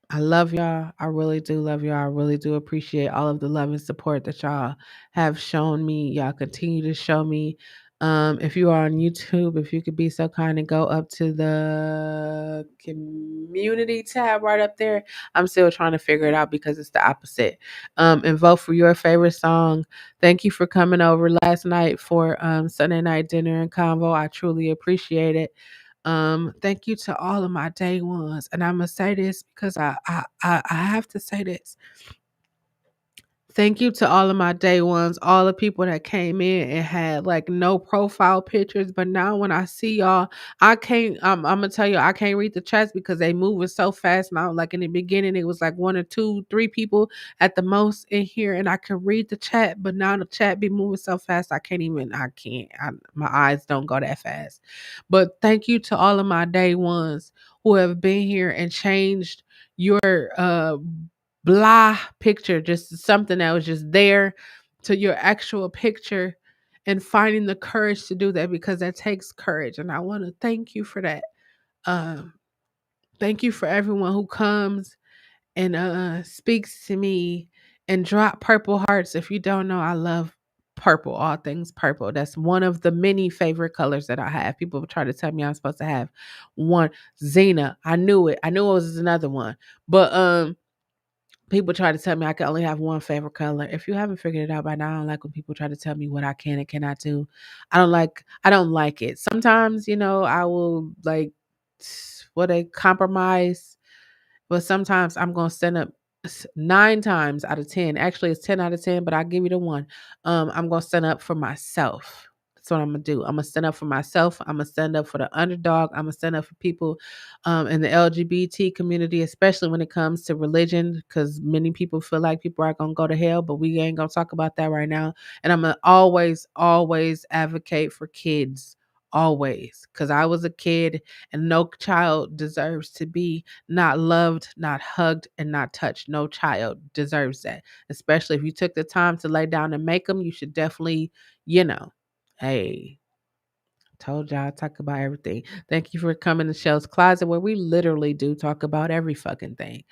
Speaker 1: I love y'all. I really do love y'all. I really do appreciate all of the love and support that y'all have shown me. Y'all continue to show me. If you are on YouTube, if you could be so kind and go up to the community tab right up there. I'm still trying to figure it out because it's the opposite. And vote for your favorite song. Thank you for coming over last night for Sunday night dinner and convo. I truly appreciate it. Thank you to all of my day ones. And I'm gonna say this because I have to say this. Thank you to all of my day ones, all the people that came in and had like no profile pictures. But now when I see y'all, I can't, I'm gonna tell you, I can't read the chats because they moving so fast now. Like in the beginning, it was like one or two, three people at the most in here, and I can read the chat. But now the chat be moving so fast, I can't even, I can't, my eyes don't go that fast. But thank you to all of my day ones who have been here and changed your blah picture, just something that was just there, to your actual picture, and finding the courage to do that because that takes courage. And I want to thank you for that. Um, Thank you for everyone who comes and speaks to me and drop purple hearts. If you don't know, I love purple, all things purple. That's one of the many favorite colors that I have. People try to tell me I'm supposed to have one. Xena, I knew it. I knew it was another one. But people try to tell me I can only have one favorite color. If you haven't figured it out by now, I don't like when people try to tell me what I can and cannot do. I don't like it. Sometimes, I will like what a compromise, but sometimes I'm gonna stand up 9 times out of 10. Actually, it's 10 out of 10, but I'll give you the one. I'm gonna stand up for myself. That's what I'm gonna do. I'm gonna stand up for myself. I'm gonna stand up for the underdog. I'm gonna stand up for people in the LGBT community, especially when it comes to religion, because many people feel like people are gonna go to hell, but we ain't gonna talk about that right now. And I'm gonna always, always advocate for kids. Always, because I was a kid, and no child deserves to be not loved, not hugged, and not touched. No child deserves that. Especially if you took the time to lay down and make them, you should definitely, hey, told y'all I talk about everything. Thank you for coming to Shell's Closet, where we literally do talk about every fucking thing.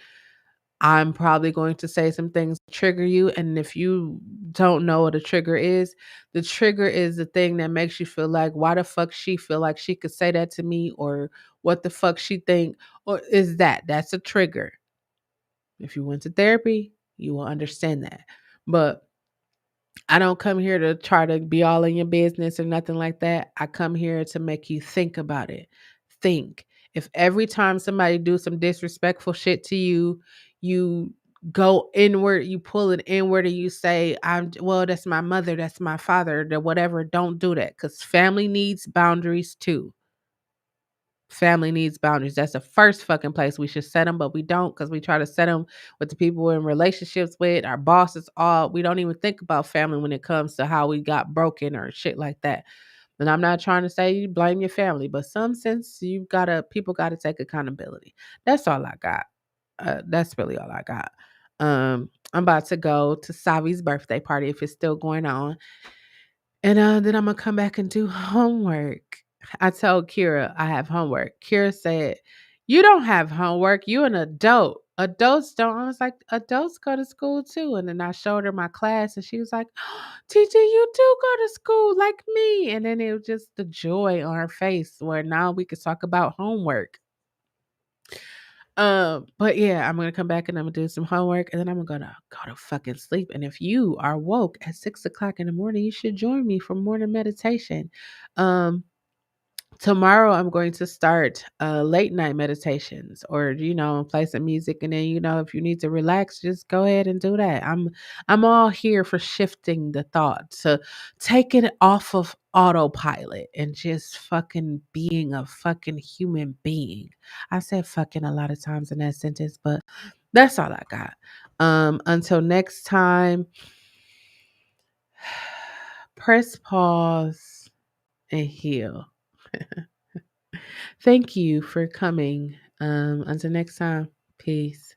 Speaker 1: I'm probably going to say some things to trigger you. And if you don't know what a trigger is, the trigger is the thing that makes you feel like, why the fuck she feel like she could say that to me, or what the fuck she think, or is that's a trigger. If you went to therapy, you will understand that. But I don't come here to try to be all in your business or nothing like that. I come here to make you think about it. Think. If every time somebody do some disrespectful shit to you, you go inward, you pull it inward, and you say, that's my mother, that's my father, that whatever, don't do that. Because family needs boundaries too. Family needs boundaries. That's the first fucking place we should set them, but we don't, because we try to set them with the people we're in relationships with, our bosses. All we don't even think about family when it comes to how we got broken or shit like that. And I'm not trying to say you blame your family, but some sense people gotta take accountability. That's all I got. That's really all I got. I'm about to go to Savi's birthday party if it's still going on. And then I'm gonna come back and do homework. I told Kira I have homework. Kira said, "You don't have homework. You an adult. Adults don't." I was like, "Adults go to school too." And then I showed her my class, and she was like, "TJ, you do go to school like me." And then it was just the joy on her face, where now we could talk about homework. But yeah, I'm gonna come back and I'm gonna do some homework, and then I'm gonna go to fucking sleep. And if you are woke at 6 o'clock in the morning, you should join me for morning meditation. Um, Tomorrow I'm going to start late night meditations, or play some music, and then if you need to relax, just go ahead and do that. I'm all here for shifting the thought, to take it off of autopilot and just fucking being a fucking human being. I said fucking a lot of times in that sentence, but that's all I got. Until next time, press pause and heal. Thank you for coming. Until next time. Peace.